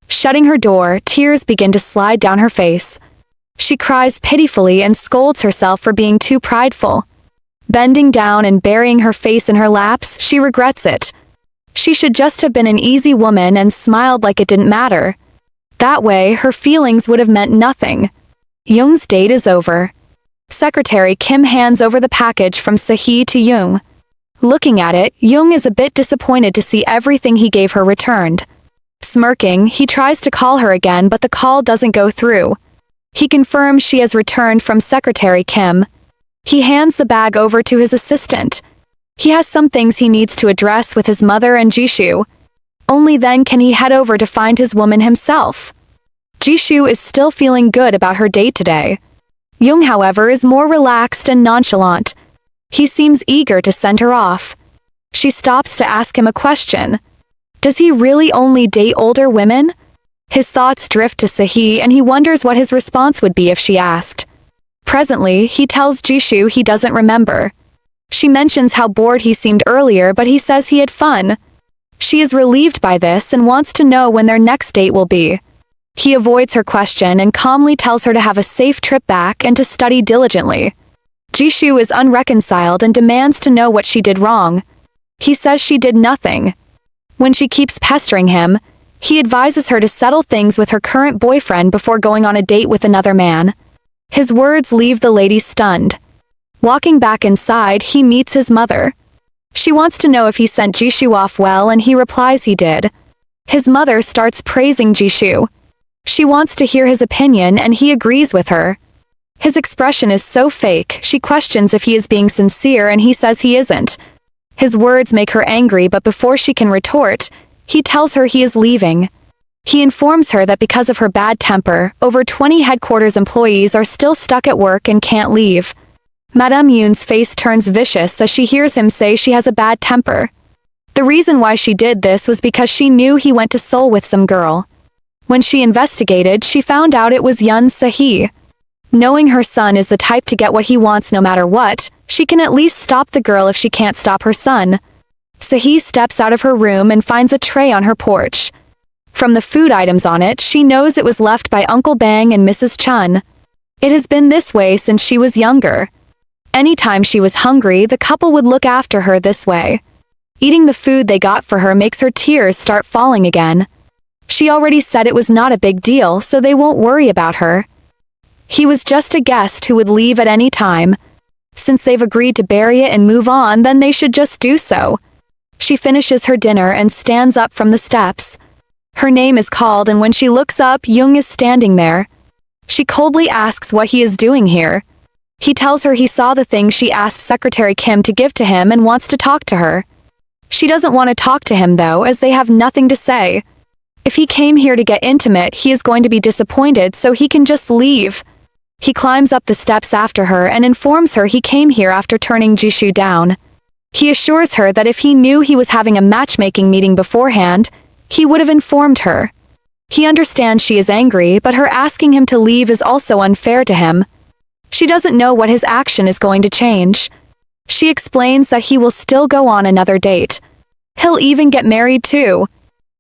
Shutting her door, tears begin to slide down her face. She cries pitifully and scolds herself for being too prideful. Bending down and burying her face in her laps, she regrets it. She should just have been an easy woman and smiled like it didn't matter. That way, her feelings would have meant nothing. Young's date is over. Secretary Kim hands over the package from Sehee to Young. Looking at it, Young is a bit disappointed to see everything he gave her returned. Smirking, he tries to call her again but the call doesn't go through. He confirms she has returned from Secretary Kim. He hands the bag over to his assistant. He has some things he needs to address with his mother and Jishu. Only then can he head over to find his woman himself. Jishu is still feeling good about her date today. Young, however, is more relaxed and nonchalant. He seems eager to send her off. She stops to ask him a question. Does he really only date older women? His thoughts drift to Sehee and he wonders what his response would be if she asked. Presently, he tells Jishu he doesn't remember. She mentions how bored he seemed earlier but he says he had fun. She is relieved by this and wants to know when their next date will be. He avoids her question and calmly tells her to have a safe trip back and to study diligently. Jishu is unreconciled and demands to know what she did wrong. He says she did nothing. When she keeps pestering him, he advises her to settle things with her current boyfriend before going on a date with another man. His words leave the lady stunned. Walking back inside, he meets his mother. She wants to know if he sent Jishu off well and he replies he did. His mother starts praising Jishu. She wants to hear his opinion and he agrees with her. His expression is so fake, she questions if he is being sincere and he says he isn't. His words make her angry but before she can retort, he tells her he is leaving. He informs her that because of her bad temper, over 20 headquarters employees are still stuck at work and can't leave. Madame Yoon's face turns vicious as she hears him say she has a bad temper. The reason why she did this was because she knew he went to Seoul with some girl. When she investigated, she found out it was Yoon Sehee. Knowing her son is the type to get what he wants no matter what, she can at least stop the girl if she can't stop her son. Sehee steps out of her room and finds a tray on her porch. From the food items on it, she knows it was left by Uncle Bang and Mrs. Chun. It has been this way since she was younger. Anytime she was hungry, the couple would look after her this way. Eating the food they got for her makes her tears start falling again. She already said it was not a big deal, so they won't worry about her. He was just a guest who would leave at any time. Since they've agreed to bury it and move on, then they should just do so. She finishes her dinner and stands up from the steps. Her name is called and when she looks up, Young is standing there. She coldly asks what he is doing here. He tells her he saw the thing she asked Secretary Kim to give to him and wants to talk to her. She doesn't want to talk to him though, as they have nothing to say. If he came here to get intimate, he is going to be disappointed, so he can just leave. He climbs up the steps after her and informs her he came here after turning Jishu down. He assures her that if he knew he was having a matchmaking meeting beforehand, he would have informed her. He understands she is angry, but her asking him to leave is also unfair to him. She doesn't know what his action is going to change. She explains that he will still go on another date. He'll even get married too.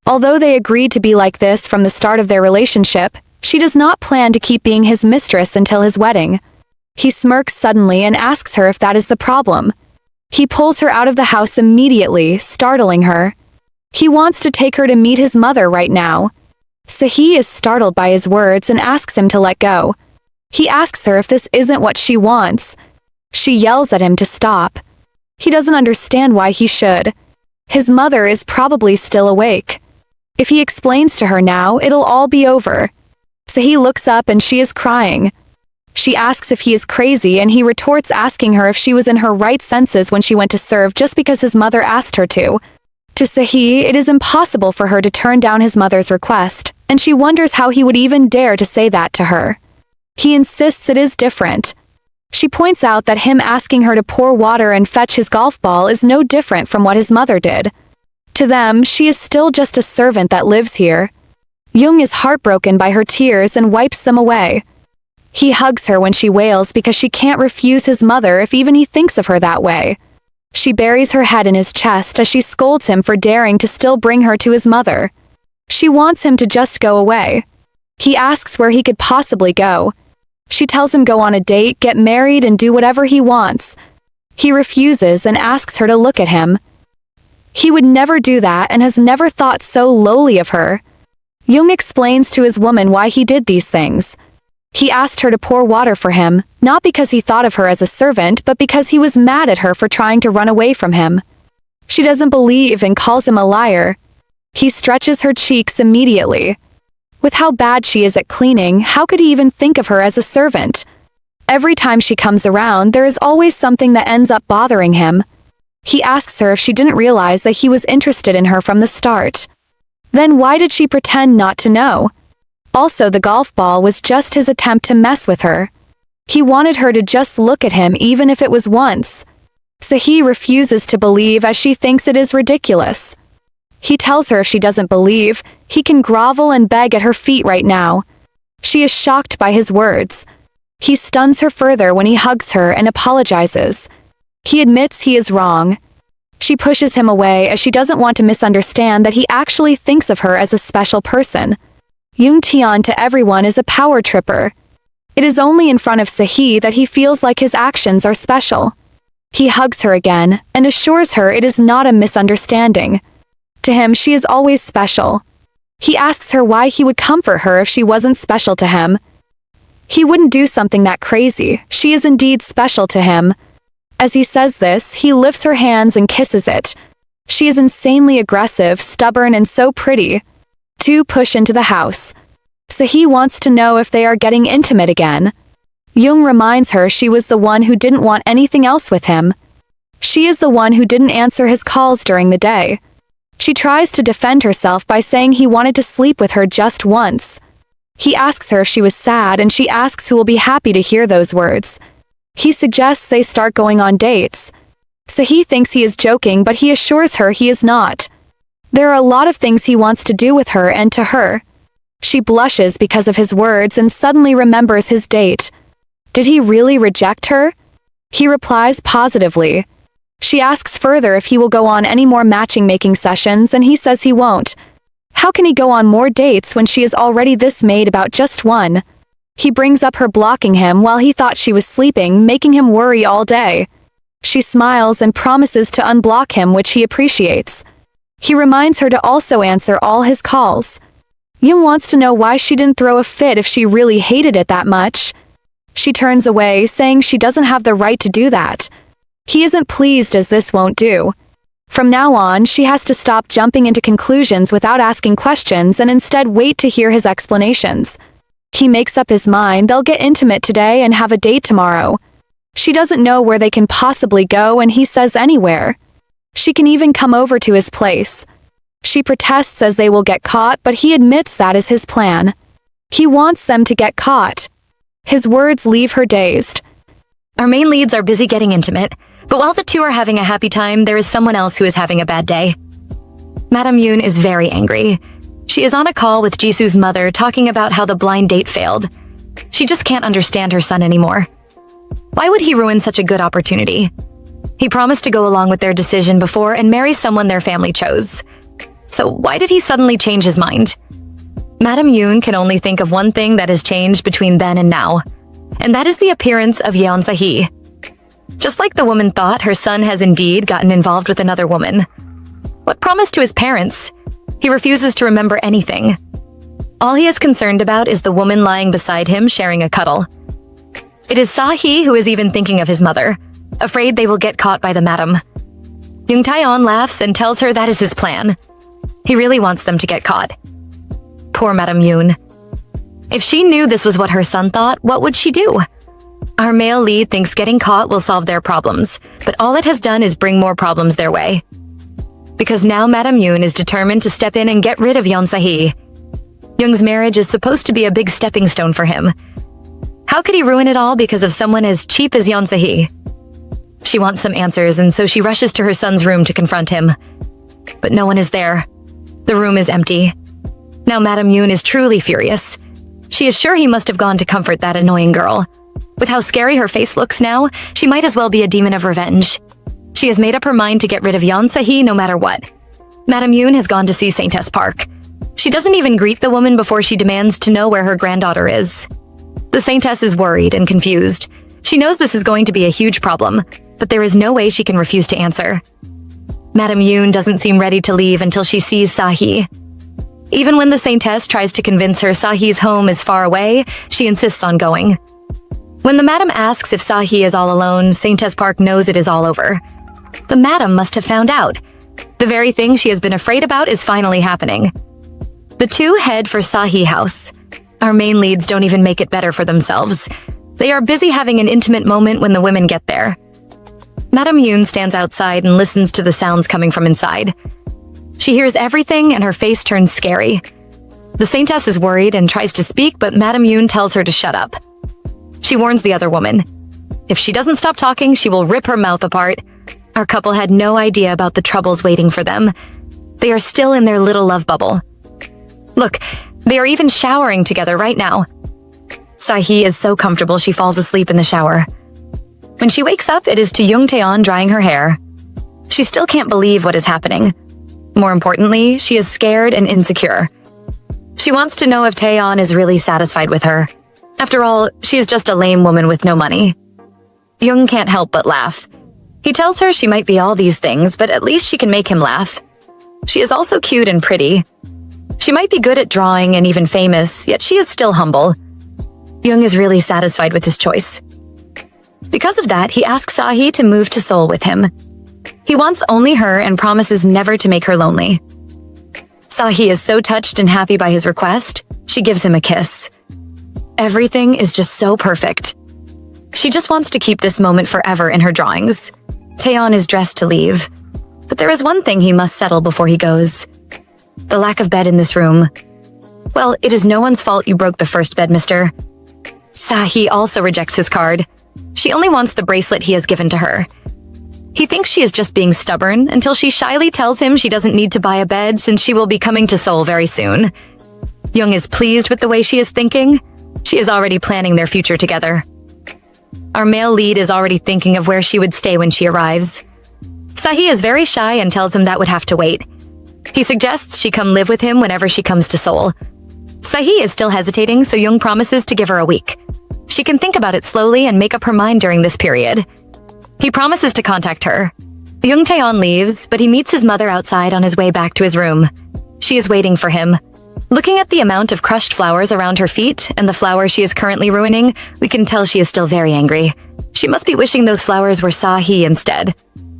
Although they agreed to be like this from the start of their relationship, she does not plan to keep being his mistress until his wedding. He smirks suddenly and asks her if that is the problem. He pulls her out of the house immediately, startling her. He wants to take her to meet his mother right now. Sahi is startled by his words and asks him to let go. He asks her if this isn't what she wants. She yells at him to stop. He doesn't understand why he should. His mother is probably still awake. If he explains to her now, it'll all be over. Sahi looks up and she is crying. She asks if he is crazy and he retorts asking her if she was in her right senses when she went to serve just because his mother asked her to. To Sahi, it is impossible for her to turn down his mother's request, and she wonders how he would even dare to say that to her. He insists it is different. She points out that him asking her to pour water and fetch his golf ball is no different from what his mother did. To them, she is still just a servant that lives here. Jung is heartbroken by her tears and wipes them away. He hugs her when she wails because she can't refuse his mother if even he thinks of her that way. She buries her head in his chest as she scolds him for daring to still bring her to his mother. She wants him to just go away. He asks where he could possibly go. She tells him go on a date, get married, and do whatever he wants. He refuses and asks her to look at him. He would never do that and has never thought so lowly of her. Jung explains to his woman why he did these things. He asked her to pour water for him, not because he thought of her as a servant, but because he was mad at her for trying to run away from him. She doesn't believe and calls him a liar. He stretches her cheeks immediately. With how bad she is at cleaning, how could he even think of her as a servant? Every time she comes around, there is always something that ends up bothering him. He asks her if she didn't realize that he was interested in her from the start. Then why did she pretend not to know? Also, the golf ball was just his attempt to mess with her. He wanted her to just look at him even if it was once. Sahi refuses to believe as she thinks it is ridiculous. He tells her if she doesn't believe, he can grovel and beg at her feet right now. She is shocked by his words. He stuns her further when he hugs her and apologizes. He admits he is wrong. She pushes him away as she doesn't want to misunderstand that he actually thinks of her as a special person. Jung Tayon to everyone is a power tripper. It is only in front of Sahi that he feels like his actions are special. He hugs her again and assures her it is not a misunderstanding. To him, she is always special. He asks her why he would comfort her if she wasn't special to him. He wouldn't do something that crazy. She is indeed special to him. As he says this, he lifts her hands and kisses it. She is insanely aggressive, stubborn, and so pretty. Two push into the house. Sahi wants to know if they are getting intimate again. Jung reminds her she was the one who didn't want anything else with him. She is the one who didn't answer his calls during the day. She tries to defend herself by saying he wanted to sleep with her just once. He asks her if she was sad and she asks who will be happy to hear those words. He suggests they start going on dates. Sahi thinks he is joking, but he assures her he is not. There are a lot of things he wants to do with her and to her. She blushes because of his words and suddenly remembers his date. Did he really reject her? He replies positively. She asks further if he will go on any more matching-making sessions and he says he won't. How can he go on more dates when she is already this made about just one? He brings up her blocking him while he thought she was sleeping, making him worry all day. She smiles and promises to unblock him, which he appreciates. He reminds her to also answer all his calls. Jung wants to know why she didn't throw a fit if she really hated it that much. She turns away, saying she doesn't have the right to do that. He isn't pleased as this won't do. From now on, she has to stop jumping into conclusions without asking questions and instead wait to hear his explanations. He makes up his mind they'll get intimate today and have a date tomorrow. She doesn't know where they can possibly go and he says anywhere. She can even come over to his place. She protests as they will get caught, but he admits that is his plan. He wants them to get caught. His words leave her dazed. Our main leads are busy getting intimate, but while the two are having a happy time, there is someone else who is having a bad day. Madame Yoon is very angry. She is on a call with Jisoo's mother talking about how the blind date failed. She just can't understand her son anymore. Why would he ruin such a good opportunity? He promised to go along with their decision before and marry someone their family chose. So why did he suddenly change his mind? Madame Yoon can only think of one thing that has changed between then and now, and that is the appearance of Yeon Sahi. Just like the woman thought, her son has indeed gotten involved with another woman. What promise to his parents? He refuses to remember anything. All he is concerned about is the woman lying beside him sharing a cuddle. It is Sahi who is even thinking of his mother, afraid they will get caught by the madam. Young Tayon laughs and tells her that is his plan. He really wants them to get caught. Poor Madame Yoon. If she knew this was what her son thought, what would she do? Our male lead thinks getting caught will solve their problems, but all it has done is bring more problems their way. Because now Madame Yoon is determined to step in and get rid of Yeon Sahi. Young's marriage is supposed to be a big stepping stone for him. How could he ruin it all because of someone as cheap as Yeon Sahi? She wants some answers, and so she rushes to her son's room to confront him. But no one is there. The room is empty. Now Madame Yoon is truly furious. She is sure he must have gone to comfort that annoying girl. With how scary her face looks now, she might as well be a demon of revenge. She has made up her mind to get rid of Yeon Sahi no matter what. Madame Yoon has gone to see Saintess Park. She doesn't even greet the woman before she demands to know where her granddaughter is. The Saintess is worried and confused. She knows this is going to be a huge problem, but there is no way she can refuse to answer. Madame Yoon doesn't seem ready to leave until she sees Sahi. Even when the Saintess tries to convince her Sahi's home is far away, she insists on going. When the madam asks if Sahi is all alone, Saintess Park knows it is all over. The madam must have found out. The very thing she has been afraid about is finally happening. The two head for Sahi House. Our main leads don't even make it better for themselves. They are busy having an intimate moment when the women get there. Madame Yoon stands outside and listens to the sounds coming from inside. She hears everything and her face turns scary. The Saintess is worried and tries to speak, but Madame Yoon tells her to shut up. She warns the other woman. If she doesn't stop talking, she will rip her mouth apart. Our couple had no idea about the troubles waiting for them. They are still in their little love bubble. Look, they are even showering together right now. Sahi is so comfortable she falls asleep in the shower. When she wakes up, it is to Young Taeon drying her hair. She still can't believe what is happening. More importantly, she is scared and insecure. She wants to know if Taeon is really satisfied with her. After all, she is just a lame woman with no money. Young can't help but laugh. He tells her she might be all these things, but at least she can make him laugh. She is also cute and pretty. She might be good at drawing and even famous, yet she is still humble. Young is really satisfied with his choice. Because of that, he asks Sahi to move to Seoul with him. He wants only her and promises never to make her lonely. Sahi is so touched and happy by his request, she gives him a kiss. Everything is just so perfect. She just wants to keep this moment forever in her drawings. Taeon is dressed to leave. But there is one thing he must settle before he goes. The lack of bed in this room. Well, it is no one's fault you broke the first bed, mister. Sahi also rejects his card. She only wants the bracelet he has given to her. He thinks she is just being stubborn until she shyly tells him she doesn't need to buy a bed since she will be coming to Seoul very soon. Young is pleased with the way she is thinking. She is already planning their future together. Our male lead is already thinking of where she would stay when she arrives. Sahi is very shy and tells him that would have to wait. He suggests she come live with him whenever she comes to Seoul. Sahi is still hesitating, so Young promises to give her a week. She can think about it slowly and make up her mind during this period. He promises to contact her. Young Taeon leaves, but he meets his mother outside on his way back to his room. She is waiting for him. Looking at the amount of crushed flowers around her feet and the flower she is currently ruining, we can tell she is still very angry. She must be wishing those flowers were Sahi instead.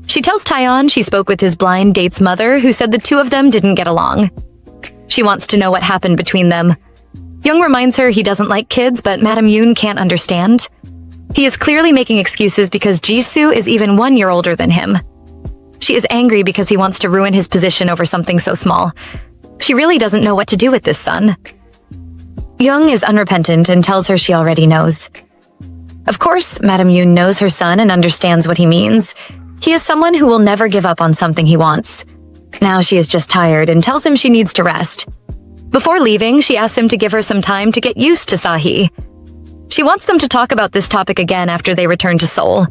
She tells Tayon she spoke with his blind date's mother, who said the two of them didn't get along. She wants to know what happened between them. Young reminds her he doesn't like kids, but Madame Yoon can't understand. He is clearly making excuses because Jisoo is even 1 year older than him. She is angry because he wants to ruin his position over something so small. She really doesn't know what to do with this son. Young is unrepentant and tells her she already knows. Of course, Madame Yoon knows her son and understands what he means. He is someone who will never give up on something he wants. Now she is just tired and tells him she needs to rest. Before leaving, she asks him to give her some time to get used to Sahi. She wants them to talk about this topic again after they return to Seoul.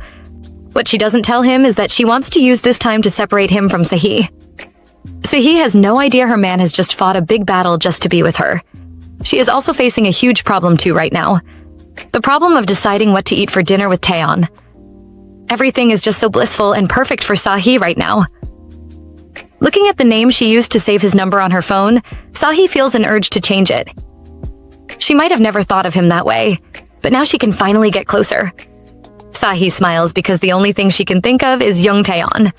What she doesn't tell him is that she wants to use this time to separate him from Sahi. Sahi has no idea her man has just fought a big battle just to be with her. She is also facing a huge problem too right now. The problem of deciding what to eat for dinner with Taeyon. Everything is just so blissful and perfect for Sahi right now. Looking at the name she used to save his number on her phone, Sahi feels an urge to change it. She might have never thought of him that way, but now she can finally get closer. Sahi smiles because the only thing she can think of is young Tayon.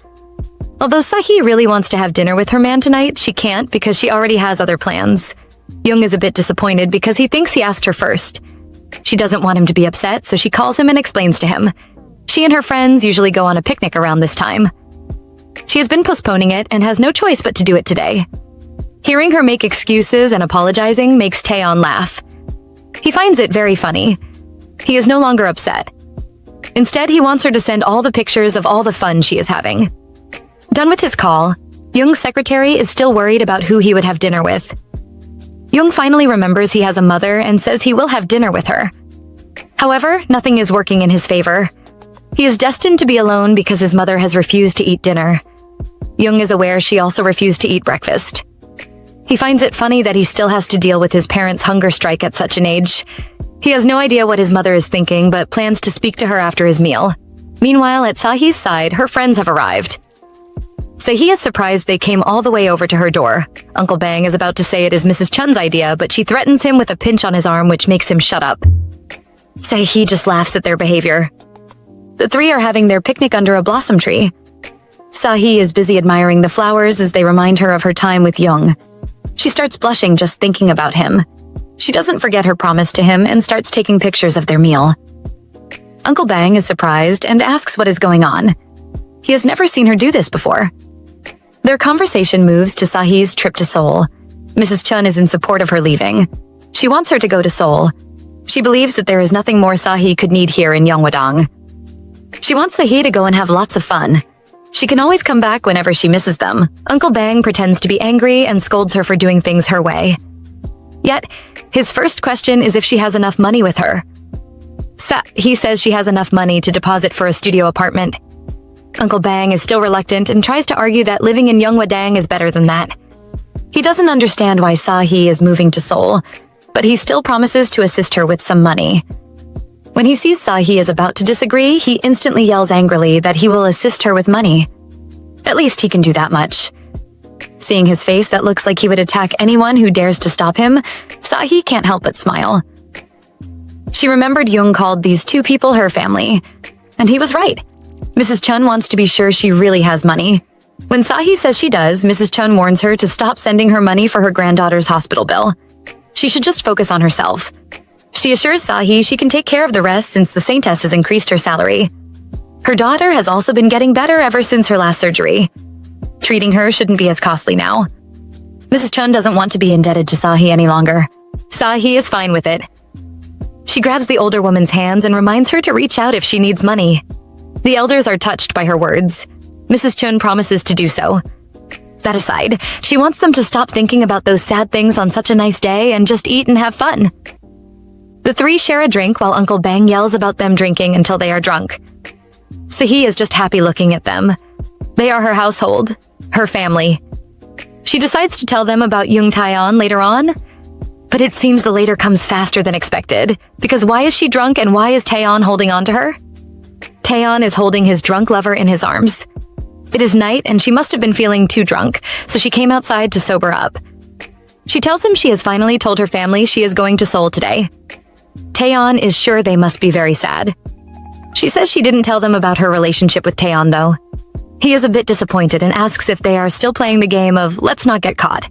Although Sahi really wants to have dinner with her man tonight, she can't because she already has other plans. Young is a bit disappointed because he thinks he asked her first. She doesn't want him to be upset, so she calls him and explains to him. She and her friends usually go on a picnic around this time. She has been postponing it and has no choice but to do it today. Hearing her make excuses and apologizing makes Tayon laugh. He finds it very funny. He is no longer upset. Instead, he wants her to send all the pictures of all the fun she is having. Done with his call, Young's secretary is still worried about who he would have dinner with. Young finally remembers he has a mother and says he will have dinner with her. However, nothing is working in his favor. He is destined to be alone because his mother has refused to eat dinner. Young is aware she also refused to eat breakfast. He finds it funny that he still has to deal with his parents' hunger strike at such an age. He has no idea what his mother is thinking, but plans to speak to her after his meal. Meanwhile, at Sahi's side, her friends have arrived. Sahi is surprised they came all the way over to her door. Uncle Bang is about to say it is Mrs. Chun's idea, but she threatens him with a pinch on his arm which makes him shut up. Sahi just laughs at their behavior. The three are having their picnic under a blossom tree. Sahi is busy admiring the flowers as they remind her of her time with Young. She starts blushing just thinking about him. She doesn't forget her promise to him and starts taking pictures of their meal. Uncle Bang is surprised and asks what is going on. He has never seen her do this before. Their conversation moves to Sahi's trip to Seoul. Mrs. Chun is in support of her leaving. She wants her to go to Seoul. She believes that there is nothing more Sahi could need here in Yeongwadong. She wants Sahi to go and have lots of fun. She can always come back whenever she misses them. Uncle Bang pretends to be angry and scolds her for doing things her way. Yet, his first question is if she has enough money with her. He says she has enough money to deposit for a studio apartment. Uncle Bang is still reluctant and tries to argue that living in Yeongwadang is better than that. He doesn't understand why Sahi is moving to Seoul, but he still promises to assist her with some money. When he sees Sahi is about to disagree, he instantly yells angrily that he will assist her with money. At least he can do that much. Seeing his face that looks like he would attack anyone who dares to stop him, Sahi can't help but smile. She remembered Young called these two people her family, and he was right. Mrs. Chun wants to be sure she really has money. When Sahi says she does, Mrs. Chun warns her to stop sending her money for her granddaughter's hospital bill. She should just focus on herself. She assures Sahi she can take care of the rest since the Saintess has increased her salary. Her daughter has also been getting better ever since her last surgery. Treating her shouldn't be as costly now. Mrs. Chun doesn't want to be indebted to Sahi any longer. Sahi is fine with it. She grabs the older woman's hands and reminds her to reach out if she needs money. The elders are touched by her words. Mrs. Chun promises to do so. That aside, she wants them to stop thinking about those sad things on such a nice day and just eat and have fun. The three share a drink while Uncle Bang yells about them drinking until they are drunk. Sahi is just happy looking at them. They are her household, her family. She decides to tell them about Young Tayon later on, but it seems the later comes faster than expected, because why is she drunk and why is Tayon holding on to her? Tayon is holding his drunk lover in his arms. It is night and she must have been feeling too drunk, so she came outside to sober up. She tells him she has finally told her family she is going to Seoul today. Tayon is sure they must be very sad. She says she didn't tell them about her relationship with Tayon, though. He is a bit disappointed and asks if they are still playing the game of let's not get caught.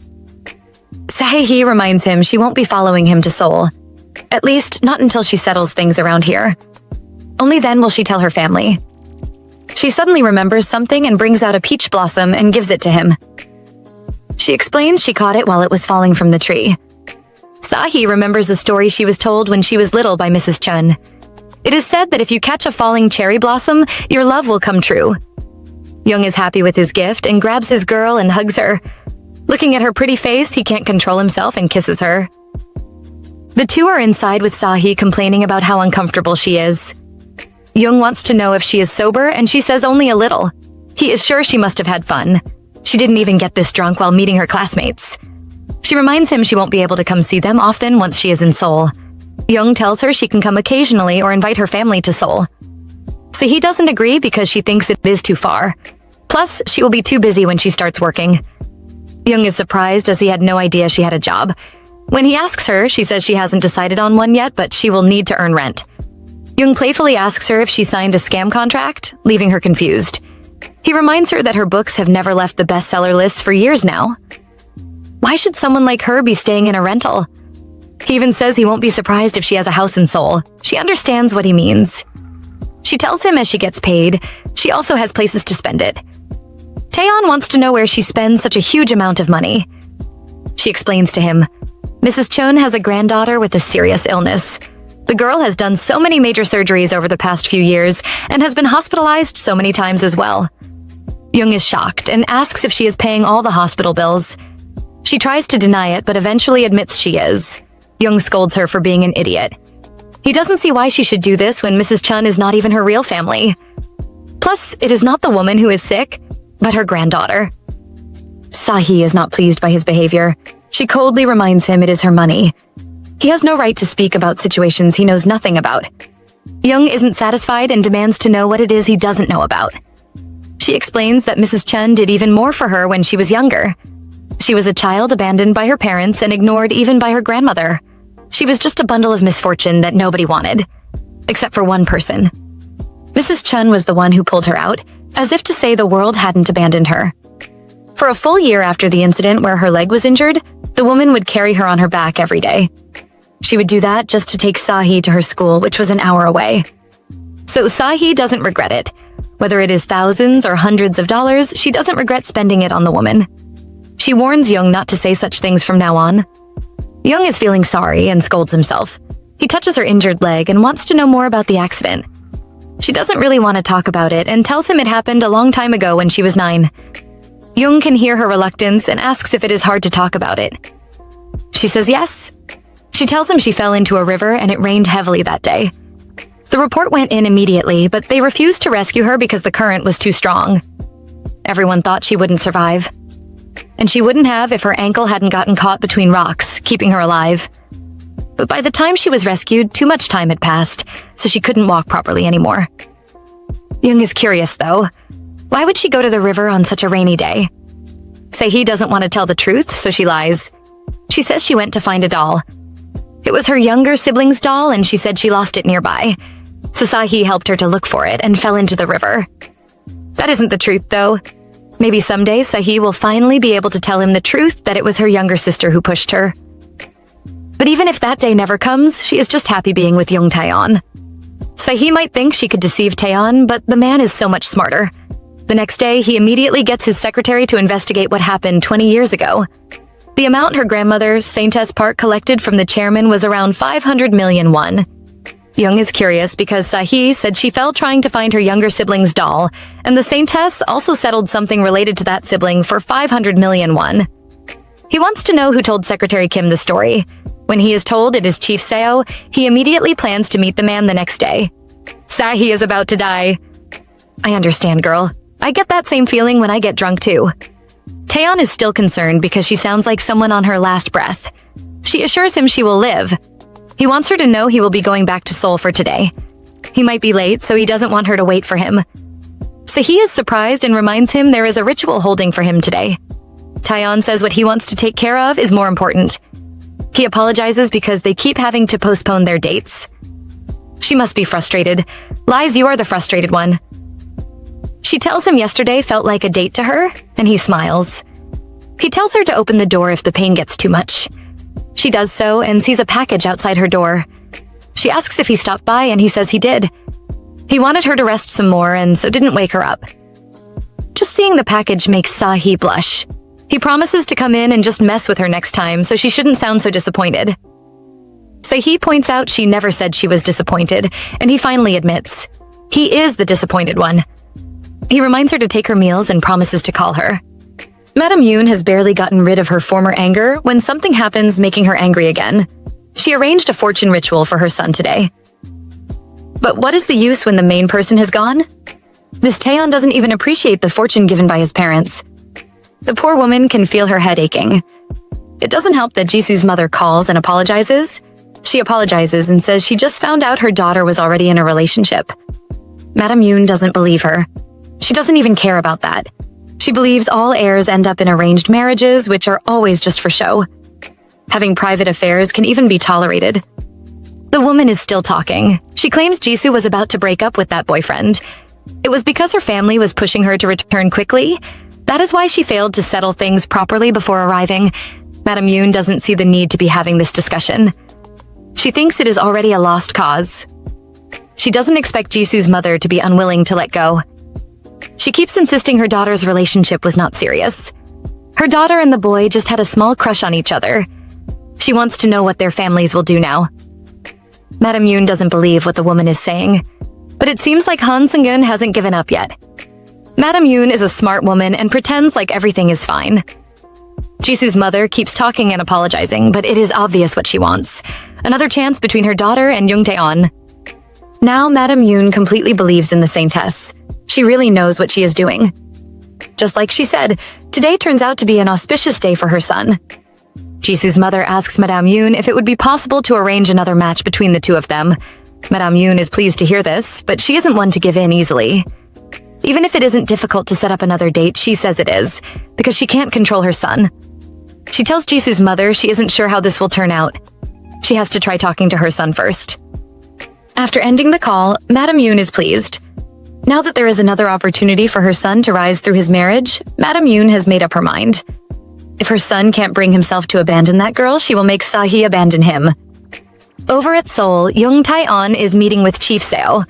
Saehi reminds him she won't be following him to Seoul. At least, not until she settles things around here. Only then will she tell her family. She suddenly remembers something and brings out a peach blossom and gives it to him. She explains she caught it while it was falling from the tree. Sahi remembers the story she was told when she was little by Mrs. Chun. It is said that if you catch a falling cherry blossom, your love will come true. Young is happy with his gift and grabs his girl and hugs her. Looking at her pretty face, he can't control himself and kisses her. The two are inside with Sahi complaining about how uncomfortable she is. Young wants to know if she is sober and she says only a little. He is sure she must have had fun. She didn't even get this drunk while meeting her classmates. She reminds him she won't be able to come see them often once she is in Seoul. Young tells her she can come occasionally or invite her family to Seoul. So he doesn't agree because she thinks it is too far. Plus, she will be too busy when she starts working. Young is surprised as he had no idea she had a job. When he asks her, she says she hasn't decided on one yet, but she will need to earn rent. Young playfully asks her if she signed a scam contract, leaving her confused. He reminds her that her books have never left the bestseller lists for years now. Why should someone like her be staying in a rental? He even says he won't be surprised if she has a house in Seoul. She understands what he means. She tells him as she gets paid, she also has places to spend it. Tayon wants to know where she spends such a huge amount of money. She explains to him, Mrs. Chun has a granddaughter with a serious illness. The girl has done so many major surgeries over the past few years and has been hospitalized so many times as well. Young is shocked and asks if she is paying all the hospital bills. She tries to deny it, but eventually admits she is. Young scolds her for being an idiot. He doesn't see why she should do this when Mrs. Chun is not even her real family. Plus, it is not the woman who is sick, but her granddaughter. Sahi is not pleased by his behavior. She coldly reminds him it is her money. He has no right to speak about situations he knows nothing about. Young isn't satisfied and demands to know what it is he doesn't know about. She explains that Mrs. Chun did even more for her when she was younger. She was a child abandoned by her parents and ignored even by her grandmother. She was just a bundle of misfortune that nobody wanted. Except for one person. Mrs. Chun was the one who pulled her out, as if to say the world hadn't abandoned her. For a full year after the incident where her leg was injured, the woman would carry her on her back every day. She would do that just to take Sahi to her school, which was an hour away. So Sahi doesn't regret it. Whether it is thousands or hundreds of dollars, she doesn't regret spending it on the woman. She warns Young not to say such things from now on. Young is feeling sorry and scolds himself. He touches her injured leg and wants to know more about the accident. She doesn't really want to talk about it and tells him it happened a long time ago when she was 9. Young can hear her reluctance and asks if it is hard to talk about it. She says yes. She tells him she fell into a river and it rained heavily that day. The report went in immediately, but they refused to rescue her because the current was too strong. Everyone thought she wouldn't survive. And she wouldn't have if her ankle hadn't gotten caught between rocks, keeping her alive. But by the time she was rescued, too much time had passed, so she couldn't walk properly anymore. Young is curious, though. Why would she go to the river on such a rainy day? Sahi doesn't want to tell the truth, so she lies. She says she went to find a doll. It was her younger sibling's doll, and she said she lost it nearby. So Sahi helped her to look for it and fell into the river. That isn't the truth, though. Maybe someday Sahi will finally be able to tell him the truth that it was her younger sister who pushed her. But even if that day never comes, she is just happy being with young Tayon. Sahi might think she could deceive Tayon, but the man is so much smarter. The next day, he immediately gets his secretary to investigate what happened 20 years ago. The amount her grandmother, Saintess Park, collected from the chairman was around 500 million won. Young is curious because Sahi said she fell trying to find her younger sibling's doll, and the Saintess also settled something related to that sibling for 500 million won. He wants to know who told Secretary Kim the story. When he is told it is Chief Seo, he immediately plans to meet the man the next day. Sahi is about to die. I understand, girl. I get that same feeling when I get drunk too. Tayon is still concerned because she sounds like someone on her last breath. She assures him she will live. He wants her to know he will be going back to Seoul for today. He might be late, so he doesn't want her to wait for him. So he is surprised and reminds him there is a ritual holding for him today. Tayon says what he wants to take care of is more important. He apologizes because they keep having to postpone their dates. She must be frustrated. Lies, you are the frustrated one. She tells him yesterday felt like a date to her, and he smiles. He tells her to open the door if the pain gets too much. She does so and sees a package outside her door. She asks if he stopped by, and he says he did. He wanted her to rest some more and so didn't wake her up. Just seeing the package makes Sahi blush. He promises to come in and just mess with her next time so she shouldn't sound so disappointed. Sahi points out she never said she was disappointed, and he finally admits. He is the disappointed one. He reminds her to take her meals and promises to call her. Madame Yoon has barely gotten rid of her former anger when something happens making her angry again. She arranged a fortune ritual for her son today. But what is the use when the main person has gone? This Tayon doesn't even appreciate the fortune given by his parents. The poor woman can feel her head aching. It doesn't help that Jisoo's mother calls and apologizes. She apologizes and says she just found out her daughter was already in a relationship. Madame Yoon doesn't believe her. She doesn't even care about that. She believes all heirs end up in arranged marriages, which are always just for show. Having private affairs can even be tolerated. The woman is still talking. She claims Jisoo was about to break up with that boyfriend. It was because her family was pushing her to return quickly. That is why she failed to settle things properly before arriving. Madam Yoon doesn't see the need to be having this discussion. She thinks it is already a lost cause. She doesn't expect Jisoo's mother to be unwilling to let go. She keeps insisting her daughter's relationship was not serious. Her daughter and the boy just had a small crush on each other. She wants to know what their families will do now. Madam Yoon doesn't believe what the woman is saying, but it seems like Han Seung-eun hasn't given up yet. Madam Yoon is a smart woman and pretends like everything is fine. Jisoo's mother keeps talking and apologizing, but it is obvious what she wants. Another chance between her daughter and Young Taeon. Now Madam Yoon completely believes in the Saintess. She really knows what she is doing. Just like she said, today turns out to be an auspicious day for her son. Jisoo's mother asks Madame Yoon if it would be possible to arrange another match between the two of them. Madame Yoon is pleased to hear this, but she isn't one to give in easily. Even if it isn't difficult to set up another date, she says it is, because she can't control her son. She tells Jisoo's mother she isn't sure how this will turn out. She has to try talking to her son first. After ending the call, Madame Yoon is pleased. Now that there is another opportunity for her son to rise through his marriage, Madame Yoon has made up her mind. If her son can't bring himself to abandon that girl, she will make Sahi abandon him. Over at Seoul, Young Tae-on is meeting with Chief Seo.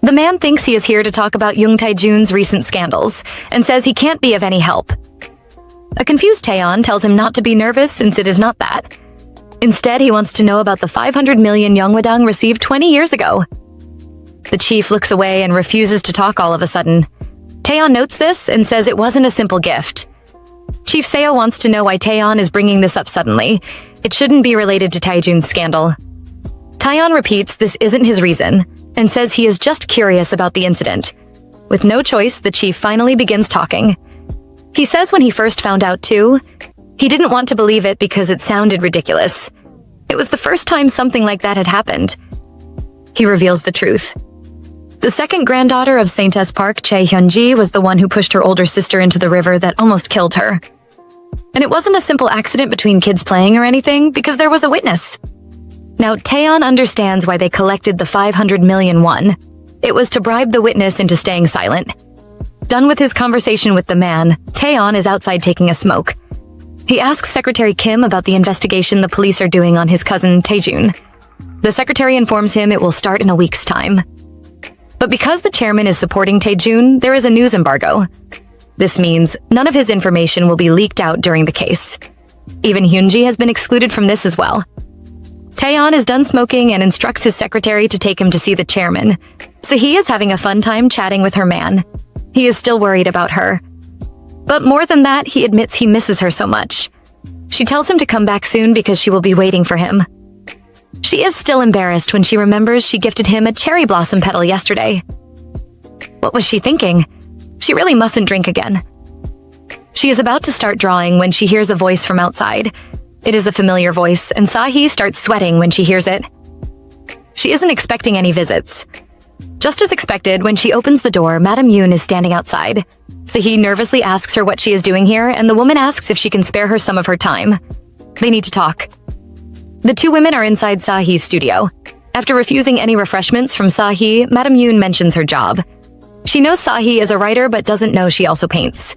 The man thinks he is here to talk about Young Tae-jun's recent scandals, and says he can't be of any help. A confused Taeyon tells him not to be nervous since it is not that. Instead, he wants to know about the 500 million Yeongwadang received 20 years ago. The chief looks away and refuses to talk all of a sudden. Taeyon notes this and says it wasn't a simple gift. Chief Seo wants to know why Taeyon is bringing this up suddenly. It shouldn't be related to Taejun's scandal. Taeyon repeats this isn't his reason, and says he is just curious about the incident. With no choice, the chief finally begins talking. He says when he first found out too, he didn't want to believe it because it sounded ridiculous. It was the first time something like that had happened. He reveals the truth. The second granddaughter of Saintess Park, Chae Hyun-ji, was the one who pushed her older sister into the river that almost killed her. And it wasn't a simple accident between kids playing or anything, because there was a witness. Now, Taeyon understands why they collected the 500 million won. It was to bribe the witness into staying silent. Done with his conversation with the man, Taeyon is outside taking a smoke. He asks Secretary Kim about the investigation the police are doing on his cousin Taejun. The secretary informs him it will start in a week's time. But because the chairman is supporting Taejun, there is a news embargo. This means none of his information will be leaked out during the case. Even Hyunji has been excluded from this as well. Taeyon is done smoking and instructs his secretary to take him to see the chairman. So he is having a fun time chatting with her man. He is still worried about her. But more than that, he admits he misses her so much. She tells him to come back soon because she will be waiting for him. She is still embarrassed when she remembers she gifted him a cherry blossom petal yesterday. What was she thinking? She really mustn't drink again. She is about to start drawing when she hears a voice from outside. It is a familiar voice, and Sahi starts sweating when she hears it. She isn't expecting any visits. Just as expected, when she opens the door, Madame Yoon is standing outside. Sahi nervously asks her what she is doing here, and the woman asks if she can spare her some of her time. They need to talk. The two women are inside Sahi's studio. After refusing any refreshments from Sahi, Madame Yoon mentions her job. She knows Sahi is a writer but doesn't know she also paints.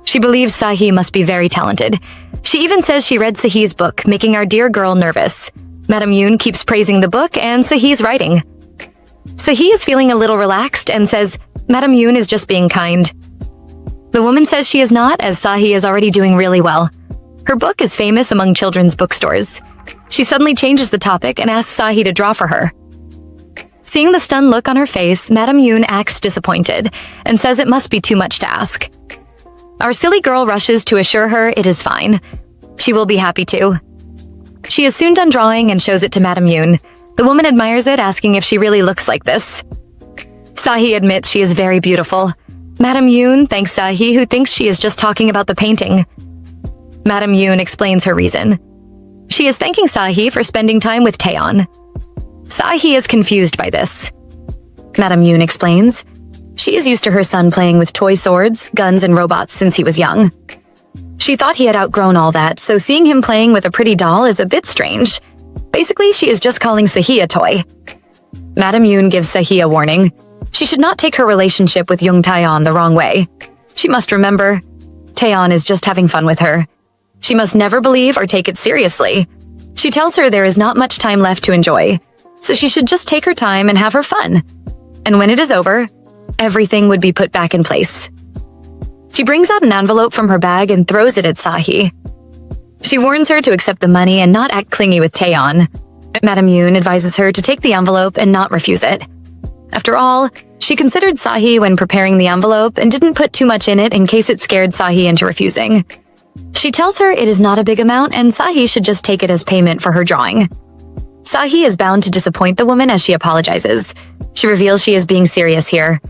She believes Sahi must be very talented. She even says she read Sahi's book, making our dear girl nervous. Madame Yoon keeps praising the book and Sahi's writing. Sahi is feeling a little relaxed and says, Madame Yoon is just being kind. The woman says she is not, as Sahi is already doing really well. Her book is famous among children's bookstores. She suddenly changes the topic and asks Sahi to draw for her. Seeing the stunned look on her face, Madame Yoon acts disappointed and says it must be too much to ask. Our silly girl rushes to assure her it is fine. She will be happy to. She is soon done drawing and shows it to Madame Yoon. The woman admires it, asking if she really looks like this. Sahi admits she is very beautiful. Madame Yoon thanks Sahi, who thinks she is just talking about the painting. Madame Yoon explains her reason. She is thanking Sahi for spending time with Taeyon. Sahi is confused by this. Madame Yoon explains. she is used to her son playing with toy swords, guns, and robots since he was young. She thought he had outgrown all that, so seeing him playing with a pretty doll is a bit strange. Basically, she is just calling Sahi a toy. Madam Yoon gives Sahi a warning. She should not take her relationship with young Tayon the wrong way. She must remember, Tayon is just having fun with her. She must never believe or take it seriously. She tells her there is not much time left to enjoy, so she should just take her time and have her fun. And when it is over, everything would be put back in place. She brings out an envelope from her bag and throws it at Sahi. She warns her to accept the money and not act clingy with Tayon. Madam Yoon advises her to take the envelope and not refuse it. After all, she considered Sahi when preparing the envelope and didn't put too much in it in case it scared Sahi into refusing. She tells her it is not a big amount and Sahi should just take it as payment for her drawing. Sahi is bound to disappoint the woman as she apologizes. She reveals she is being serious here.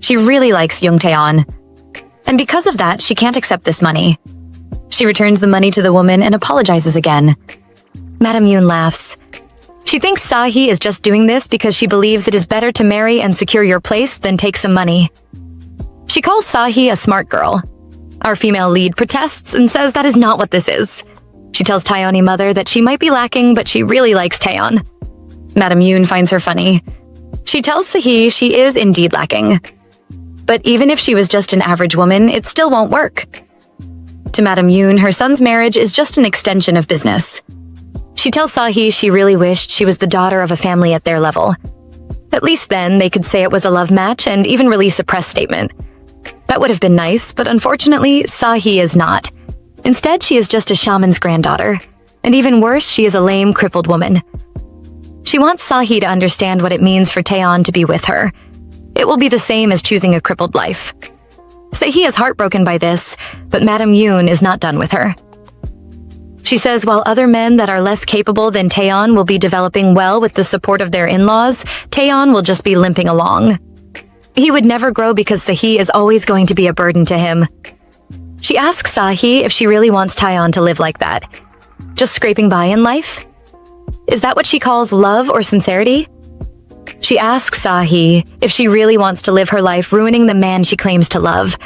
She really likes Young Taeon, and because of that, she can't accept this money. She returns the money to the woman and apologizes again. Madam Yoon laughs. She thinks Sahi is just doing this because she believes it is better to marry and secure your place than take some money. She calls Sahi a smart girl. Our female lead protests and says that is not what this is. She tells Taeyoni mother that she might be lacking, but she really likes Taeyon. Madam Yoon finds her funny. She tells Sahi she is indeed lacking. But even if she was just an average woman, it still won't work. To Madam Yoon, her son's marriage is just an extension of business. She tells Sahi she really wished she was the daughter of a family at their level. At least then, they could say it was a love match and even release a press statement. That would have been nice, but unfortunately, Sahi is not. Instead, she is just a shaman's granddaughter. And even worse, she is a lame, crippled woman. She wants Sahi to understand what it means for Taeyon to be with her. It will be the same as choosing a crippled life. Sahi is heartbroken by this, but Madam Yoon is not done with her. She says while other men that are less capable than Taeyon will be developing well with the support of their in-laws, Taeyon will just be limping along. He would never grow because Sahi is always going to be a burden to him. She asks Sahi if she really wants Taeyon to live like that. Just scraping by in life? Is that what she calls love or sincerity? She asks Sahi if she really wants to live her life ruining the man she claims to love.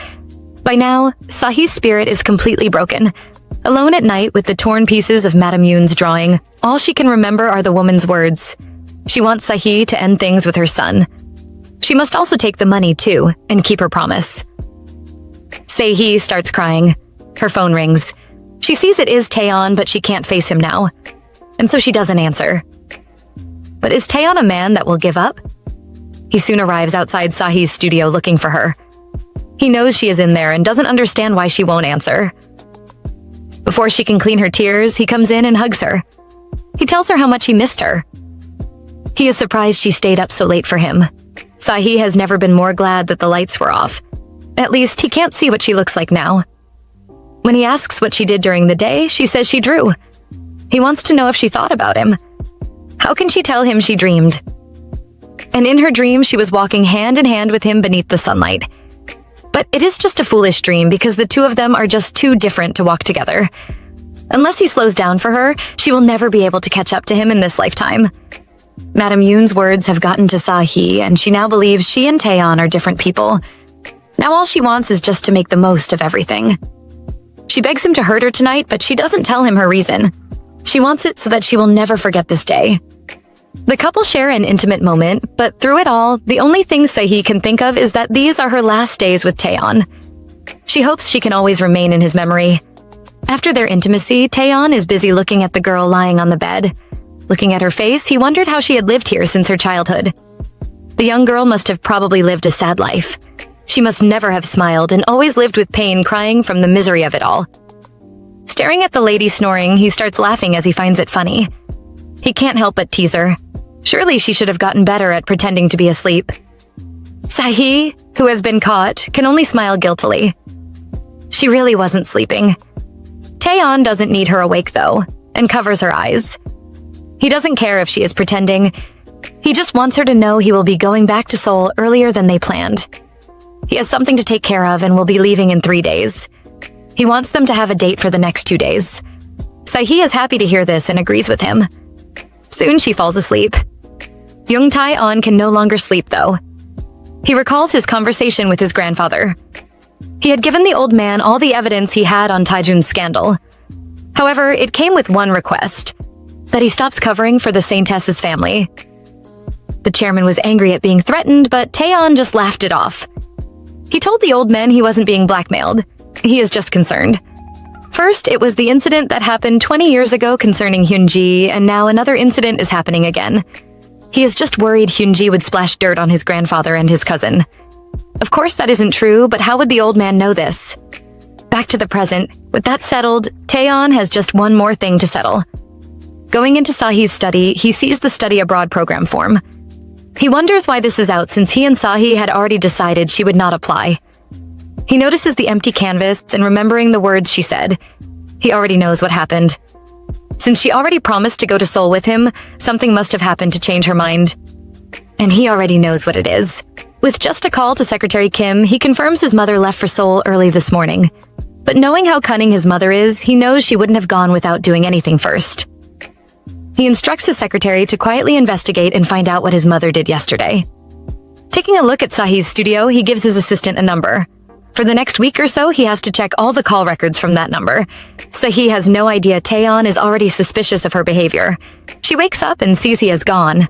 By now, Sahi's spirit is completely broken. Alone at night with the torn pieces of Madam Yoon's drawing, all she can remember are the woman's words. She wants Sahi to end things with her son. She must also take the money too, and keep her promise. Sahi starts crying. Her phone rings. She sees it is Taeyon, but she can't face him now. And so she doesn't answer. But is Taeyon a man that will give up? He soon arrives outside Sahi's studio looking for her. He knows she is in there and doesn't understand why she won't answer. Before she can clean her tears, he comes in and hugs her. He tells her how much he missed her. He is surprised she stayed up so late for him. Sahi has never been more glad that the lights were off. At least he can't see what she looks like now. When he asks what she did during the day, she says she drew. He wants to know if she thought about him. How can she tell him she dreamed? And in her dream, she was walking hand in hand with him beneath the sunlight. But it is just a foolish dream because the two of them are just too different to walk together. Unless he slows down for her, she will never be able to catch up to him in this lifetime. Madam Yoon's words have gotten to Sahi, and she now believes she and Taeyon are different people. Now all she wants is just to make the most of everything. She begs him to hurt her tonight, but she doesn't tell him her reason. She wants it so that she will never forget this day. The couple share an intimate moment, but through it all, the only thing Sahi can think of is that these are her last days with Taeyon. She hopes she can always remain in his memory. After their intimacy, Taeyon is busy looking at the girl lying on the bed. Looking at her face, he wondered how she had lived here since her childhood. The young girl must have probably lived a sad life. She must never have smiled and always lived with pain, crying from the misery of it all. Staring at the lady snoring, he starts laughing as he finds it funny. He can't help but tease her. Surely she should have gotten better at pretending to be asleep. Sahi, who has been caught, can only smile guiltily. She really wasn't sleeping. Taeyon doesn't need her awake though, and covers her eyes. He doesn't care if she is pretending. He just wants her to know he will be going back to Seoul earlier than they planned. He has something to take care of and will be leaving in 3 days. He wants them to have a date for the next 2 days. Sahi is happy to hear this and agrees with him. Soon she falls asleep. Young Tae-on can no longer sleep though. He recalls his conversation with his grandfather. He had given the old man all the evidence he had on Taejun's scandal. However, it came with one request, that he stops covering for the Saintess's family. The chairman was angry at being threatened, but Tayon just laughed it off. He told the old man he wasn't being blackmailed. He is just concerned. First, it was the incident that happened 20 years ago concerning Hyunji, and now another incident is happening again. He is just worried Hyunji would splash dirt on his grandfather and his cousin. Of course that isn't true, but how would the old man know this? Back to the present. With that settled, Taeyeon has just one more thing to settle. Going into Sahi's study, he sees the study abroad program form. He wonders why this is out since he and Sahi had already decided she would not apply. He notices the empty canvas and remembering the words she said. He already knows what happened. Since she already promised to go to Seoul with him, something must have happened to change her mind. And he already knows what it is. With just a call to Secretary Kim, he confirms his mother left for Seoul early this morning. But knowing how cunning his mother is, he knows she wouldn't have gone without doing anything first. He instructs his secretary to quietly investigate and find out what his mother did yesterday. Taking a look at Sahi's studio, he gives his assistant a number. For the next week or so, he has to check all the call records from that number. Sahi has no idea Taeyeon is already suspicious of her behavior. She wakes up and sees he has gone.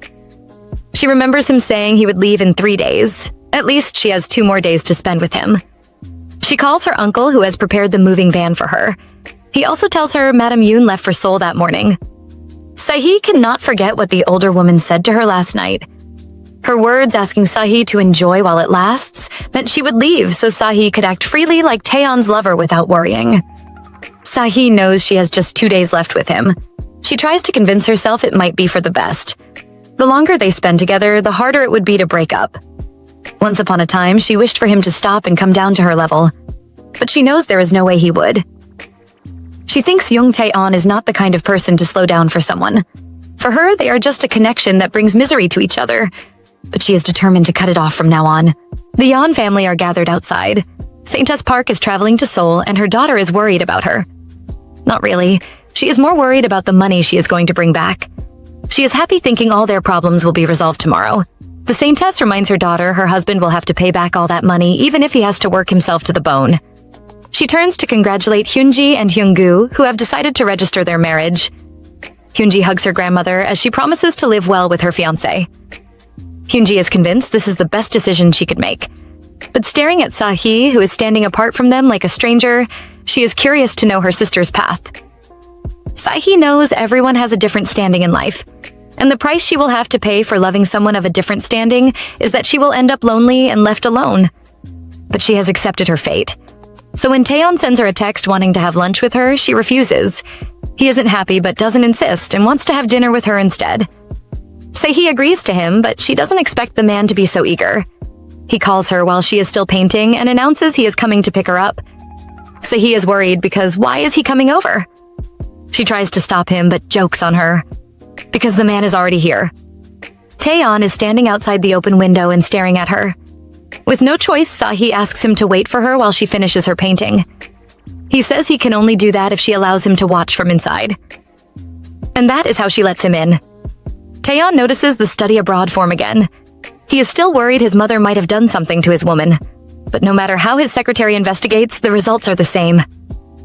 She remembers him saying he would leave in 3 days. At least she has 2 more days to spend with him. She calls her uncle who has prepared the moving van for her. He also tells her Madame Yoon left for Seoul that morning. Sahi cannot forget what the older woman said to her last night. Her words asking Sahi to enjoy while it lasts meant she would leave so Sahi could act freely like Taeyeon's lover without worrying. Sahi knows she has just 2 days left with him. She tries to convince herself it might be for the best. The longer they spend together, the harder it would be to break up. Once upon a time, she wished for him to stop and come down to her level. But she knows there is no way he would. She thinks Young Taeyeon is not the kind of person to slow down for someone. For her, they are just a connection that brings misery to each other. But she is determined to cut it off from now on. The Yeon family are gathered outside. Saintess Park is traveling to Seoul and her daughter is worried about her. Not really. She is more worried about the money she is going to bring back. She is happy thinking all their problems will be resolved tomorrow. The Saintess reminds her daughter her husband will have to pay back all that money even if he has to work himself to the bone. She turns to congratulate Hyunji and Hyunggu, who have decided to register their marriage. Hyunji hugs her grandmother as she promises to live well with her fiancé. Hyunji is convinced this is the best decision she could make. But staring at Sahi, who is standing apart from them like a stranger, she is curious to know her sister's path. Sahi knows everyone has a different standing in life, and the price she will have to pay for loving someone of a different standing is that she will end up lonely and left alone. But she has accepted her fate. So when Taeyeon sends her a text wanting to have lunch with her, she refuses. He isn't happy but doesn't insist and wants to have dinner with her instead. Sahi agrees to him, but she doesn't expect the man to be so eager. He calls her while she is still painting and announces he is coming to pick her up. Sahi is worried because why is he coming over? She tries to stop him but jokes on her. Because the man is already here. Taeyeon is standing outside the open window and staring at her. With no choice, Sahi asks him to wait for her while she finishes her painting. He says he can only do that if she allows him to watch from inside. And that is how she lets him in. Taeyeon notices the study abroad form again. He is still worried his mother might have done something to his woman. But no matter how his secretary investigates, the results are the same.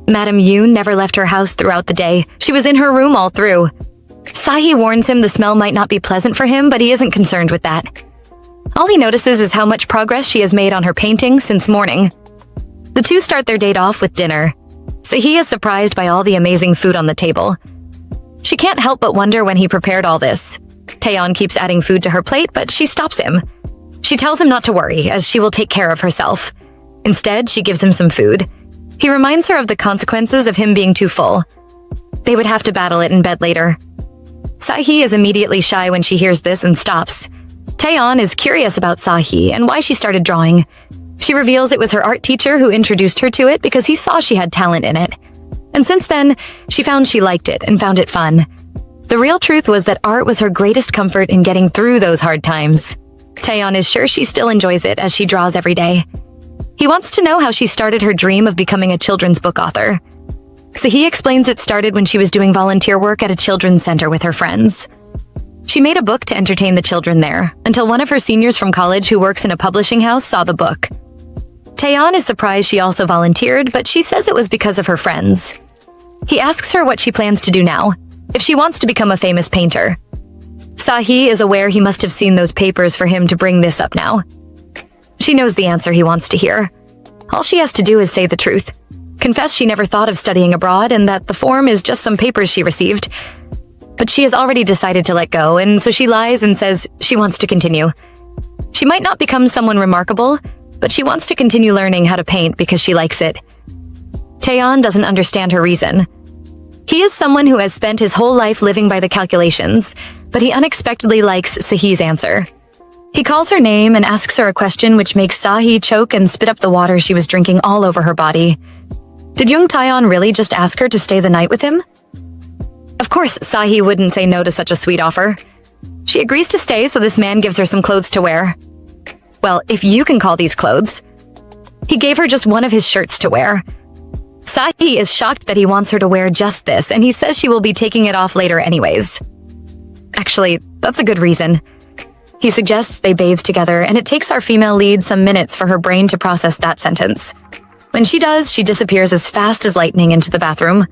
Madame Yoon never left her house throughout the day. She was in her room all through. Sahi warns him the smell might not be pleasant for him, but he isn't concerned with that. All he notices is how much progress she has made on her painting since morning. The two start their date off with dinner. Sahi is surprised by all the amazing food on the table. She can't help but wonder when he prepared all this. Taeyeon keeps adding food to her plate, but she stops him. She tells him not to worry, as she will take care of herself. Instead, she gives him some food. He reminds her of the consequences of him being too full. They would have to battle it in bed later. Sahi is immediately shy when she hears this and stops. Taeyeon is curious about Sahi and why she started drawing. She reveals it was her art teacher who introduced her to it because he saw she had talent in it. And since then, she found she liked it and found it fun. The real truth was that art was her greatest comfort in getting through those hard times. Taeyeon is sure she still enjoys it as she draws every day. He wants to know how she started her dream of becoming a children's book author. So he explains it started when she was doing volunteer work at a children's center with her friends. She made a book to entertain the children there, until one of her seniors from college who works in a publishing house saw the book. Tayon is surprised she also volunteered, but she says it was because of her friends. He asks her what she plans to do now, if she wants to become a famous painter. Sahi is aware he must have seen those papers for him to bring this up now. She knows the answer he wants to hear. All she has to do is say the truth. Confess she never thought of studying abroad and that the form is just some papers she received. But she has already decided to let go, and so she lies and says she wants to continue. She might not become someone remarkable, but she wants to continue learning how to paint because she likes it. Tayon doesn't understand her reason. He is someone who has spent his whole life living by the calculations, but he unexpectedly likes Sahi's answer. He calls her name and asks her a question which makes Sahi choke and spit up the water she was drinking all over her body. Did young Tayon really just ask her to stay the night with him? Of course, Sahi wouldn't say no to such a sweet offer. She agrees to stay so this man gives her some clothes to wear. Well, if you can call these clothes. He gave her just one of his shirts to wear. Sahi is shocked that he wants her to wear just this, and he says she will be taking it off later anyways. Actually, that's a good reason. He suggests they bathe together, and it takes our female lead some minutes for her brain to process that sentence. When she does, she disappears as fast as lightning into the bathroom.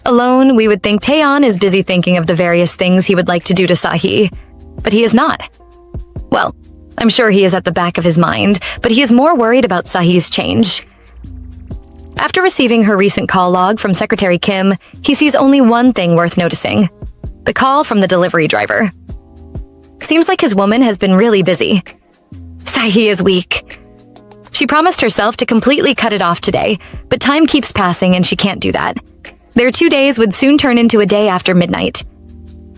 Alone, we would think Tayon is busy thinking of the various things he would like to do to Sahi, but he is not. Well, I'm sure he is at the back of his mind, but he is more worried about Sahi's change. After receiving her recent call log from Secretary Kim, he sees only one thing worth noticing: the call from the delivery driver. Seems like his woman has been really busy. Sahi is weak. She promised herself to completely cut it off today, but time keeps passing and she can't do that. Their 2 days would soon turn into a day after midnight.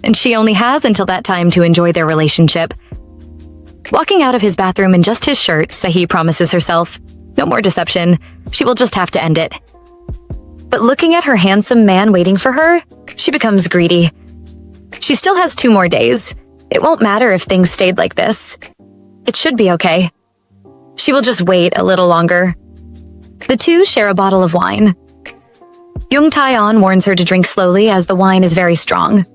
And she only has until that time to enjoy their relationship. Walking out of his bathroom in just his shirt, Sahi promises herself, no more deception, she will just have to end it. But looking at her handsome man waiting for her, she becomes greedy. She still has 2 more days. It won't matter if things stayed like this. It should be okay. She will just wait a little longer. The two share a bottle of wine. Young Tayon warns her to drink slowly as the wine is very strong.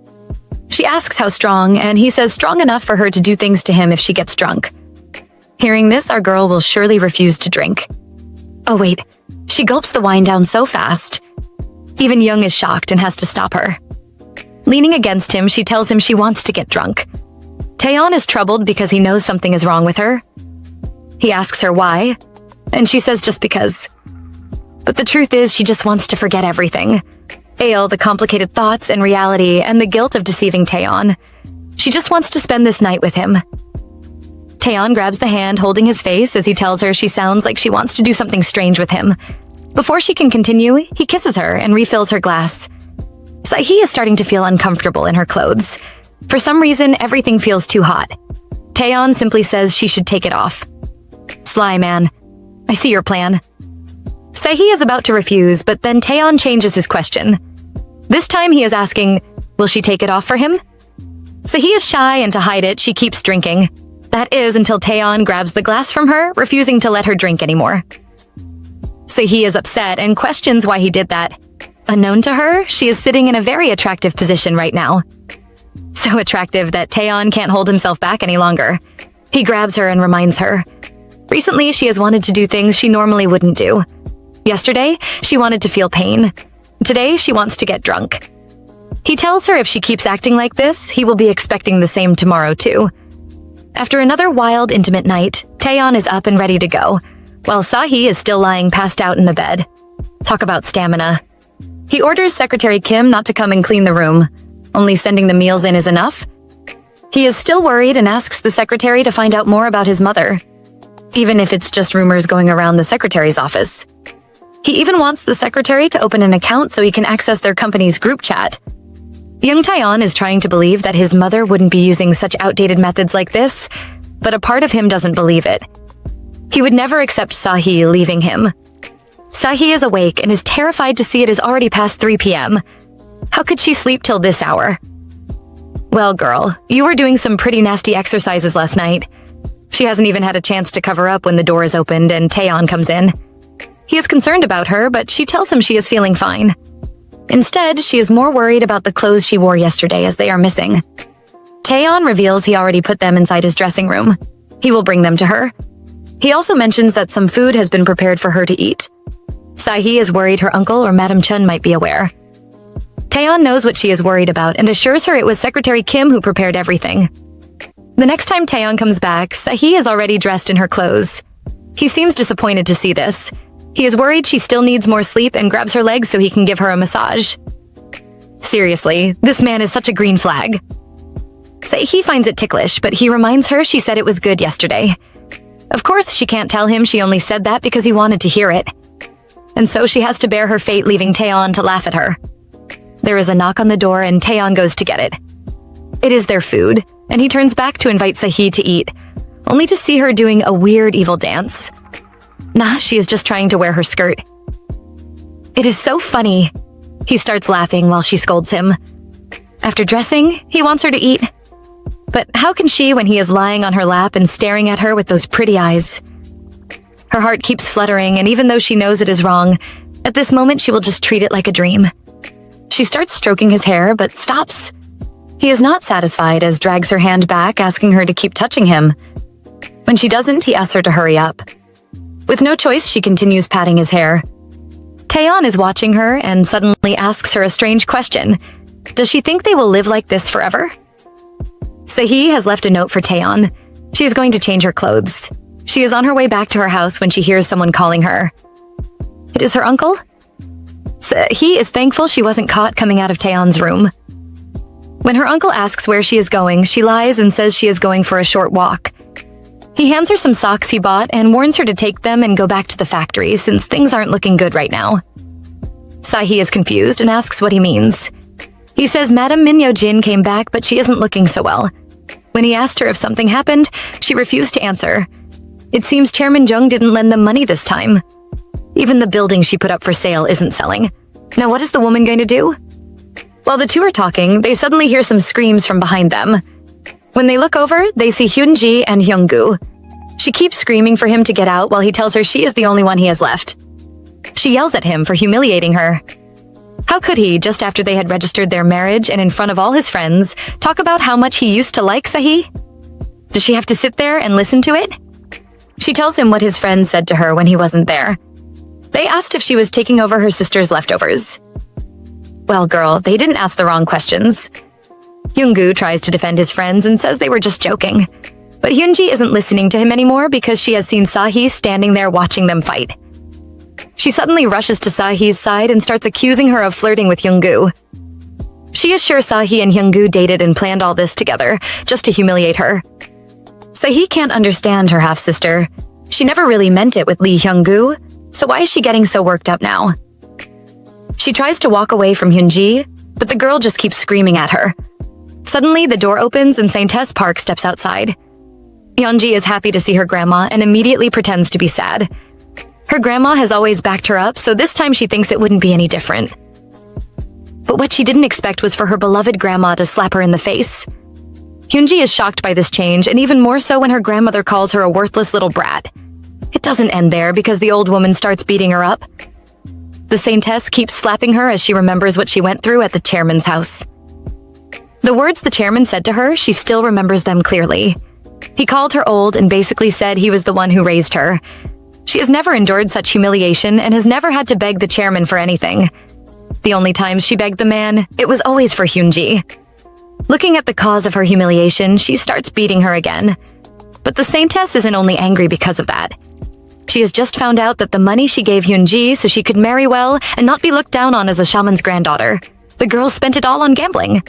She asks how strong, and he says strong enough for her to do things to him if she gets drunk. Hearing this, our girl will surely refuse to drink. Oh wait, she gulps the wine down so fast. Even Young is shocked and has to stop her. Leaning against him, she tells him she wants to get drunk. Tayon is troubled because he knows something is wrong with her. He asks her why, and she says just because. But the truth is she just wants to forget everything. The complicated thoughts and reality and the guilt of deceiving Tayon. She just wants to spend this night with him. Tayon grabs the hand holding his face as he tells her she sounds like she wants to do something strange with him. Before she can continue, he kisses her and refills her glass. Sahi is starting to feel uncomfortable in her clothes. For some reason, everything feels too hot. Tayon simply says she should take it off. Sly man, I see your plan. Sahi is about to refuse, but then Tayon changes his question. This time he is asking, will she take it off for him? Sahi is shy, and to hide it, she keeps drinking. That is until Tayon grabs the glass from her, refusing to let her drink anymore. Sahi is upset and questions why he did that. Unknown to her, she is sitting in a very attractive position right now. So attractive that Tayon can't hold himself back any longer. He grabs her and reminds her. Recently, she has wanted to do things she normally wouldn't do. Yesterday, she wanted to feel pain. Today, she wants to get drunk. He tells her if she keeps acting like this, he will be expecting the same tomorrow too. After another wild, intimate night, Tayon is up and ready to go, while Sahi is still lying passed out in the bed. Talk about stamina. He orders Secretary Kim not to come and clean the room. Only sending the meals in is enough. He is still worried and asks the secretary to find out more about his mother, even if it's just rumors going around the secretary's office. He even wants the secretary to open an account so he can access their company's group chat. Young Tayon is trying to believe that his mother wouldn't be using such outdated methods like this, but a part of him doesn't believe it. He would never accept Sahi leaving him. Sahi is awake and is terrified to see it is already past 3 p.m. How could she sleep till this hour? Well, girl, you were doing some pretty nasty exercises last night. She hasn't even had a chance to cover up when the door is opened and Tayon comes in. He is concerned about her, but she tells him she is feeling fine. Instead, she is more worried about the clothes she wore yesterday as they are missing. Tayon reveals he already put them inside his dressing room. He will bring them to her. He also mentions that some food has been prepared for her to eat. Sahi is worried her uncle or Madam Chun might be aware. Tayon knows what she is worried about and assures her it was Secretary Kim who prepared everything. The next time Tayon comes back, Sahi is already dressed in her clothes. He seems disappointed to see this. He is worried she still needs more sleep and grabs her legs so he can give her a massage. Seriously, this man is such a green flag. Sahi finds it ticklish, but he reminds her she said it was good yesterday. Of course, she can't tell him she only said that because he wanted to hear it. And so she has to bear her fate, leaving Tayon to laugh at her. There is a knock on the door and Tayon goes to get it. It is their food, and he turns back to invite Sahi to eat, only to see her doing a weird evil dance. Nah, she is just trying to wear her skirt. It is so funny. He starts laughing while she scolds him. After dressing, he wants her to eat. But how can she when he is lying on her lap and staring at her with those pretty eyes? Her heart keeps fluttering, and even though she knows it is wrong, at this moment she will just treat it like a dream. She starts stroking his hair, but stops. He is not satisfied as drags her hand back, asking her to keep touching him. When she doesn't, he asks her to hurry up. With no choice, she continues patting his hair. Tayon is watching her and suddenly asks her a strange question. Does she think they will live like this forever? Sahi has left a note for Tayon. She is going to change her clothes. She is on her way back to her house when she hears someone calling her. It is her uncle? He is thankful she wasn't caught coming out of Tayon's room. When her uncle asks where she is going, she lies and says she is going for a short walk. He hands her some socks he bought and warns her to take them and go back to the factory since things aren't looking good right now. Sahi is confused and asks what he means. He says Madam Minyo Jin came back, but she isn't looking so well. When he asked her if something happened, she refused to answer. It seems Chairman Jung didn't lend them money this time. Even the building she put up for sale isn't selling. Now what is the woman going to do? While the two are talking, they suddenly hear some screams from behind them. When they look over, they see Hyunji and Hyunggu. She keeps screaming for him to get out while he tells her she is the only one he has left. She yells at him for humiliating her. How could he, just after they had registered their marriage and in front of all his friends, talk about how much he used to like Sahi? Does she have to sit there and listen to it? She tells him what his friends said to her when he wasn't there. They asked if she was taking over her sister's leftovers. Well, girl, they didn't ask the wrong questions. Hyunggu tries to defend his friends and says they were just joking. But Hyunji isn't listening to him anymore because she has seen Sahi standing there watching them fight. She suddenly rushes to Sahi's side and starts accusing her of flirting with Hyunggu. She is sure Sahi and Hyunggu dated and planned all this together, just to humiliate her. Sahi can't understand her half-sister. She never really meant it with Lee Hyunggu, so why is she getting so worked up now? She tries to walk away from Hyunji, but the girl just keeps screaming at her. Suddenly, the door opens and Saintess Park steps outside. Hyunji is happy to see her grandma and immediately pretends to be sad. Her grandma has always backed her up, so this time she thinks it wouldn't be any different. But what she didn't expect was for her beloved grandma to slap her in the face. Hyunji is shocked by this change, and even more so when her grandmother calls her a worthless little brat. It doesn't end there because the old woman starts beating her up. The Saintess keeps slapping her as she remembers what she went through at the chairman's house. The words the chairman said to her, she still remembers them clearly. He called her old and basically said he was the one who raised her. She has never endured such humiliation and has never had to beg the chairman for anything. The only times she begged the man, it was always for Hyunji. Looking at the cause of her humiliation, she starts beating her again. But the Saintess isn't only angry because of that. She has just found out that the money she gave Hyunji so she could marry well and not be looked down on as a shaman's granddaughter. The girl spent it all on gambling.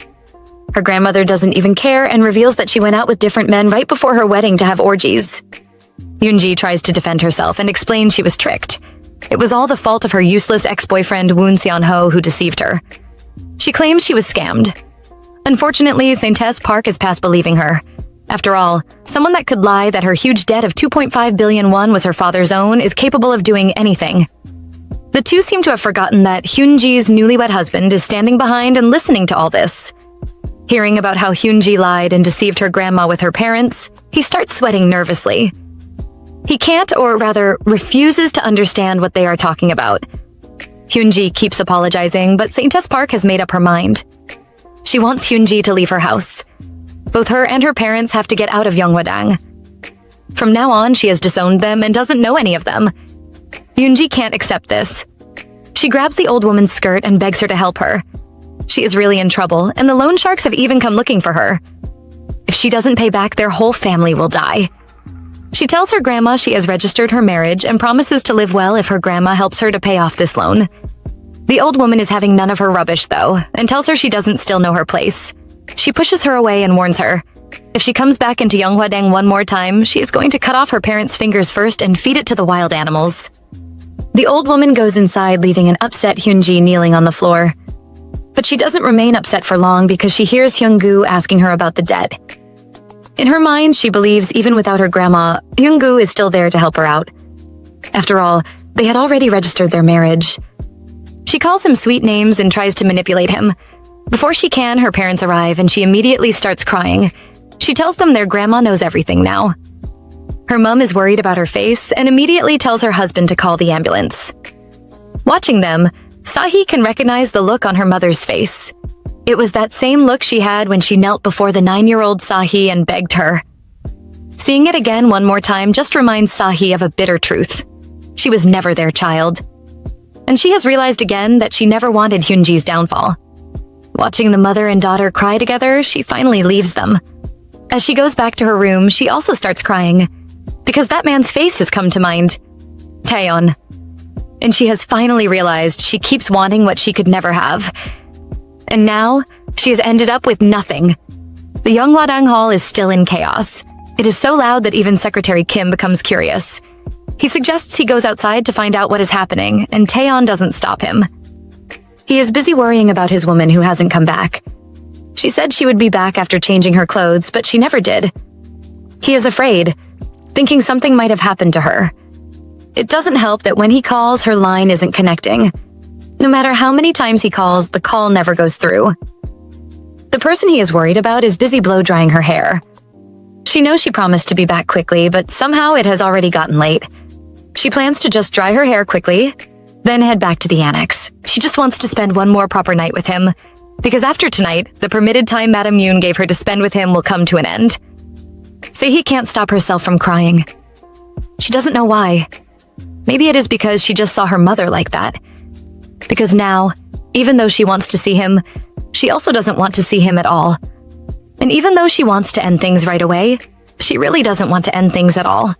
Her grandmother doesn't even care and reveals that she went out with different men right before her wedding to have orgies. Hyunji tries to defend herself and explains she was tricked. It was all the fault of her useless ex-boyfriend Woon Seon-ho who deceived her. She claims she was scammed. Unfortunately, Saintess Park is past believing her. After all, someone that could lie that her huge debt of 2.5 billion won was her father's own is capable of doing anything. The two seem to have forgotten that Hyunji's newlywed husband is standing behind and listening to all this. Hearing about how Hyunji lied and deceived her grandma with her parents, he starts sweating nervously. He can't, or rather, refuses to understand what they are talking about. Hyunji keeps apologizing, but Saintess Park has made up her mind. She wants Hyunji to leave her house. Both her and her parents have to get out of Yonghwadang. From now on, she has disowned them and doesn't know any of them. Yoonji can't accept this. She grabs the old woman's skirt and begs her to help her. She is really in trouble, and the loan sharks have even come looking for her. If she doesn't pay back, their whole family will die. She tells her grandma she has registered her marriage and promises to live well if her grandma helps her to pay off this loan. The old woman is having none of her rubbish, though, and tells her she doesn't still know her place. She pushes her away and warns her. If she comes back into Yonghwadang one more time, she is going to cut off her parents' fingers first and feed it to the wild animals. The old woman goes inside, leaving an upset Hyunji kneeling on the floor. But she doesn't remain upset for long because she hears Hyunggu asking her about the debt. In her mind, she believes even without her grandma, Hyunggu is still there to help her out. After all, they had already registered their marriage. She calls him sweet names and tries to manipulate him. Before she can, her parents arrive and she immediately starts crying. She tells them their grandma knows everything now. Her mom is worried about her face and immediately tells her husband to call the ambulance. Watching them, Sahi can recognize the look on her mother's face. It was that same look she had when she knelt before the 9-year-old Sahi and begged her. Seeing it again one more time just reminds Sahi of a bitter truth. She was never their child. And she has realized again that she never wanted Hyunji's downfall. Watching the mother and daughter cry together, she finally leaves them. As she goes back to her room, she also starts crying, because that man's face has come to mind. Tayon. And she has finally realized she keeps wanting what she could never have. And now, she has ended up with nothing. The Yonghwadang Hall is still in chaos. It is so loud that even Secretary Kim becomes curious. He suggests he goes outside to find out what is happening, and Tayon doesn't stop him. He is busy worrying about his woman who hasn't come back. She said she would be back after changing her clothes, but she never did. He is afraid, thinking something might have happened to her. It doesn't help that when he calls, her line isn't connecting. No matter how many times he calls, the call never goes through. The person he is worried about is busy blow-drying her hair. She knows she promised to be back quickly, but somehow it has already gotten late. She plans to just dry her hair quickly, then head back to the annex. She just wants to spend one more proper night with him, because after tonight, the permitted time Madame Yoon gave her to spend with him will come to an end. Sae-hee can't stop herself from crying. She doesn't know why. Maybe it is because she just saw her mother like that. Because now, even though she wants to see him, she also doesn't want to see him at all. And even though she wants to end things right away, she really doesn't want to end things at all.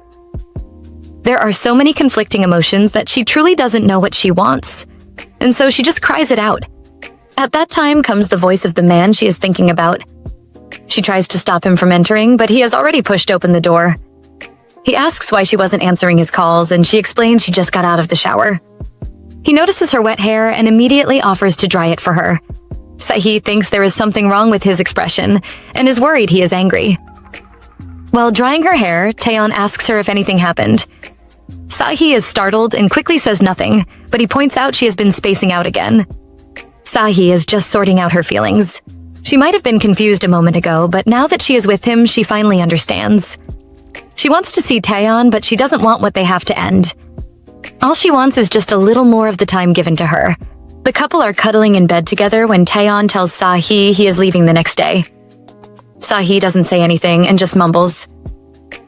There are so many conflicting emotions that she truly doesn't know what she wants, and so she just cries it out. At that time comes the voice of the man she is thinking about. She tries to stop him from entering, but he has already pushed open the door. He asks why she wasn't answering his calls, and she explains she just got out of the shower. He notices her wet hair and immediately offers to dry it for her. Sae-hee thinks there is something wrong with his expression and is worried he is angry. While drying her hair, Tayon asks her if anything happened. Sae-hee is startled and quickly says nothing, but he points out she has been spacing out again. Sae-hee is just sorting out her feelings. She might have been confused a moment ago, but now that she is with him, she finally understands. She wants to see Tayon, but she doesn't want what they have to end. All she wants is just a little more of the time given to her. The couple are cuddling in bed together when Tayon tells Sae-hee he is leaving the next day. Sae-hee doesn't say anything and just mumbles.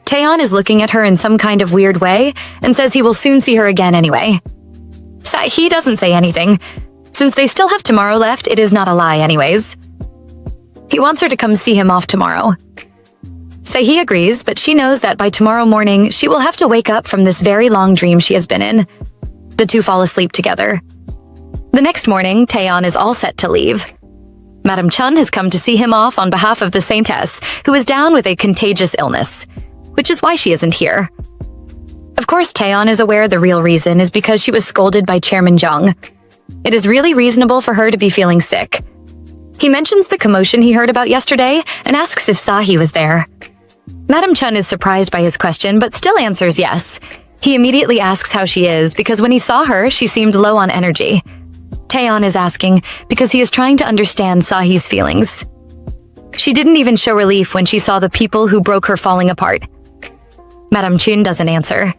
Tayon is looking at her in some kind of weird way and says he will soon see her again anyway. Sae-hee doesn't say anything. Since they still have tomorrow left, it is not a lie anyways. He wants her to come see him off tomorrow. Sae-hee agrees, but she knows that by tomorrow morning, she will have to wake up from this very long dream she has been in. The two fall asleep together. The next morning, Tayon is all set to leave. Madame Chun has come to see him off on behalf of the Saintess, who is down with a contagious illness, which is why she isn't here. Of course, Tayon is aware the real reason is because she was scolded by Chairman Jung. It is really reasonable for her to be feeling sick. He mentions the commotion he heard about yesterday and asks if Sahi was there. Madame Chun is surprised by his question, but still answers yes. He immediately asks how she is because when he saw her, she seemed low on energy. Tayon is asking because he is trying to understand Sahi's feelings. She didn't even show relief when she saw the people who broke her falling apart. Madame Chun doesn't answer.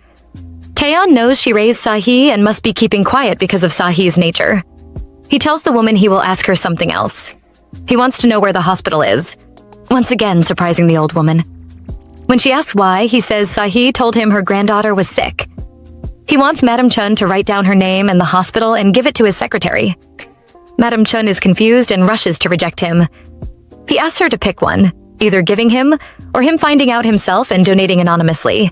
Tayon knows she raised Sahi and must be keeping quiet because of Sahi's nature. He tells the woman he will ask her something else. He wants to know where the hospital is. once again surprising the old woman. When she asks why, he says Sahi told him her granddaughter was sick. He wants Madam Chun to write down her name and the hospital and give it to his secretary. Madam Chun is confused and rushes to reject him. He asks her to pick one, either giving him or him finding out himself and donating anonymously.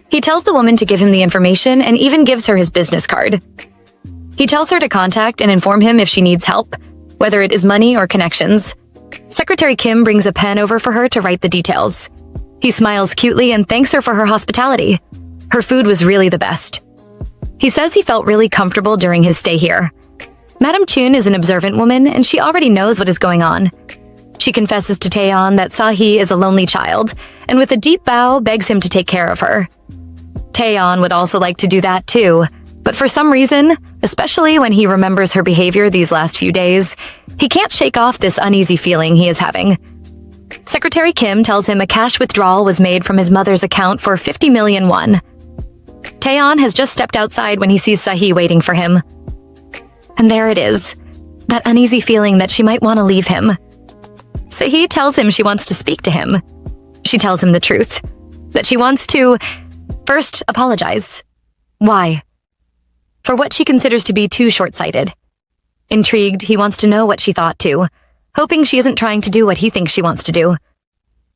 He tells the woman to give him the information and even gives her his business card. He tells her to contact and inform him if she needs help, whether it is money or connections. Secretary Kim brings a pen over for her to write the details. He smiles cutely and thanks her for her hospitality. Her food was really the best. He says he felt really comfortable during his stay here. Madam Chun is an observant woman and she already knows what is going on. She confesses to Tayon that Sahi is a lonely child, and with a deep bow begs him to take care of her. Tayon would also like to do that too, but for some reason, especially when he remembers her behavior these last few days, he can't shake off this uneasy feeling he is having. Secretary Kim tells him a cash withdrawal was made from his mother's account for 50 million won. Tayon has just stepped outside when he sees Sahi waiting for him. And there it is, that uneasy feeling that she might want to leave him. Sahi tells him she wants to speak to him. She tells him the truth, that she wants to, first, apologize. Why? For what she considers to be too short-sighted. Intrigued, he wants to know what she thought too, hoping she isn't trying to do what he thinks she wants to do.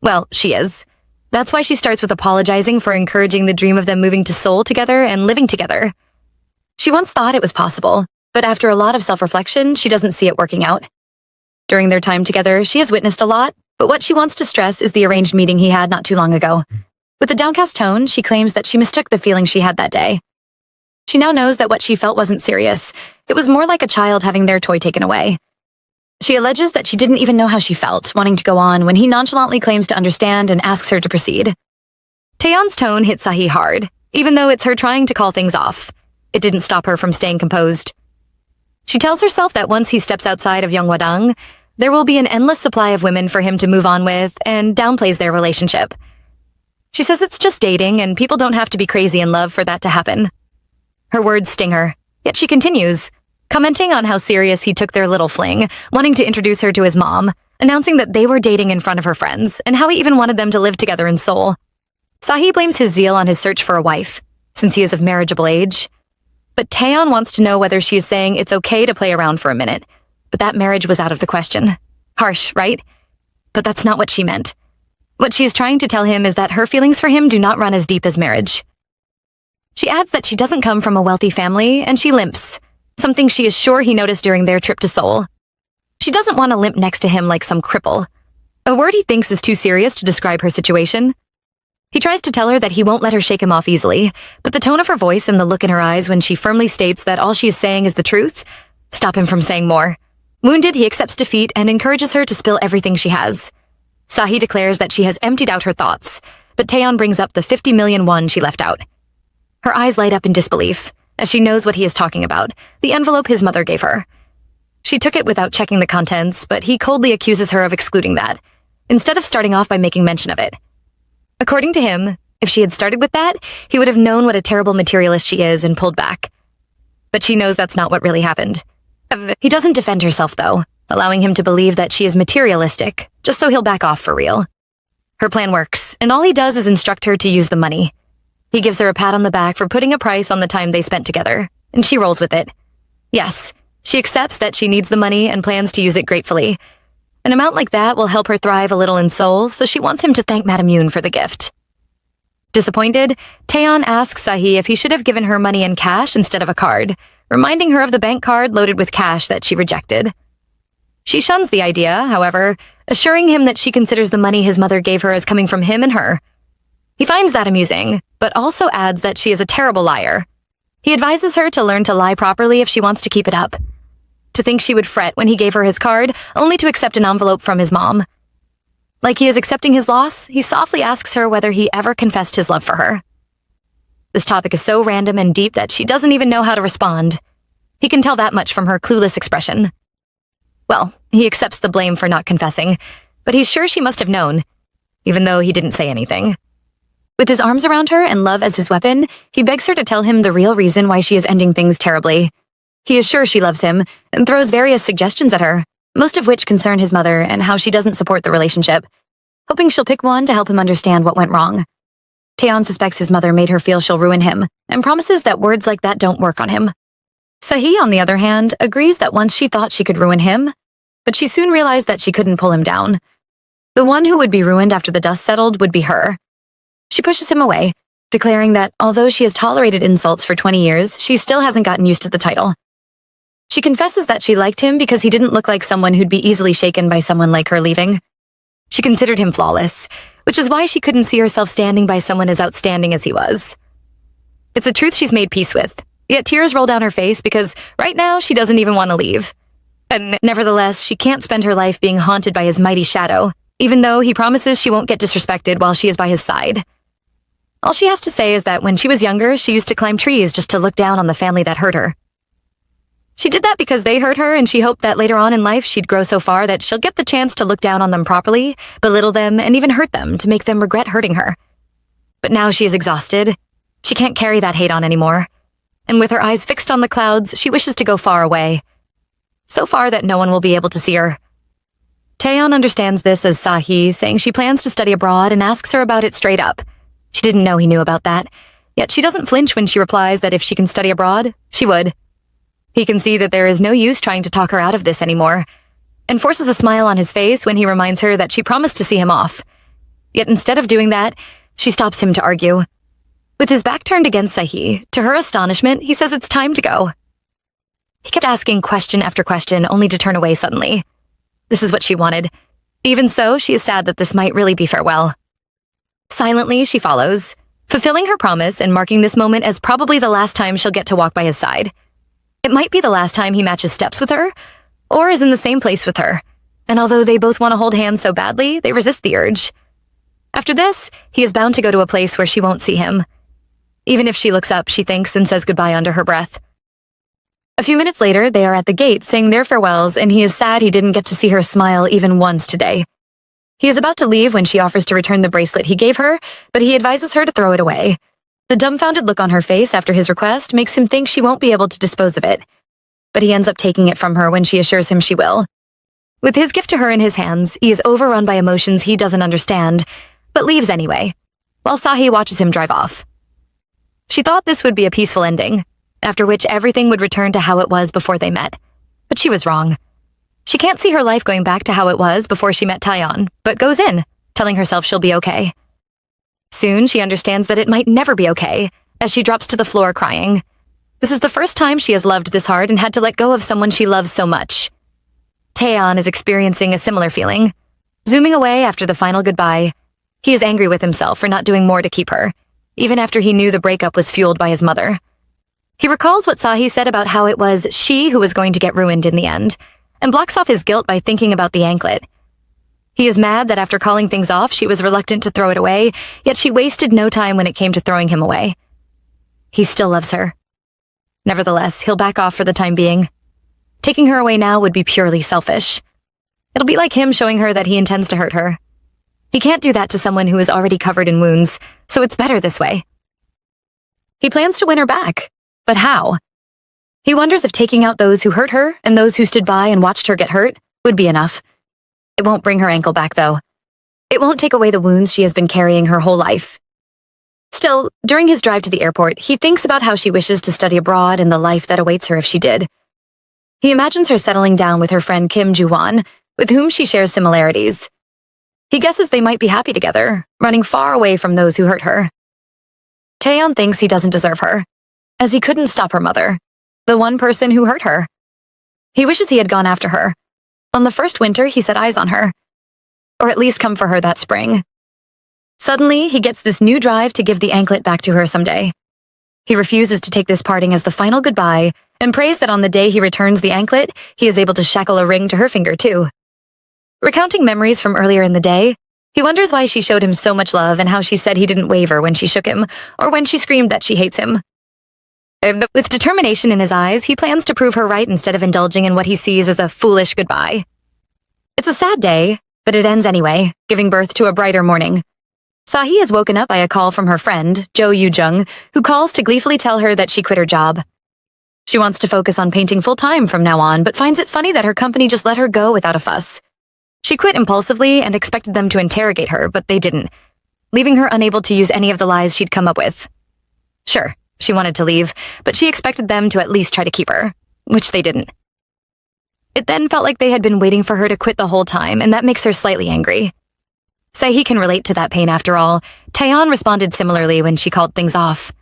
Well, she is. That's why she starts with apologizing for encouraging the dream of them moving to Seoul together and living together. She once thought it was possible, but after a lot of self-reflection, she doesn't see it working out. During their time together, she has witnessed a lot, but what she wants to stress is the arranged meeting he had not too long ago. With a downcast tone, she claims that she mistook the feeling she had that day. She now knows that what she felt wasn't serious. It was more like a child having their toy taken away. She alleges that she didn't even know how she felt, wanting to go on when he nonchalantly claims to understand and asks her to proceed. Tayon's tone hit Sahi hard, even though it's her trying to call things off. It didn't stop her from staying composed. She tells herself that once he steps outside of Yongwadang, there will be an endless supply of women for him to move on with, and downplays their relationship. She says it's just dating and people don't have to be crazy in love for that to happen. Her words sting her, yet she continues, commenting on how serious he took their little fling, wanting to introduce her to his mom, announcing that they were dating in front of her friends, and how he even wanted them to live together in Seoul. Sahi blames his zeal on his search for a wife, since he is of marriageable age. But Tayon wants to know whether she is saying it's okay to play around for a minute, but that marriage was out of the question. Harsh, right? But that's not what she meant. What she is trying to tell him is that her feelings for him do not run as deep as marriage. She adds that she doesn't come from a wealthy family, and she limps, something she is sure he noticed during their trip to Seoul. She doesn't want to limp next to him like some cripple, a word he thinks is too serious to describe her situation. He tries to tell her that he won't let her shake him off easily, but the tone of her voice and the look in her eyes when she firmly states that all she is saying is the truth stop him from saying more. Wounded, he accepts defeat and encourages her to spill everything she has. Sahi declares that she has emptied out her thoughts, but Tayon brings up the 50 million won she left out. Her eyes light up in disbelief, as she knows what he is talking about, the envelope his mother gave her. She took it without checking the contents, but he coldly accuses her of excluding that, instead of starting off by making mention of it. According to him, if she had started with that, he would have known what a terrible materialist she is and pulled back. But she knows that's not what really happened. He doesn't defend herself, though, allowing him to believe that she is materialistic, just so he'll back off for real. Her plan works, and all he does is instruct her to use the money. He gives her a pat on the back for putting a price on the time they spent together, and she rolls with it. Yes, she accepts that she needs the money and plans to use it gratefully. An amount like that will help her thrive a little in Seoul, so she wants him to thank Madame Yoon for the gift. Disappointed, Tayon asks Sahi if he should have given her money in cash instead of a card, reminding her of the bank card loaded with cash that she rejected. She shuns the idea, however, assuring him that she considers the money his mother gave her as coming from him and her. He finds that amusing, but also adds that she is a terrible liar. He advises her to learn to lie properly if she wants to keep it up. To think she would fret when he gave her his card, only to accept an envelope from his mom. Like he is accepting his loss, he softly asks her whether he ever confessed his love for her. This topic is so random and deep that she doesn't even know how to respond. He can tell that much from her clueless expression. Well, he accepts the blame for not confessing, but he's sure she must have known, even though he didn't say anything. With his arms around her and love as his weapon, he begs her to tell him the real reason why she is ending things terribly. He is sure she loves him, and throws various suggestions at her, most of which concern his mother and how she doesn't support the relationship, hoping she'll pick one to help him understand what went wrong. Tayon suspects his mother made her feel she'll ruin him and promises that words like that don't work on him. Sahi, on the other hand, agrees that once she thought she could ruin him, but she soon realized that she couldn't pull him down. The one who would be ruined after the dust settled would be her. She pushes him away, declaring that although she has tolerated insults for 20 years, she still hasn't gotten used to the title. She confesses that she liked him because he didn't look like someone who'd be easily shaken by someone like her leaving. She considered him flawless, which is why she couldn't see herself standing by someone as outstanding as he was. It's a truth she's made peace with, yet tears roll down her face because right now she doesn't even want to leave. And nevertheless, she can't spend her life being haunted by his mighty shadow, even though he promises she won't get disrespected while she is by his side. All she has to say is that when she was younger, she used to climb trees just to look down on the family that hurt her. She did that because they hurt her, and she hoped that later on in life she'd grow so far that she'll get the chance to look down on them properly, belittle them, and even hurt them to make them regret hurting her. But now she is exhausted. She can't carry that hate on anymore. And with her eyes fixed on the clouds, she wishes to go far away. So far that no one will be able to see her. Tayon understands this as Sahi, saying she plans to study abroad and asks her about it straight up. She didn't know he knew about that, yet she doesn't flinch when she replies that if she can study abroad, she would. He can see that there is no use trying to talk her out of this anymore, and forces a smile on his face when he reminds her that she promised to see him off. Yet instead of doing that, she stops him to argue. With his back turned against Sahi, to her astonishment, he says it's time to go. He kept asking question after question, only to turn away suddenly. This is what she wanted. Even so, she is sad that this might really be farewell. Silently, she follows, fulfilling her promise and marking this moment as probably the last time she'll get to walk by his side. It might be the last time he matches steps with her, or is in the same place with her, and although they both want to hold hands so badly, they resist the urge. After this, he is bound to go to a place where she won't see him. Even if she looks up, she thinks and says goodbye under her breath. A few minutes later, they are at the gate saying their farewells, and he is sad he didn't get to see her smile even once today. He is about to leave when she offers to return the bracelet he gave her, but he advises her to throw it away. The dumbfounded look on her face after his request makes him think she won't be able to dispose of it, but he ends up taking it from her when she assures him she will. With his gift to her in his hands, he is overrun by emotions he doesn't understand, but leaves anyway, while Sahi watches him drive off. She thought this would be a peaceful ending, after which everything would return to how it was before they met, but she was wrong. She can't see her life going back to how it was before she met Tayon, but goes in, telling herself she'll be okay. Soon, she understands that it might never be okay, as she drops to the floor crying. This is the first time she has loved this hard and had to let go of someone she loves so much. Tayon is experiencing a similar feeling. Zooming away after the final goodbye, he is angry with himself for not doing more to keep her, even after he knew the breakup was fueled by his mother. He recalls what Sahi said about how it was she who was going to get ruined in the end, and blocks off his guilt by thinking about the anklet. He is mad that after calling things off, she was reluctant to throw it away, yet she wasted no time when it came to throwing him away. He still loves her. Nevertheless, he'll back off for the time being. Taking her away now would be purely selfish. It'll be like him showing her that he intends to hurt her. He can't do that to someone who is already covered in wounds, so it's better this way. He plans to win her back, but how? He wonders if taking out those who hurt her and those who stood by and watched her get hurt would be enough. It won't bring her ankle back, though. It won't take away the wounds she has been carrying her whole life. Still, during his drive to the airport, he thinks about how she wishes to study abroad and the life that awaits her if she did. He imagines her settling down with her friend Kim Ju-won, with whom she shares similarities. He guesses they might be happy together, running far away from those who hurt her. Tayon thinks he doesn't deserve her, as he couldn't stop her mother, the one person who hurt her. He wishes he had gone after her. On the first winter, he set eyes on her, or at least come for her that spring. Suddenly, he gets this new drive to give the anklet back to her someday. He refuses to take this parting as the final goodbye and prays that on the day he returns the anklet, he is able to shackle a ring to her finger too. Recounting memories from earlier in the day, he wonders why she showed him so much love and how she said he didn't waver when she shook him or when she screamed that she hates him. With determination in his eyes, he plans to prove her right instead of indulging in what he sees as a foolish goodbye. It's a sad day, but it ends anyway, giving birth to a brighter morning. Sahi is woken up by a call from her friend, Jo Yoo-jung, who calls to gleefully tell her that she quit her job. She wants to focus on painting full-time from now on, but finds it funny that her company just let her go without a fuss. She quit impulsively and expected them to interrogate her, but they didn't, leaving her unable to use any of the lies she'd come up with. Sure, she wanted to leave, but she expected them to at least try to keep her, which they didn't. It then felt like they had been waiting for her to quit the whole time, and that makes her slightly angry. Sae can relate to that pain after all. Tayon responded similarly when she called things off.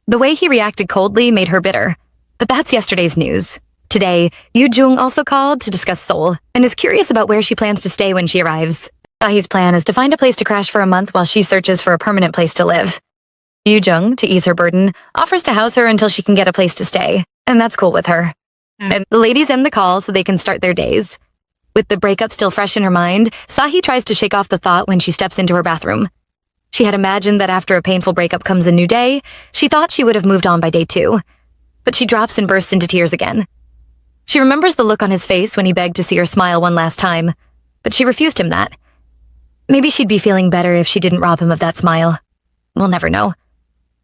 The way he reacted coldly made her bitter. But that's yesterday's news. Today, Yoo Jung also called to discuss Seoul and is curious about where she plans to stay when she arrives. Sahi's plan is to find a place to crash for a month while she searches for a permanent place to live. Yoo Jung, to ease her burden, offers to house her until she can get a place to stay, and that's cool with her. And the ladies end the call so they can start their days. With the breakup still fresh in her mind, Sahi tries to shake off the thought when she steps into her bathroom. She had imagined that after a painful breakup comes a new day. She thought she would have moved on by day 2. But she drops and bursts into tears again. She remembers the look on his face when he begged to see her smile one last time, but she refused him that. Maybe she'd be feeling better if she didn't rob him of that smile. We'll never know.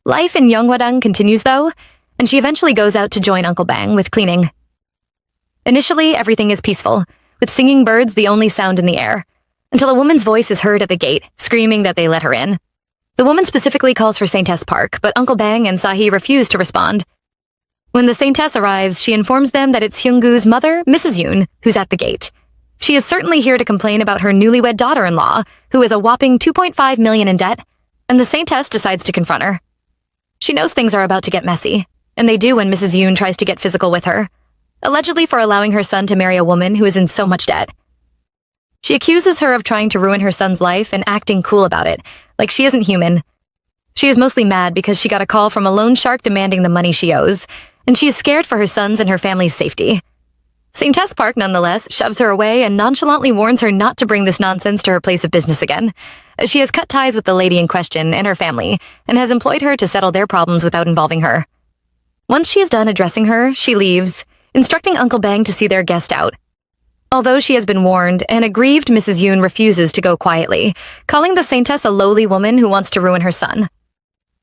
Life in Yeonghwadang continues though, and she eventually goes out to join Uncle Bang with cleaning. Initially, everything is peaceful, with singing birds the only sound in the air, until a woman's voice is heard at the gate, screaming that they let her in. The woman specifically calls for Saintess Park, but Uncle Bang and Sahi refuse to respond. When the Saintess arrives, she informs them that it's Hyunggu's mother, Mrs. Yoon, who's at the gate. She is certainly here to complain about her newlywed daughter-in-law, who is a whopping 2.5 million in debt, and the Saintess decides to confront her. She knows things are about to get messy, and they do when Mrs. Yoon tries to get physical with her, allegedly for allowing her son to marry a woman who is in so much debt. She accuses her of trying to ruin her son's life and acting cool about it, like she isn't human. She is mostly mad because she got a call from a loan shark demanding the money she owes, and she is scared for her son's and her family's safety. Saintess Park, nonetheless, shoves her away and nonchalantly warns her not to bring this nonsense to her place of business again. She has cut ties with the lady in question and her family, and has employed her to settle their problems without involving her. Once she is done addressing her, she leaves, instructing Uncle Bang to see their guest out. Although she has been warned, an aggrieved Mrs. Yoon refuses to go quietly, calling the Saintess a lowly woman who wants to ruin her son.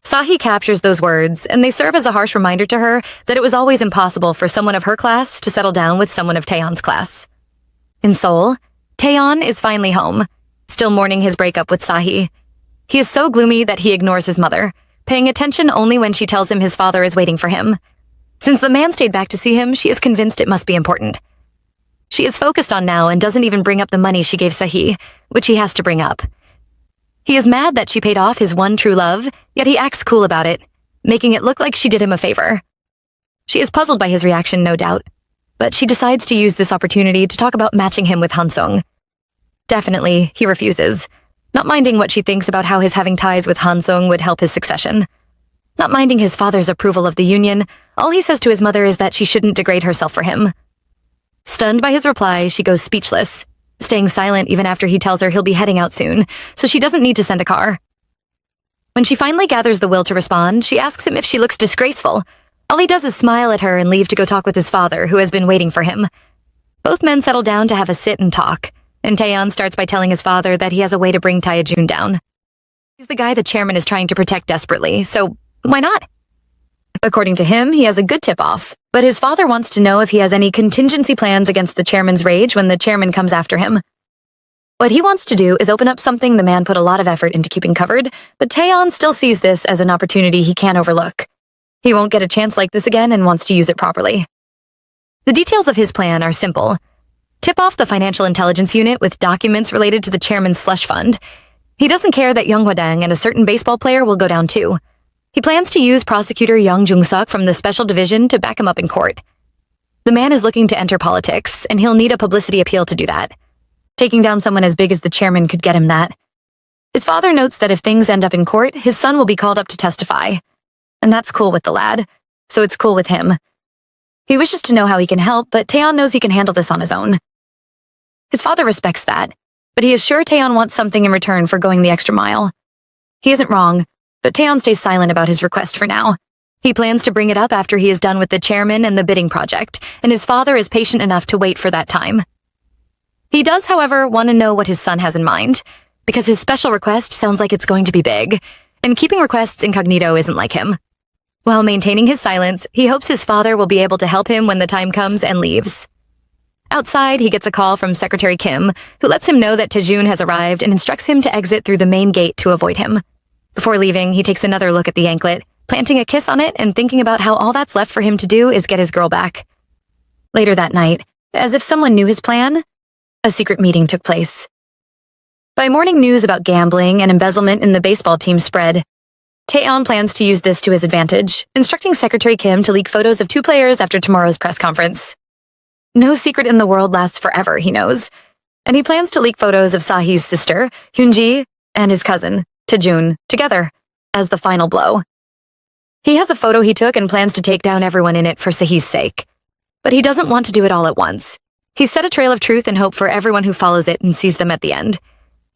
Sahi captures those words, and they serve as a harsh reminder to her that it was always impossible for someone of her class to settle down with someone of Taeyon's class. In Seoul, Tayon is finally home, still mourning his breakup with Sahi. He is so gloomy that he ignores his mother, paying attention only when she tells him his father is waiting for him. Since the man stayed back to see him, she is convinced it must be important. She is focused on now and doesn't even bring up the money she gave Sahi, which he has to bring up. He is mad that she paid off his one true love, yet he acts cool about it, making it look like she did him a favor. She is puzzled by his reaction, no doubt, but she decides to use this opportunity to talk about matching him with Hansung. Definitely, he refuses, not minding what she thinks about how his having ties with Hansung would help his succession. Not minding his father's approval of the union, all he says to his mother is that she shouldn't degrade herself for him. Stunned by his reply, she goes speechless, staying silent even after he tells her he'll be heading out soon, so she doesn't need to send a car. When she finally gathers the will to respond, she asks him if she looks disgraceful. All he does is smile at her and leave to go talk with his father, who has been waiting for him. Both men settle down to have a sit and talk, and Taeyeon starts by telling his father that he has a way to bring Tae-jun down. He's the guy the chairman is trying to protect desperately, so why not? According to him, he has a good tip-off, but his father wants to know if he has any contingency plans against the chairman's rage when the chairman comes after him. What he wants to do is open up something the man put a lot of effort into keeping covered, but Taeyeon still sees this as an opportunity he can't overlook. He won't get a chance like this again and wants to use it properly. The details of his plan are simple. Tip off the financial intelligence unit with documents related to the chairman's slush fund. He doesn't care that Yeonghwadang and a certain baseball player will go down too. He plans to use prosecutor Young Jung-suk from the special division to back him up in court. The man is looking to enter politics, and he'll need a publicity appeal to do that. Taking down someone as big as the chairman could get him that. His father notes that if things end up in court, his son will be called up to testify. And that's cool with the lad, so it's cool with him. He wishes to know how he can help, but Taeyeon knows he can handle this on his own. His father respects that, but he is sure Taeyeon wants something in return for going the extra mile. He isn't wrong, but Taeyeon stays silent about his request for now. He plans to bring it up after he is done with the chairman and the bidding project, and his father is patient enough to wait for that time. He does, however, want to know what his son has in mind, because his special request sounds like it's going to be big, and keeping requests incognito isn't like him. While maintaining his silence, he hopes his father will be able to help him when the time comes and leaves. Outside, he gets a call from Secretary Kim, who lets him know that Taejoon has arrived and instructs him to exit through the main gate to avoid him. Before leaving, he takes another look at the anklet, planting a kiss on it and thinking about how all that's left for him to do is get his girl back. Later that night, as if someone knew his plan, a secret meeting took place. By morning, news about gambling and embezzlement in the baseball team spread. Tayon plans to use this to his advantage, instructing Secretary Kim to leak photos of 2 players after tomorrow's press conference. No secret in the world lasts forever, he knows, and he plans to leak photos of Sahi's sister, Hyunji, and his cousin, Taejoon, together, as the final blow. He has a photo he took and plans to take down everyone in it for Sahi's sake. But he doesn't want to do it all at once. He's set a trail of truth and hope for everyone who follows it and sees them at the end.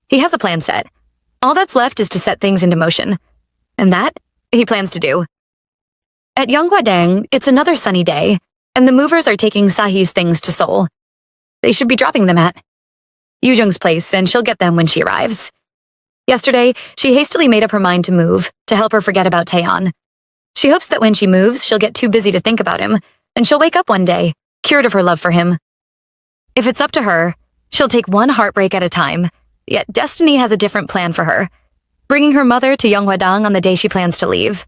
He has a plan set. All that's left is to set things into motion. And that, he plans to do. At Yonggwadang, it's another sunny day, and the movers are taking Sahi's things to Seoul. They should be dropping them at Yujung's place, and she'll get them when she arrives. Yesterday, she hastily made up her mind to move, to help her forget about Taeyon. She hopes that when she moves, she'll get too busy to think about him, and she'll wake up one day, cured of her love for him. If it's up to her, she'll take one heartbreak at a time, yet destiny has a different plan for her, bringing her mother to Yonggwadang on the day she plans to leave.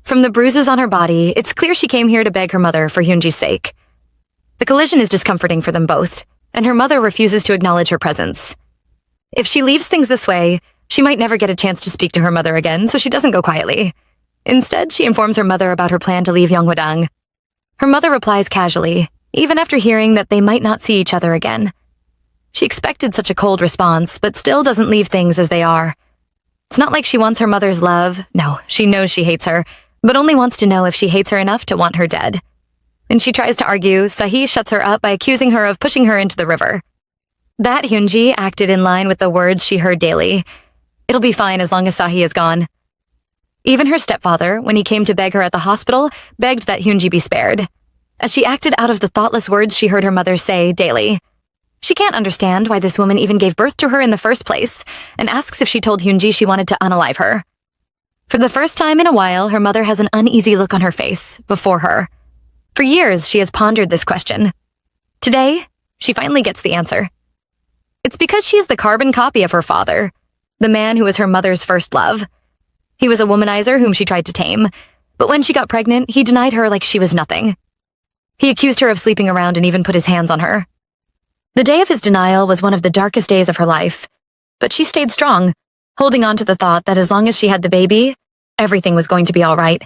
From the bruises on her body, it's clear she came here to beg her mother for Hyunji's sake. The collision is discomforting for them both, and her mother refuses to acknowledge her presence. If she leaves things this way, she might never get a chance to speak to her mother again, so she doesn't go quietly. Instead, she informs her mother about her plan to leave Yonggwadang. Her mother replies casually, even after hearing that they might not see each other again. She expected such a cold response, but still doesn't leave things as they are. It's not like she wants her mother's love. No, she knows she hates her, but only wants to know if she hates her enough to want her dead. When she tries to argue, Sahi shuts her up by accusing her of pushing her into the river. That Hyunji acted in line with the words she heard daily. It'll be fine as long as Sahi is gone. Even her stepfather, when he came to beg her at the hospital, begged that Hyunji be spared, as she acted out of the thoughtless words she heard her mother say daily. She can't understand why this woman even gave birth to her in the first place, and asks if she told Hyunji she wanted to unalive her. For the first time in a while, her mother has an uneasy look on her face, before her. For years, she has pondered this question. Today, she finally gets the answer. It's because she is the carbon copy of her father, the man who was her mother's first love. He was a womanizer whom she tried to tame, but when she got pregnant, he denied her like she was nothing. He accused her of sleeping around and even put his hands on her. The day of his denial was one of the darkest days of her life, but she stayed strong, holding on to the thought that as long as she had the baby, everything was going to be all right.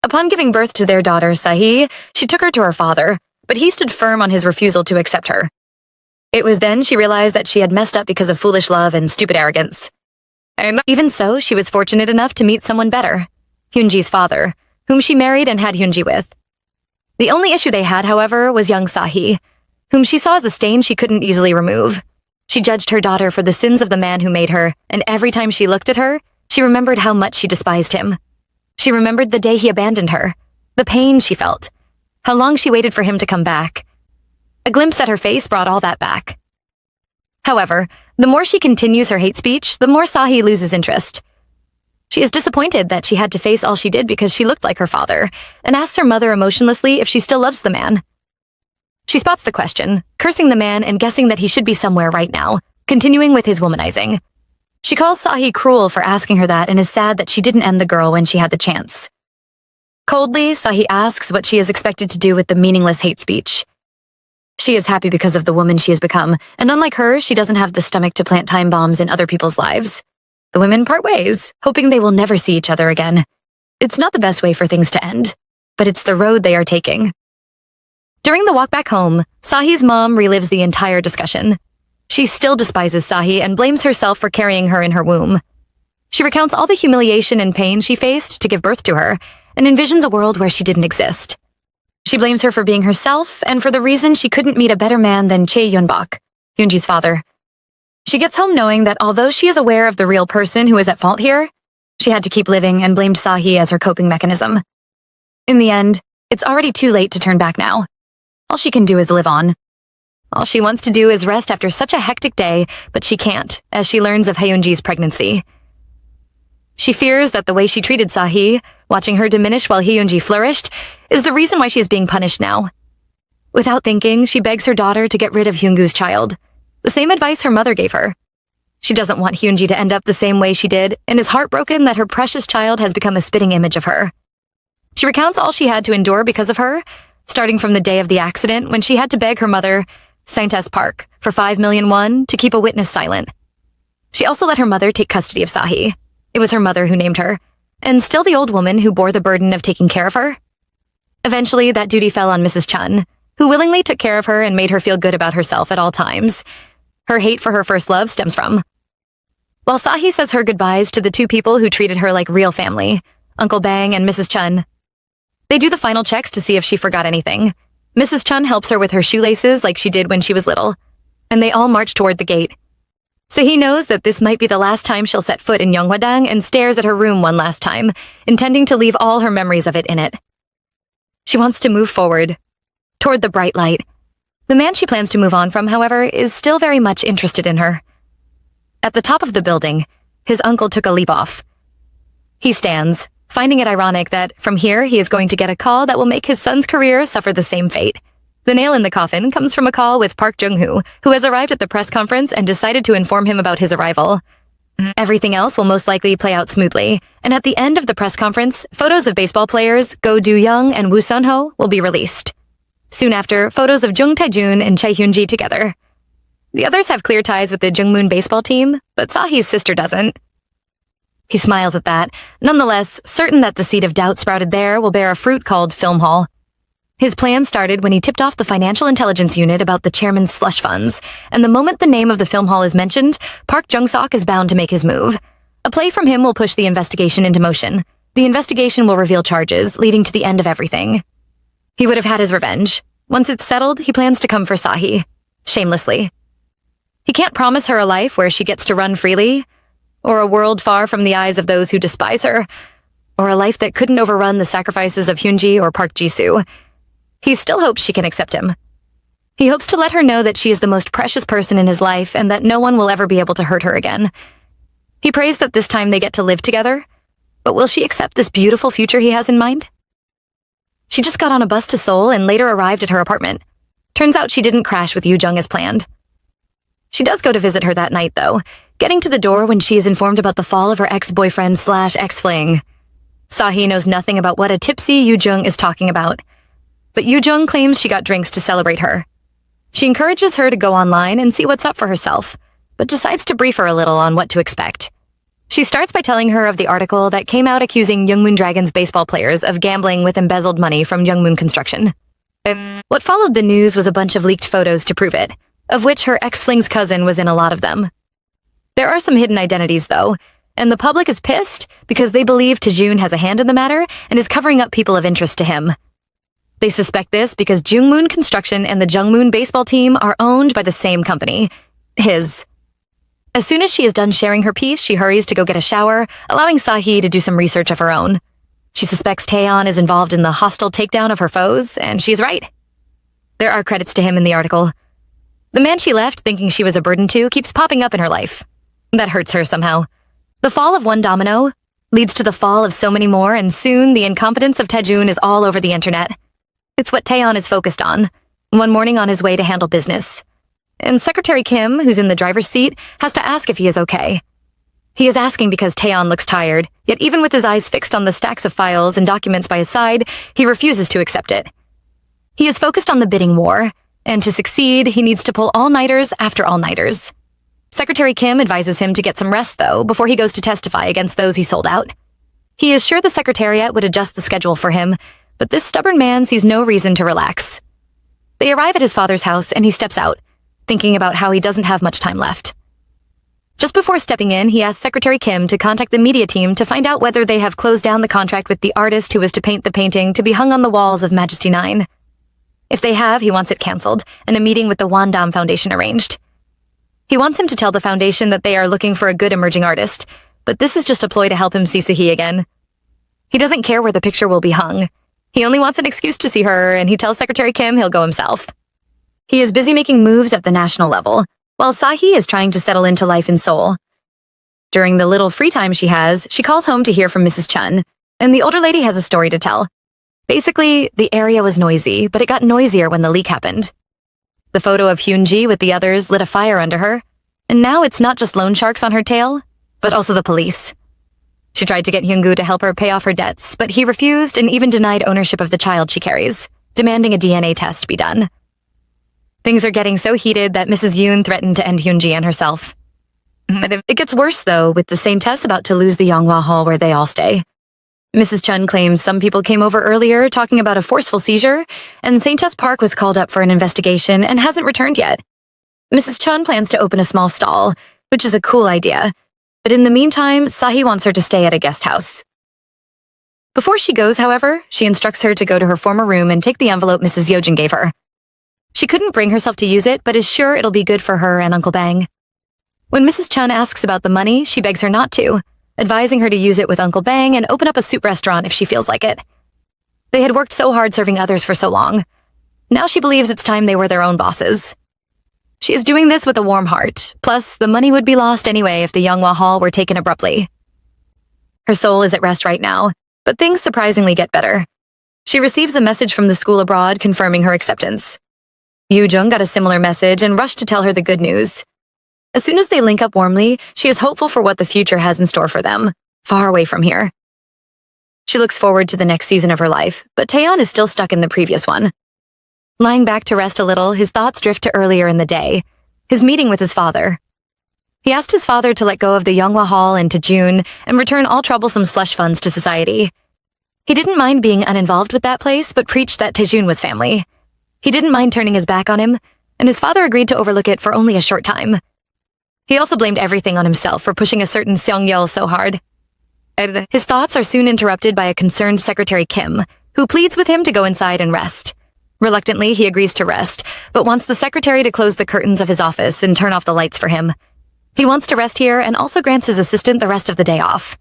Upon giving birth to their daughter, Sahi, she took her to her father, but he stood firm on his refusal to accept her. It was then she realized that she had messed up because of foolish love and stupid arrogance. And even so, she was fortunate enough to meet someone better, Hyunji's father, whom she married and had Hyunji with. The only issue they had, however, was young Sahi, whom she saw as a stain she couldn't easily remove. She judged her daughter for the sins of the man who made her, and every time she looked at her, she remembered how much she despised him. She remembered the day he abandoned her, the pain she felt, how long she waited for him to come back. A glimpse at her face brought all that back. However, the more she continues her hate speech, the more Sahi loses interest. She is disappointed that she had to face all she did because she looked like her father, and asks her mother emotionlessly if she still loves the man. She spots the question, cursing the man and guessing that he should be somewhere right now, continuing with his womanizing. She calls Sahi cruel for asking her that and is sad that she didn't end the girl when she had the chance. Coldly, Sahi asks what she is expected to do with the meaningless hate speech. She is happy because of the woman she has become, and unlike her, she doesn't have the stomach to plant time bombs in other people's lives. The women part ways, hoping they will never see each other again. It's not the best way for things to end, but it's the road they are taking. During the walk back home, Sahi's mom relives the entire discussion. She still despises Sahi and blames herself for carrying her in her womb. She recounts all the humiliation and pain she faced to give birth to her, and envisions a world where she didn't exist. She blames her for being herself and for the reason she couldn't meet a better man than Chae Yun-bak, Hyunji's father. She gets home knowing that although she is aware of the real person who is at fault here, she had to keep living and blamed Sahi as her coping mechanism. In the end, it's already too late to turn back now. All she can do is live on. All she wants to do is rest after such a hectic day, but she can't, as she learns of Hyunji's pregnancy. She fears that the way she treated Sahi, watching her diminish while Hyunji flourished, is the reason why she is being punished now. Without thinking, she begs her daughter to get rid of Hyungu's child. The same advice her mother gave her. She doesn't want Hyunji to end up the same way she did and is heartbroken that her precious child has become a spitting image of her. She recounts all she had to endure because of her, starting from the day of the accident when she had to beg her mother, Saint-S Park, for 5 million won to keep a witness silent. She also let her mother take custody of Sahi. It was her mother who named her, and still the old woman who bore the burden of taking care of her. Eventually, that duty fell on Mrs. Chun, who willingly took care of her and made her feel good about herself at all times. Her hate for her first love stems from. While Sahi says her goodbyes to the two people who treated her like real family, Uncle Bang and Mrs. Chun, they do the final checks to see if she forgot anything. Mrs. Chun helps her with her shoelaces like she did when she was little, and they all march toward the gate. So he knows that this might be the last time she'll set foot in Yonghwadang and stares at her room one last time, intending to leave all her memories of it in it. She wants to move forward, toward the bright light. The man she plans to move on from, however, is still very much interested in her. At the top of the building, his uncle took a leap off. He stands, finding it ironic that from here he is going to get a call that will make his son's career suffer the same fate. The nail in the coffin comes from a call with Park Jung-hoo, who has arrived at the press conference and decided to inform him about his arrival. Everything else will most likely play out smoothly, and at the end of the press conference, photos of baseball players Go Do-young and Woo Sun-ho will be released. Soon after, photos of Jung Tae-jun and Chae Hyun-ji together. The others have clear ties with the Jungmoon baseball team, but Sahi's sister doesn't. He smiles at that, nonetheless certain that the seed of doubt sprouted there will bear a fruit called Film Hall. His plan started when he tipped off the financial intelligence unit about the chairman's slush funds, and the moment the name of the film hall is mentioned, Park Jung-sok is bound to make his move. A play from him will push the investigation into motion. The investigation will reveal charges, leading to the end of everything. He would have had his revenge. Once it's settled, he plans to come for Sahi. Shamelessly. He can't promise her a life where she gets to run freely, or a world far from the eyes of those who despise her, or a life that couldn't overrun the sacrifices of Hyunji or Park Jisoo. He still hopes she can accept him. He hopes to let her know that she is the most precious person in his life and that no one will ever be able to hurt her again. He prays that this time they get to live together, but will she accept this beautiful future he has in mind? She just got on a bus to Seoul and later arrived at her apartment. Turns out she didn't crash with Yoo Jung as planned. She does go to visit her that night, though, getting to the door when she is informed about the fall of her ex-boyfriend/ex-fling. Sahi knows nothing about what a tipsy Yoo Jung is talking about. But Yoo Jung claims she got drinks to celebrate her. She encourages her to go online and see what's up for herself, but decides to brief her a little on what to expect. She starts by telling her of the article that came out accusing Youngmoon Dragons baseball players of gambling with embezzled money from Youngmoon Construction. What followed the news was a bunch of leaked photos to prove it, of which her ex-fling's cousin was in a lot of them. There are some hidden identities, though, and the public is pissed because they believe Taejun has a hand in the matter and is covering up people of interest to him. They suspect this because Jungmoon Construction and the Jungmoon baseball team are owned by the same company, his. As soon as she is done sharing her piece, she hurries to go get a shower, allowing Sahi to do some research of her own. She suspects Tayon is involved in the hostile takedown of her foes, and she's right. There are credits to him in the article. The man she left thinking she was a burden to keeps popping up in her life. That hurts her somehow. The fall of one domino leads to the fall of so many more, and soon the incompetence of Taejun is all over the internet. It's what Tayon is focused on, one morning on his way to handle business. And Secretary Kim, who's in the driver's seat, has to ask if he is okay. He is asking because Tayon looks tired, yet even with his eyes fixed on the stacks of files and documents by his side, he refuses to accept it. He is focused on the bidding war, and to succeed, he needs to pull all-nighters after all-nighters. Secretary Kim advises him to get some rest, though, before he goes to testify against those he sold out. He is sure the Secretariat would adjust the schedule for him, but this stubborn man sees no reason to relax. They arrive at his father's house and he steps out, thinking about how he doesn't have much time left. Just before stepping in, he asks Secretary Kim to contact the media team to find out whether they have closed down the contract with the artist who was to paint the painting to be hung on the walls of Majesty 9. If they have, he wants it cancelled and a meeting with the Wandam Foundation arranged. He wants him to tell the foundation that they are looking for a good emerging artist, but this is just a ploy to help him see Sahi again. He doesn't care where the picture will be hung. He only wants an excuse to see her, and he tells Secretary Kim he'll go himself. He is busy making moves at the national level, while Sahi is trying to settle into life in Seoul. During the little free time she has, she calls home to hear from Mrs. Chun, and the older lady has a story to tell. Basically, the area was noisy, but it got noisier when the leak happened. The photo of Hyunji with the others lit a fire under her, and now it's not just loan sharks on her tail, but also the police. She tried to get Hyungu to help her pay off her debts, but he refused and even denied ownership of the child she carries, demanding a DNA test be done. Things are getting so heated that Mrs. Yoon threatened to end Hyunji and herself. It gets worse, though, with the St. Tess about to lose the Yonghwa Hall where they all stay. Mrs. Chun claims some people came over earlier talking about a forceful seizure, and St. Tess Park was called up for an investigation and hasn't returned yet. Mrs. Chun plans to open a small stall, which is a cool idea, but in the meantime, Sahi wants her to stay at a guest house. Before she goes, however, she instructs her to go to her former room and take the envelope Mrs. Yojin gave her. She couldn't bring herself to use it, but is sure it'll be good for her and Uncle Bang. When Mrs. Chun asks about the money, she begs her not to, advising her to use it with Uncle Bang and open up a soup restaurant if she feels like it. They had worked so hard serving others for so long. Now she believes it's time they were their own bosses. She is doing this with a warm heart, plus the money would be lost anyway if the Yonghwa Hall were taken abruptly. Her soul is at rest right now, but things surprisingly get better. She receives a message from the school abroad confirming her acceptance. Yoo Jung got a similar message and rushed to tell her the good news. As soon as they link up warmly, she is hopeful for what the future has in store for them, far away from here. She looks forward to the next season of her life, but Tayon is still stuck in the previous one. Lying back to rest a little, his thoughts drift to earlier in the day, his meeting with his father. He asked his father to let go of the Yonghwa Hall and June and return all troublesome slush funds to society. He didn't mind being uninvolved with that place, but preached that Taejun was family. He didn't mind turning his back on him, and his father agreed to overlook it for only a short time. He also blamed everything on himself for pushing a certain Seong-yeol so hard. His thoughts are soon interrupted by a concerned Secretary Kim, who pleads with him to go inside and rest. Reluctantly, he agrees to rest, but wants the secretary to close the curtains of his office and turn off the lights for him. He wants to rest here and also grants his assistant the rest of the day off.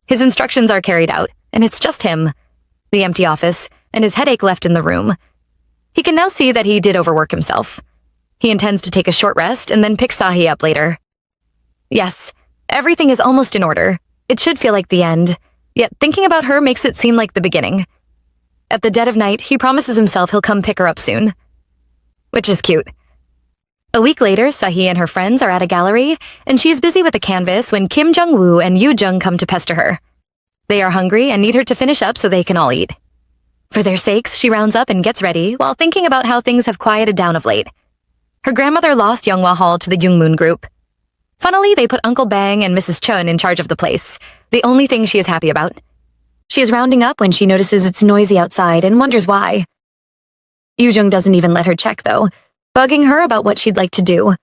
His instructions are carried out, and it's just him, the empty office, and his headache left in the room. He can now see that he did overwork himself. He intends to take a short rest and then pick Sahi up later. Yes, everything is almost in order. It should feel like the end, yet thinking about her makes it seem like the beginning. At the dead of night, he promises himself he'll come pick her up soon. Which is cute. A week later, Sahi and her friends are at a gallery, and she is busy with a canvas when Kim Jung-woo and Yoo Jung come to pester her. They are hungry and need her to finish up so they can all eat. For their sakes, she rounds up and gets ready while thinking about how things have quieted down of late. Her grandmother lost Yonghwa Hall to the Jungmoon group. Funnily, they put Uncle Bang and Mrs. Chun in charge of the place, the only thing she is happy about. She is rounding up when she notices it's noisy outside and wonders why. Yoo Jung doesn't even let her check, though, bugging her about what she'd like to do.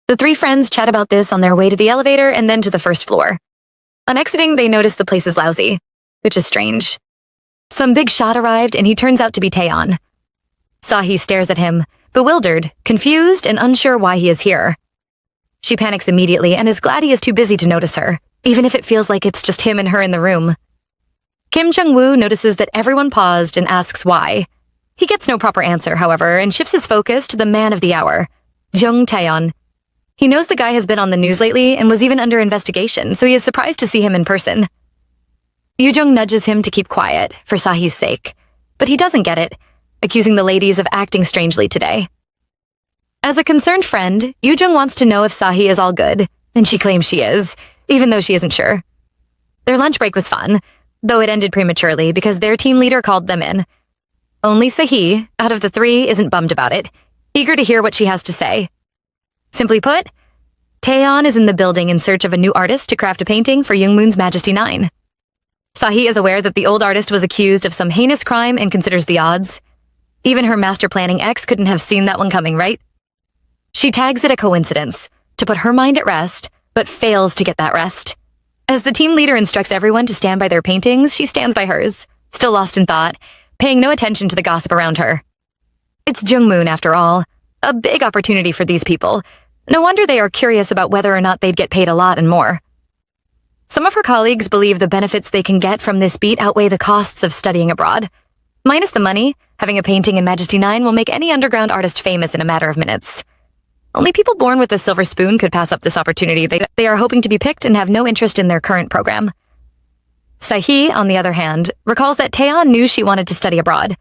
The three friends chat about this on their way to the elevator and then to the first floor. On exiting, they notice the place is lousy, which is strange. Some big shot arrived and he turns out to be Tayon. Sahi stares at him, bewildered, confused, and unsure why he is here. She panics immediately and is glad he is too busy to notice her, even if it feels like it's just him and her in the room. Kim Jung-woo notices that everyone paused and asks why. He gets no proper answer, however, and shifts his focus to the man of the hour, Jung Taeyeon. He knows the guy has been on the news lately and was even under investigation, so he is surprised to see him in person. Yoo Jung nudges him to keep quiet, for Sahi's sake, but he doesn't get it, accusing the ladies of acting strangely today. As a concerned friend, Yoo Jung wants to know if Sahi is all good, and she claims she is, even though she isn't sure. Their lunch break was fun, though it ended prematurely because their team leader called them in. Only Sahi, out of the three, isn't bummed about it, eager to hear what she has to say. Simply put, Taeyeon is in the building in search of a new artist to craft a painting for Jungmoon's Majesty 9. Sahi is aware that the old artist was accused of some heinous crime and considers the odds. Even her master planning ex couldn't have seen that one coming, right? She tags it a coincidence, to put her mind at rest, but fails to get that rest. As the team leader instructs everyone to stand by their paintings, she stands by hers, still lost in thought, paying no attention to the gossip around her. It's Jungmoon, after all. A big opportunity for these people. No wonder they are curious about whether or not they'd get paid a lot and more. Some of her colleagues believe the benefits they can get from this beat outweigh the costs of studying abroad. Minus the money, having a painting in Majesty 9 will make any underground artist famous in a matter of minutes. Only people born with a silver spoon could pass up this opportunity. They are hoping to be picked and have no interest in their current program. Sahi, on the other hand, recalls that Tayon knew she wanted to study abroad.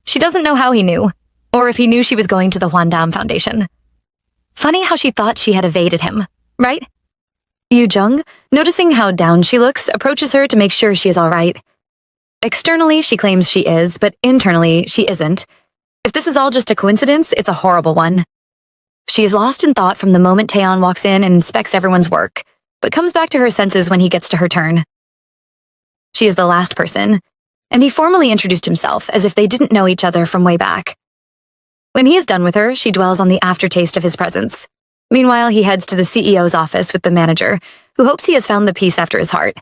She doesn't know how he knew, or if he knew she was going to the Hwandam Foundation. Funny how she thought she had evaded him, right? Yu Jung, noticing how down she looks, approaches her to make sure she is all right. Externally, she claims she is, but internally, she isn't. If this is all just a coincidence, it's a horrible one. She is lost in thought from the moment Tayon walks in and inspects everyone's work, but comes back to her senses when he gets to her turn. She is the last person, and he formally introduced himself as if they didn't know each other from way back. When he is done with her, she dwells on the aftertaste of his presence. Meanwhile, he heads to the CEO's office with the manager, who hopes he has found the peace after his heart.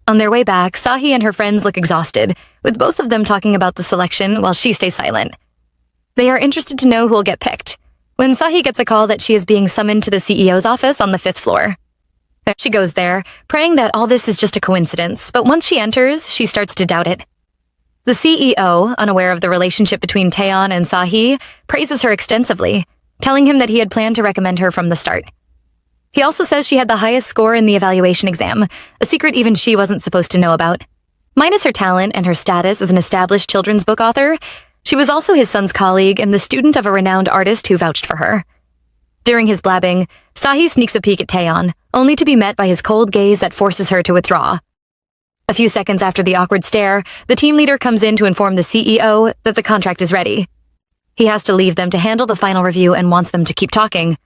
On their way back, Sahi and her friends look exhausted, with both of them talking about the selection while she stays silent. They are interested to know who will get picked, when Sahi gets a call that she is being summoned to the CEO's office on the 5th floor. She goes there, praying that all this is just a coincidence, but once she enters, she starts to doubt it. The CEO, unaware of the relationship between Tayon and Sahi, praises her extensively, telling him that he had planned to recommend her from the start. He also says she had the highest score in the evaluation exam, a secret even she wasn't supposed to know about. Minus her talent and her status as an established children's book author, she was also his son's colleague and the student of a renowned artist who vouched for her. During his blabbing, Sahi sneaks a peek at Tayon, only to be met by his cold gaze that forces her to withdraw. A few seconds after the awkward stare, the team leader comes in to inform the CEO that the contract is ready. He has to leave them to handle the final review and wants them to keep talking.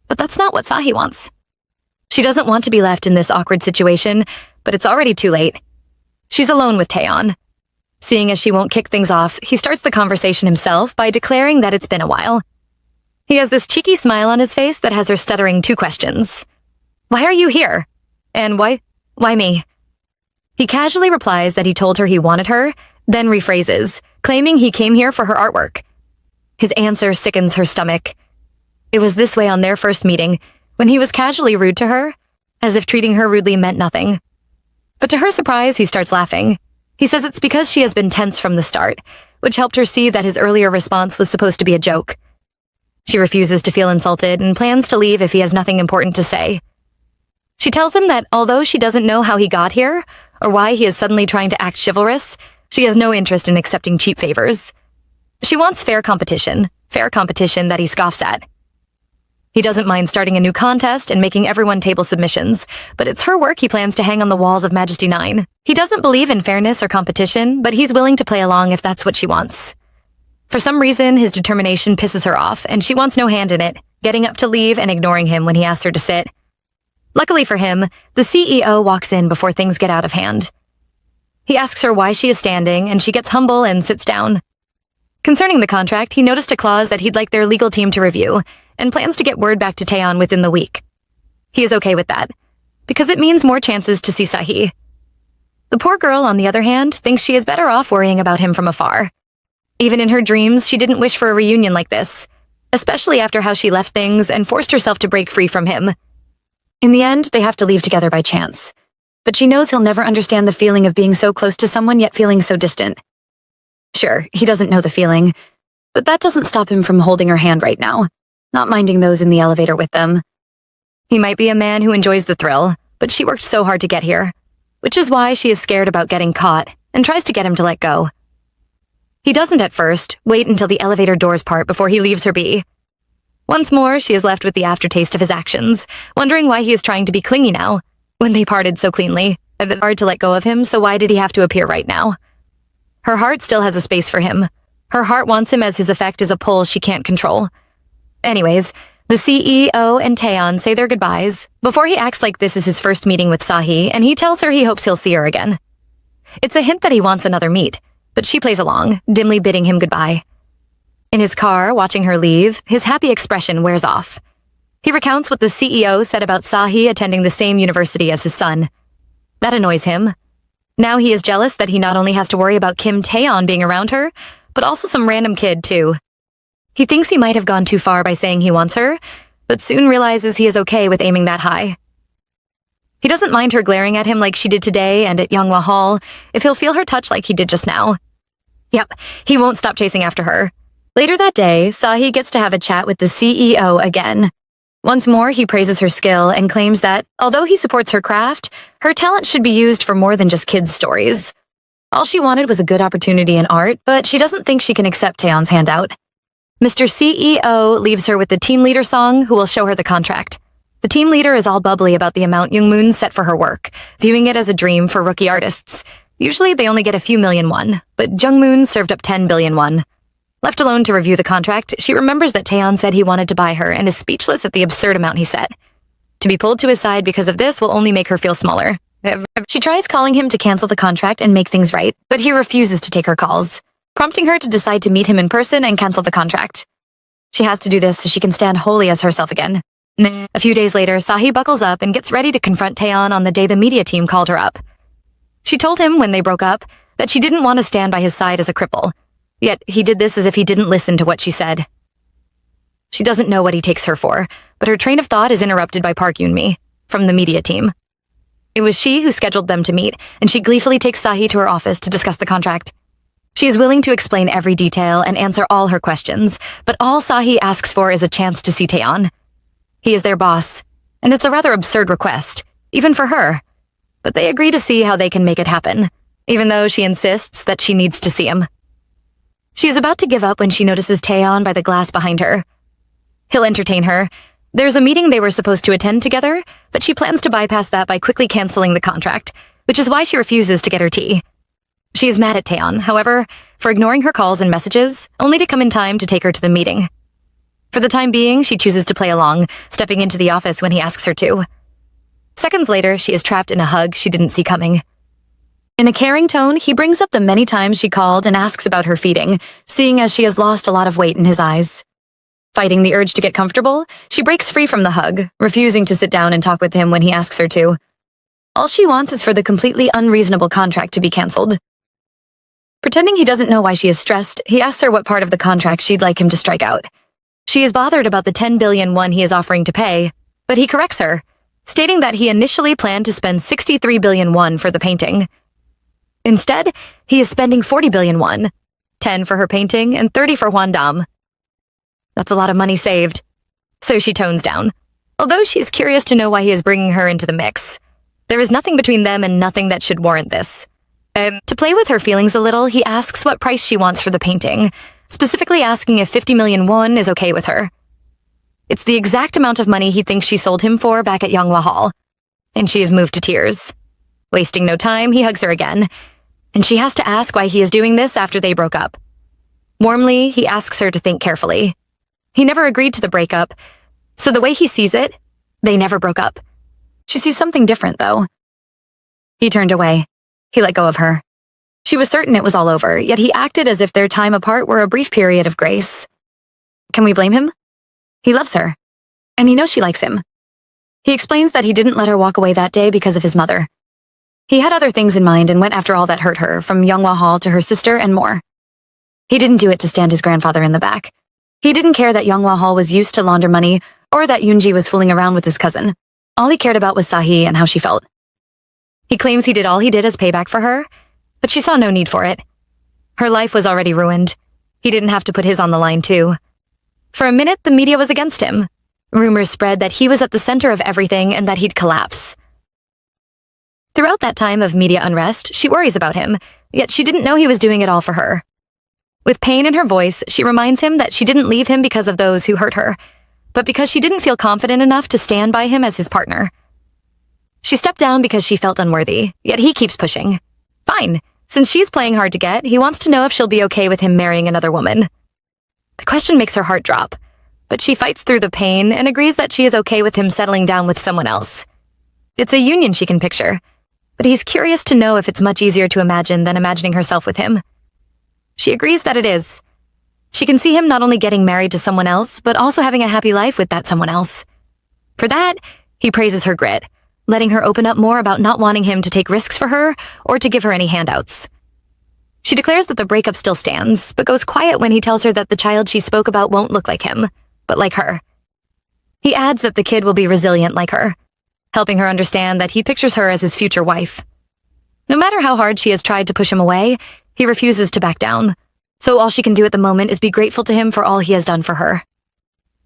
But that's not what Sahi wants. She doesn't want to be left in this awkward situation, but it's already too late. She's alone with Tayon. Seeing as she won't kick things off, he starts the conversation himself by declaring that it's been a while. He has this cheeky smile on his face that has her stuttering 2 questions. Why are you here? And why me? He casually replies that he told her he wanted her, then rephrases, claiming he came here for her artwork. His answer sickens her stomach. It was this way on their first meeting, when he was casually rude to her, as if treating her rudely meant nothing. But to her surprise, he starts laughing. He says it's because she has been tense from the start, which helped her see that his earlier response was supposed to be a joke. She refuses to feel insulted and plans to leave if he has nothing important to say. She tells him that although she doesn't know how he got here, or why he is suddenly trying to act chivalrous, she has no interest in accepting cheap favors. She wants fair competition that he scoffs at. He doesn't mind starting a new contest and making everyone table submissions, but it's her work he plans to hang on the walls of Majesty 9. He doesn't believe in fairness or competition, but he's willing to play along if that's what she wants. For some reason, his determination pisses her off, and she wants no hand in it, getting up to leave and ignoring him when he asks her to sit. Luckily for him, the CEO walks in before things get out of hand. He asks her why she is standing, and she gets humble and sits down. Concerning the contract, he noticed a clause that he'd like their legal team to review, and plans to get word back to Tayon within the week. He is okay with that, because it means more chances to see Sahi. The poor girl, on the other hand, thinks she is better off worrying about him from afar. Even in her dreams, she didn't wish for a reunion like this, especially after how she left things and forced herself to break free from him. In the end, they have to leave together by chance, but she knows he'll never understand the feeling of being so close to someone yet feeling so distant. Sure, he doesn't know the feeling, but that doesn't stop him from holding her hand right now, not minding those in the elevator with them. He might be a man who enjoys the thrill, but she worked so hard to get here, which is why she is scared about getting caught and tries to get him to let go. He doesn't at first, wait until the elevator doors part before he leaves her be. Once more, she is left with the aftertaste of his actions, wondering why he is trying to be clingy now, when they parted so cleanly. It's hard to let go of him, so why did he have to appear right now? Her heart still has a space for him. Her heart wants him as his effect is a pull she can't control. Anyways, the CEO and Tayon say their goodbyes before he acts like this is his first meeting with Sahi, and he tells her he hopes he'll see her again. It's a hint that he wants another meet, but she plays along, dimly bidding him goodbye. In his car, watching her leave, his happy expression wears off. He recounts what the CEO said about Sahi attending the same university as his son. That annoys him. Now he is jealous that he not only has to worry about Kim Tayon being around her, but also some random kid too. He thinks he might have gone too far by saying he wants her, but soon realizes he is okay with aiming that high. He doesn't mind her glaring at him like she did today and at Yonghwa Hall if he'll feel her touch like he did just now. Yep, he won't stop chasing after her. Later that day, Sahi gets to have a chat with the CEO again. Once more, he praises her skill and claims that, although he supports her craft, her talent should be used for more than just kids' stories. All she wanted was a good opportunity in art, but she doesn't think she can accept Tayon's handout. Mr. CEO leaves her with the team leader song, who will show her the contract. The team leader is all bubbly about the amount Jungmoon set for her work, viewing it as a dream for rookie artists. Usually they only get a few million won, but Jungmoon served up 10 billion won. Left alone to review the contract, she remembers that Tayon said he wanted to buy her and is speechless at the absurd amount he set. To be pulled to his side because of this will only make her feel smaller. She tries calling him to cancel the contract and make things right, but he refuses to take her calls, prompting her to decide to meet him in person and cancel the contract. She has to do this so she can stand wholly as herself again. A few days later, Sahi buckles up and gets ready to confront Tayon on the day the media team called her up. She told him when they broke up that she didn't want to stand by his side as a cripple, yet he did this as if he didn't listen to what she said. She doesn't know what he takes her for, but her train of thought is interrupted by Park Yoon-mi, from the media team. It was she who scheduled them to meet, and she gleefully takes Sahi to her office to discuss the contract. She is willing to explain every detail and answer all her questions, but all Sahi asks for is a chance to see Tayon. He is their boss, and it's a rather absurd request, even for her. But they agree to see how they can make it happen, even though she insists that she needs to see him. She is about to give up when she notices Tayon by the glass behind her. He'll entertain her. There's a meeting they were supposed to attend together, but she plans to bypass that by quickly canceling the contract, which is why she refuses to get her tea. She is mad at Tayon, however, for ignoring her calls and messages, only to come in time to take her to the meeting. For the time being, she chooses to play along, stepping into the office when he asks her to. Seconds later, she is trapped in a hug she didn't see coming. In a caring tone, he brings up the many times she called and asks about her feeding, seeing as she has lost a lot of weight in his eyes. Fighting the urge to get comfortable, she breaks free from the hug, refusing to sit down and talk with him when he asks her to. All she wants is for the completely unreasonable contract to be cancelled. Pretending he doesn't know why she is stressed, he asks her what part of the contract she'd like him to strike out. She is bothered about the 10 billion won he is offering to pay, but he corrects her, stating that he initially planned to spend 63 billion won for the painting. Instead, he is spending 40 billion won, 10 for her painting and 30 for Hwandam. That's a lot of money saved. So she tones down, although she's curious to know why he is bringing her into the mix. There is nothing between them and nothing that should warrant this. To play with her feelings a little, he asks what price she wants for the painting, specifically asking if 50 million won is okay with her. It's the exact amount of money he thinks she sold him for back at Yonghwa Hall, and she is moved to tears. Wasting no time, he hugs her again, and she has to ask why he is doing this after they broke up. Warmly, he asks her to think carefully. He never agreed to the breakup, so the way he sees it, they never broke up. She sees something different, though. He turned away. He let go of her. She was certain it was all over, yet he acted as if their time apart were a brief period of grace. Can we blame him? He loves her, and he knows she likes him. He explains that he didn't let her walk away that day because of his mother. He had other things in mind and went after all that hurt her, from Yonghwa Hall to her sister and more. He didn't do it to stand his grandfather in the back. He didn't care that Yonghwa Hall was used to launder money or that Yoonji was fooling around with his cousin. All he cared about was Sahi and how she felt. He claims he did all he did as payback for her, but she saw no need for it. Her life was already ruined. He didn't have to put his on the line, too. For a minute, the media was against him. Rumors spread that he was at the center of everything and that he'd collapse. Throughout that time of media unrest, she worries about him, yet she didn't know he was doing it all for her. With pain in her voice, she reminds him that she didn't leave him because of those who hurt her, but because she didn't feel confident enough to stand by him as his partner. She stepped down because she felt unworthy, yet he keeps pushing. Fine. Since she's playing hard to get, he wants to know if she'll be okay with him marrying another woman. The question makes her heart drop, but she fights through the pain and agrees that she is okay with him settling down with someone else. It's a union she can picture, but he's curious to know if it's much easier to imagine than imagining herself with him. She agrees that it is. She can see him not only getting married to someone else, but also having a happy life with that someone else. For that, he praises her grit, letting her open up more about not wanting him to take risks for her or to give her any handouts. She declares that the breakup still stands, but goes quiet when he tells her that the child she spoke about won't look like him, but like her. He adds that the kid will be resilient like her, helping her understand that he pictures her as his future wife. No matter how hard she has tried to push him away, he refuses to back down, so all she can do at the moment is be grateful to him for all he has done for her.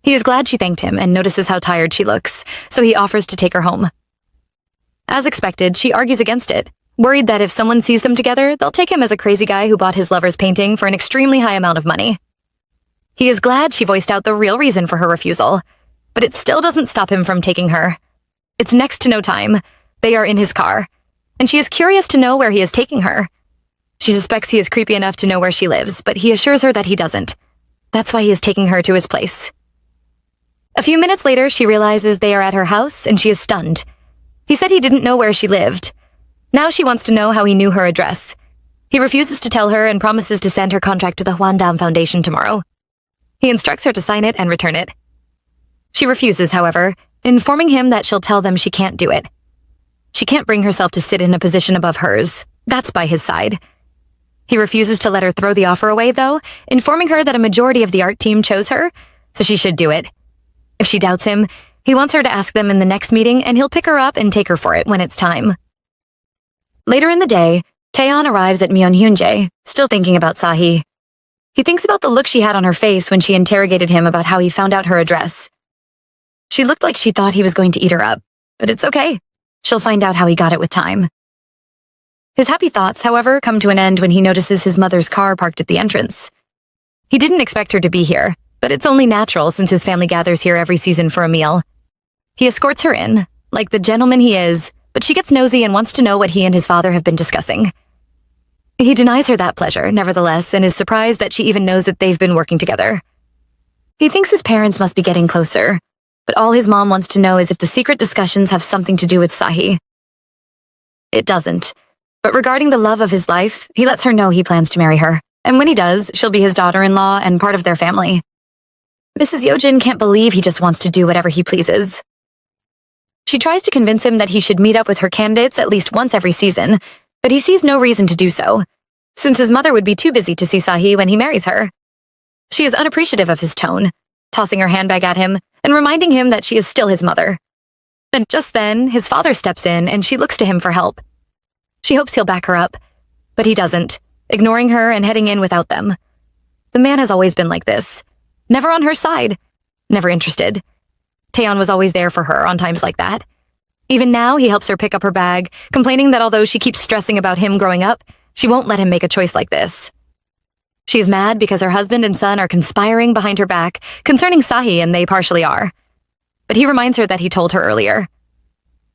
He is glad she thanked him and notices how tired she looks, so he offers to take her home. As expected, she argues against it, worried that if someone sees them together, they'll take him as a crazy guy who bought his lover's painting for an extremely high amount of money. He is glad she voiced out the real reason for her refusal, but it still doesn't stop him from taking her. It's next to no time. They are in his car, and she is curious to know where he is taking her. She suspects he is creepy enough to know where she lives, but he assures her that he doesn't. That's why he is taking her to his place. A few minutes later, she realizes they are at her house, and she is stunned. He said he didn't know where she lived. Now she wants to know how he knew her address. He refuses to tell her and promises to send her contract to the Hwandam Foundation tomorrow. He instructs her to sign it and return it. She refuses, however, informing him that she'll tell them she can't do it. She can't bring herself to sit in a position above hers. That's by his side. He refuses to let her throw the offer away, though, informing her that a majority of the art team chose her, so she should do it. If she doubts him, he wants her to ask them in the next meeting, and he'll pick her up and take her for it when it's time. Later in the day, Tayon arrives at Myeonhyunjae, still thinking about Sahi. He thinks about the look she had on her face when she interrogated him about how he found out her address. She looked like she thought he was going to eat her up, but it's okay. She'll find out how he got it with time. His happy thoughts, however, come to an end when he notices his mother's car parked at the entrance. He didn't expect her to be here, but it's only natural since his family gathers here every season for a meal. He escorts her in, like the gentleman he is, but she gets nosy and wants to know what he and his father have been discussing. He denies her that pleasure, nevertheless, and is surprised that she even knows that they've been working together. He thinks his parents must be getting closer, but all his mom wants to know is if the secret discussions have something to do with Sahi. It doesn't, but regarding the love of his life, he lets her know he plans to marry her, and when he does, she'll be his daughter-in-law and part of their family. Mrs. Yojin can't believe he just wants to do whatever he pleases. She tries to convince him that he should meet up with her candidates at least once every season, but he sees no reason to do so, since his mother would be too busy to see Sahi when he marries her. She is unappreciative of his tone, tossing her handbag at him and reminding him that she is still his mother. And just then, his father steps in and she looks to him for help. She hopes he'll back her up, but he doesn't, ignoring her and heading in without them. The man has always been like this, never on her side, never interested. Tayon was always there for her on times like that. Even now, he helps her pick up her bag, complaining that although she keeps stressing about him growing up, she won't let him make a choice like this. She's mad because her husband and son are conspiring behind her back concerning Sahi, and they partially are. But he reminds her that he told her earlier.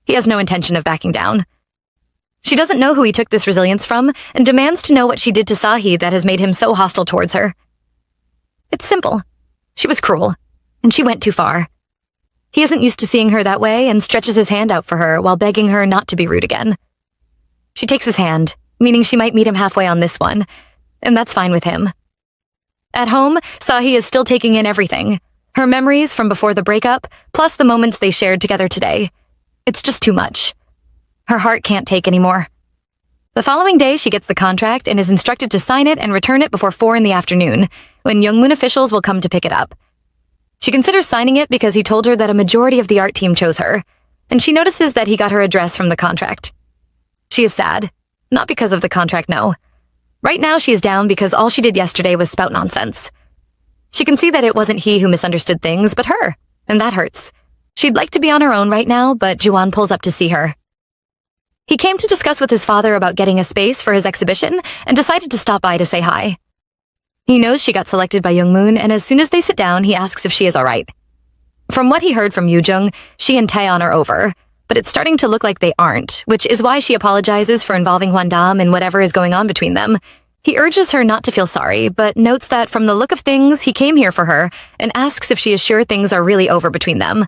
He has no intention of backing down. She doesn't know who he took this resilience from and demands to know what she did to Sahi that has made him so hostile towards her. It's simple. She was cruel, and she went too far. He isn't used to seeing her that way and stretches his hand out for her while begging her not to be rude again. She takes his hand, meaning she might meet him halfway on this one, and that's fine with him. At home, Sahi is still taking in everything. Her memories from before the breakup, plus the moments they shared together today. It's just too much. Her heart can't take anymore. The following day, she gets the contract and is instructed to sign it and return it before 4 in the afternoon, when Youngmoon officials will come to pick it up. She considers signing it because he told her that a majority of the art team chose her, and she notices that he got her address from the contract. She is sad, not because of the contract, no. Right now she is down because all she did yesterday was spout nonsense. She can see that it wasn't he who misunderstood things, but her, and that hurts. She'd like to be on her own right now, but Juan pulls up to see her. He came to discuss with his father about getting a space for his exhibition and decided to stop by to say hi. He knows she got selected by Youngmoon, and as soon as they sit down, he asks if she is all right. From what he heard from Yoojung, she and Tayon are over, but it's starting to look like they aren't, which is why she apologizes for involving Hwandam in whatever is going on between them. He urges her not to feel sorry, but notes that from the look of things, he came here for her and asks if she is sure things are really over between them.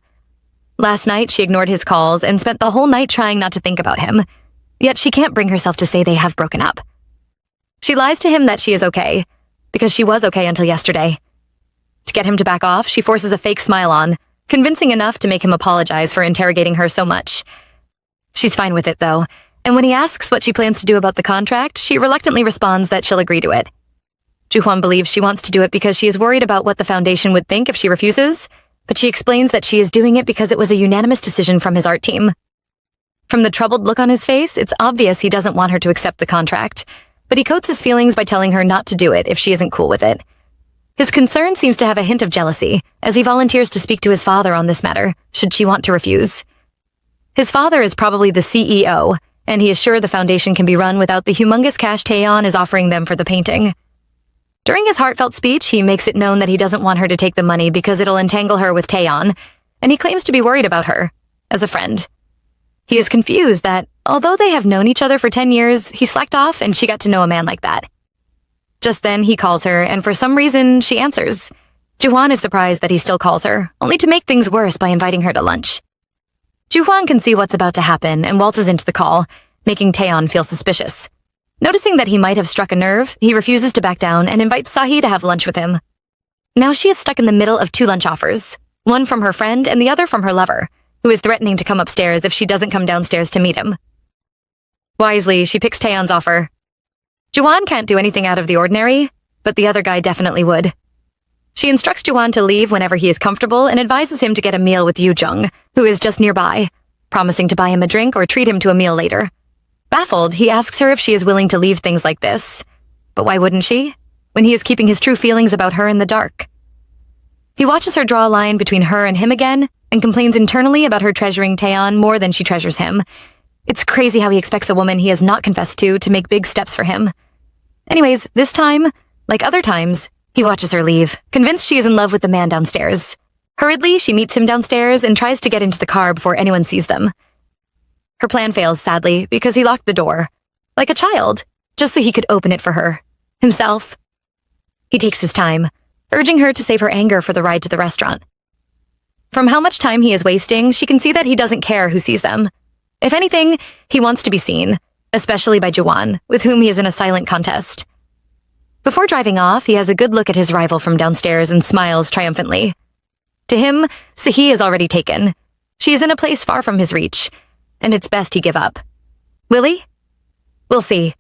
Last night, she ignored his calls and spent the whole night trying not to think about him, yet she can't bring herself to say they have broken up. She lies to him that she is okay, because she was okay until yesterday. To get him to back off, she forces a fake smile on, convincing enough to make him apologize for interrogating her so much. She's fine with it, though, and when he asks what she plans to do about the contract, she reluctantly responds that she'll agree to it. Juhwan believes she wants to do it because she is worried about what the foundation would think if she refuses, but she explains that she is doing it because it was a unanimous decision from his art team. From the troubled look on his face, it's obvious he doesn't want her to accept the contract, but he coats his feelings by telling her not to do it if she isn't cool with it. His concern seems to have a hint of jealousy, as he volunteers to speak to his father on this matter, should she want to refuse. His father is probably the CEO, and he is sure the foundation can be run without the humongous cash Tayon is offering them for the painting. During his heartfelt speech, he makes it known that he doesn't want her to take the money because it'll entangle her with Tayon, and he claims to be worried about her, as a friend. He is confused that, although they have known each other for 10 years, he slacked off and she got to know a man like that. Just then, he calls her, and for some reason, she answers. Juhwan is surprised that he still calls her, only to make things worse by inviting her to lunch. Juhwan can see what's about to happen and waltzes into the call, making Tayon feel suspicious. Noticing that he might have struck a nerve, he refuses to back down and invites Sahi to have lunch with him. Now she is stuck in the middle of 2 lunch offers, one from her friend and the other from her lover, who is threatening to come upstairs if she doesn't come downstairs to meet him. Wisely, she picks Tayon's offer. Juhwan can't do anything out of the ordinary, but the other guy definitely would. She instructs Juhwan to leave whenever he is comfortable and advises him to get a meal with Yoo-jung, who is just nearby, promising to buy him a drink or treat him to a meal later. Baffled, he asks her if she is willing to leave things like this. But why wouldn't she, when he is keeping his true feelings about her in the dark? He watches her draw a line between her and him again, and complains internally about her treasuring Tayon more than she treasures him. It's crazy how he expects a woman he has not confessed to make big steps for him. Anyways, this time, like other times, he watches her leave, convinced she is in love with the man downstairs. Hurriedly, she meets him downstairs and tries to get into the car before anyone sees them. Her plan fails, sadly, because he locked the door, like a child, just so he could open it for her, himself. He takes his time, urging her to save her anger for the ride to the restaurant. From how much time he is wasting, she can see that he doesn't care who sees them. If anything, he wants to be seen, especially by Juhwan, with whom he is in a silent contest. Before driving off, he has a good look at his rival from downstairs and smiles triumphantly. To him, Sahi is already taken. She is in a place far from his reach, and it's best he give up. Will he? We'll see.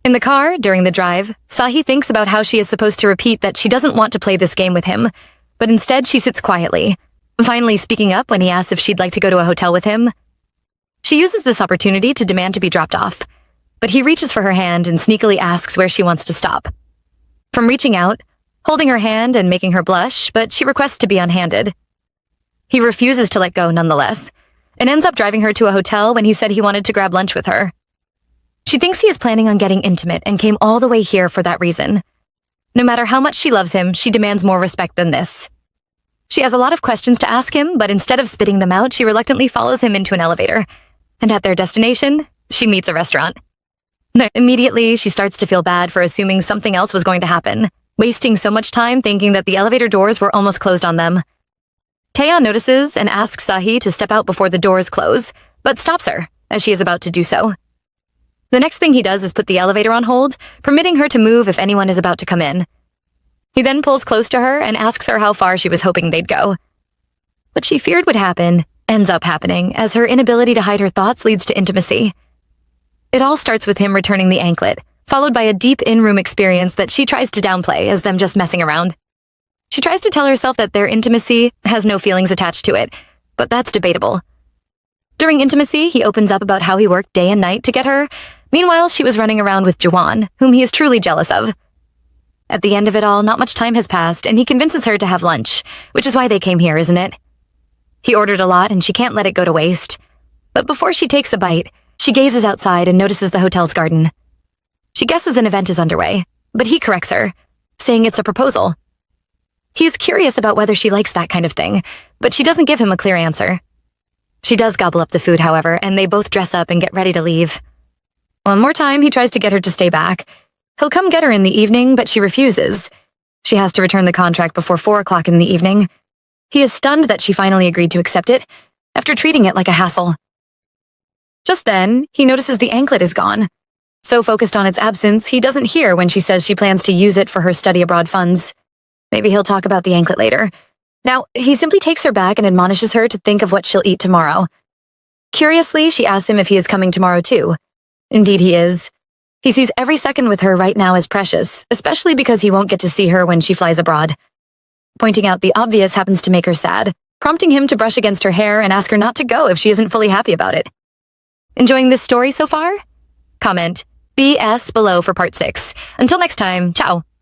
In the car, during the drive, Sahi thinks about how she is supposed to repeat that she doesn't want to play this game with him, but instead she sits quietly, finally speaking up when he asks if she'd like to go to a hotel with him. She uses this opportunity to demand to be dropped off, but he reaches for her hand and sneakily asks where she wants to stop. From reaching out, holding her hand and making her blush, but she requests to be unhanded. He refuses to let go nonetheless, and ends up driving her to a hotel when he said he wanted to grab lunch with her. She thinks he is planning on getting intimate and came all the way here for that reason. No matter how much she loves him, she demands more respect than this. She has a lot of questions to ask him, but instead of spitting them out, she reluctantly follows him into an elevator, and at their destination, she meets a restaurant. Immediately, she starts to feel bad for assuming something else was going to happen, wasting so much time thinking that the elevator doors were almost closed on them. Tayon notices and asks Sahi to step out before the doors close, but stops her as she is about to do so. The next thing he does is put the elevator on hold, permitting her to move if anyone is about to come in. He then pulls close to her and asks her how far she was hoping they'd go. What she feared would happen ends up happening, as her inability to hide her thoughts leads to intimacy. It all starts with him returning the anklet, followed by a deep in-room experience that she tries to downplay as them just messing around. She tries to tell herself that their intimacy has no feelings attached to it, but that's debatable. During intimacy, he opens up about how he worked day and night to get her. Meanwhile, she was running around with Juhwan, whom he is truly jealous of. At the end of it all, not much time has passed, and he convinces her to have lunch, which is why they came here, isn't it? He ordered a lot, and she can't let it go to waste. But before she takes a bite, she gazes outside and notices the hotel's garden. She guesses an event is underway, but he corrects her, saying it's a proposal. He is curious about whether she likes that kind of thing, but she doesn't give him a clear answer. She does gobble up the food, however, and they both dress up and get ready to leave. One more time, he tries to get her to stay back. He'll come get her in the evening, but she refuses. She has to return the contract before 4 o'clock in the evening. He is stunned that she finally agreed to accept it, after treating it like a hassle. Just then, he notices the anklet is gone. So focused on its absence, he doesn't hear when she says she plans to use it for her study abroad funds. Maybe he'll talk about the anklet later. Now, he simply takes her back and admonishes her to think of what she'll eat tomorrow. Curiously, she asks him if he is coming tomorrow too. Indeed he is. He sees every second with her right now as precious, especially because he won't get to see her when she flies abroad. Pointing out the obvious happens to make her sad, prompting him to brush against her hair and ask her not to go if she isn't fully happy about it. Enjoying this story so far? Comment, BS below for part 6. Until next time, ciao!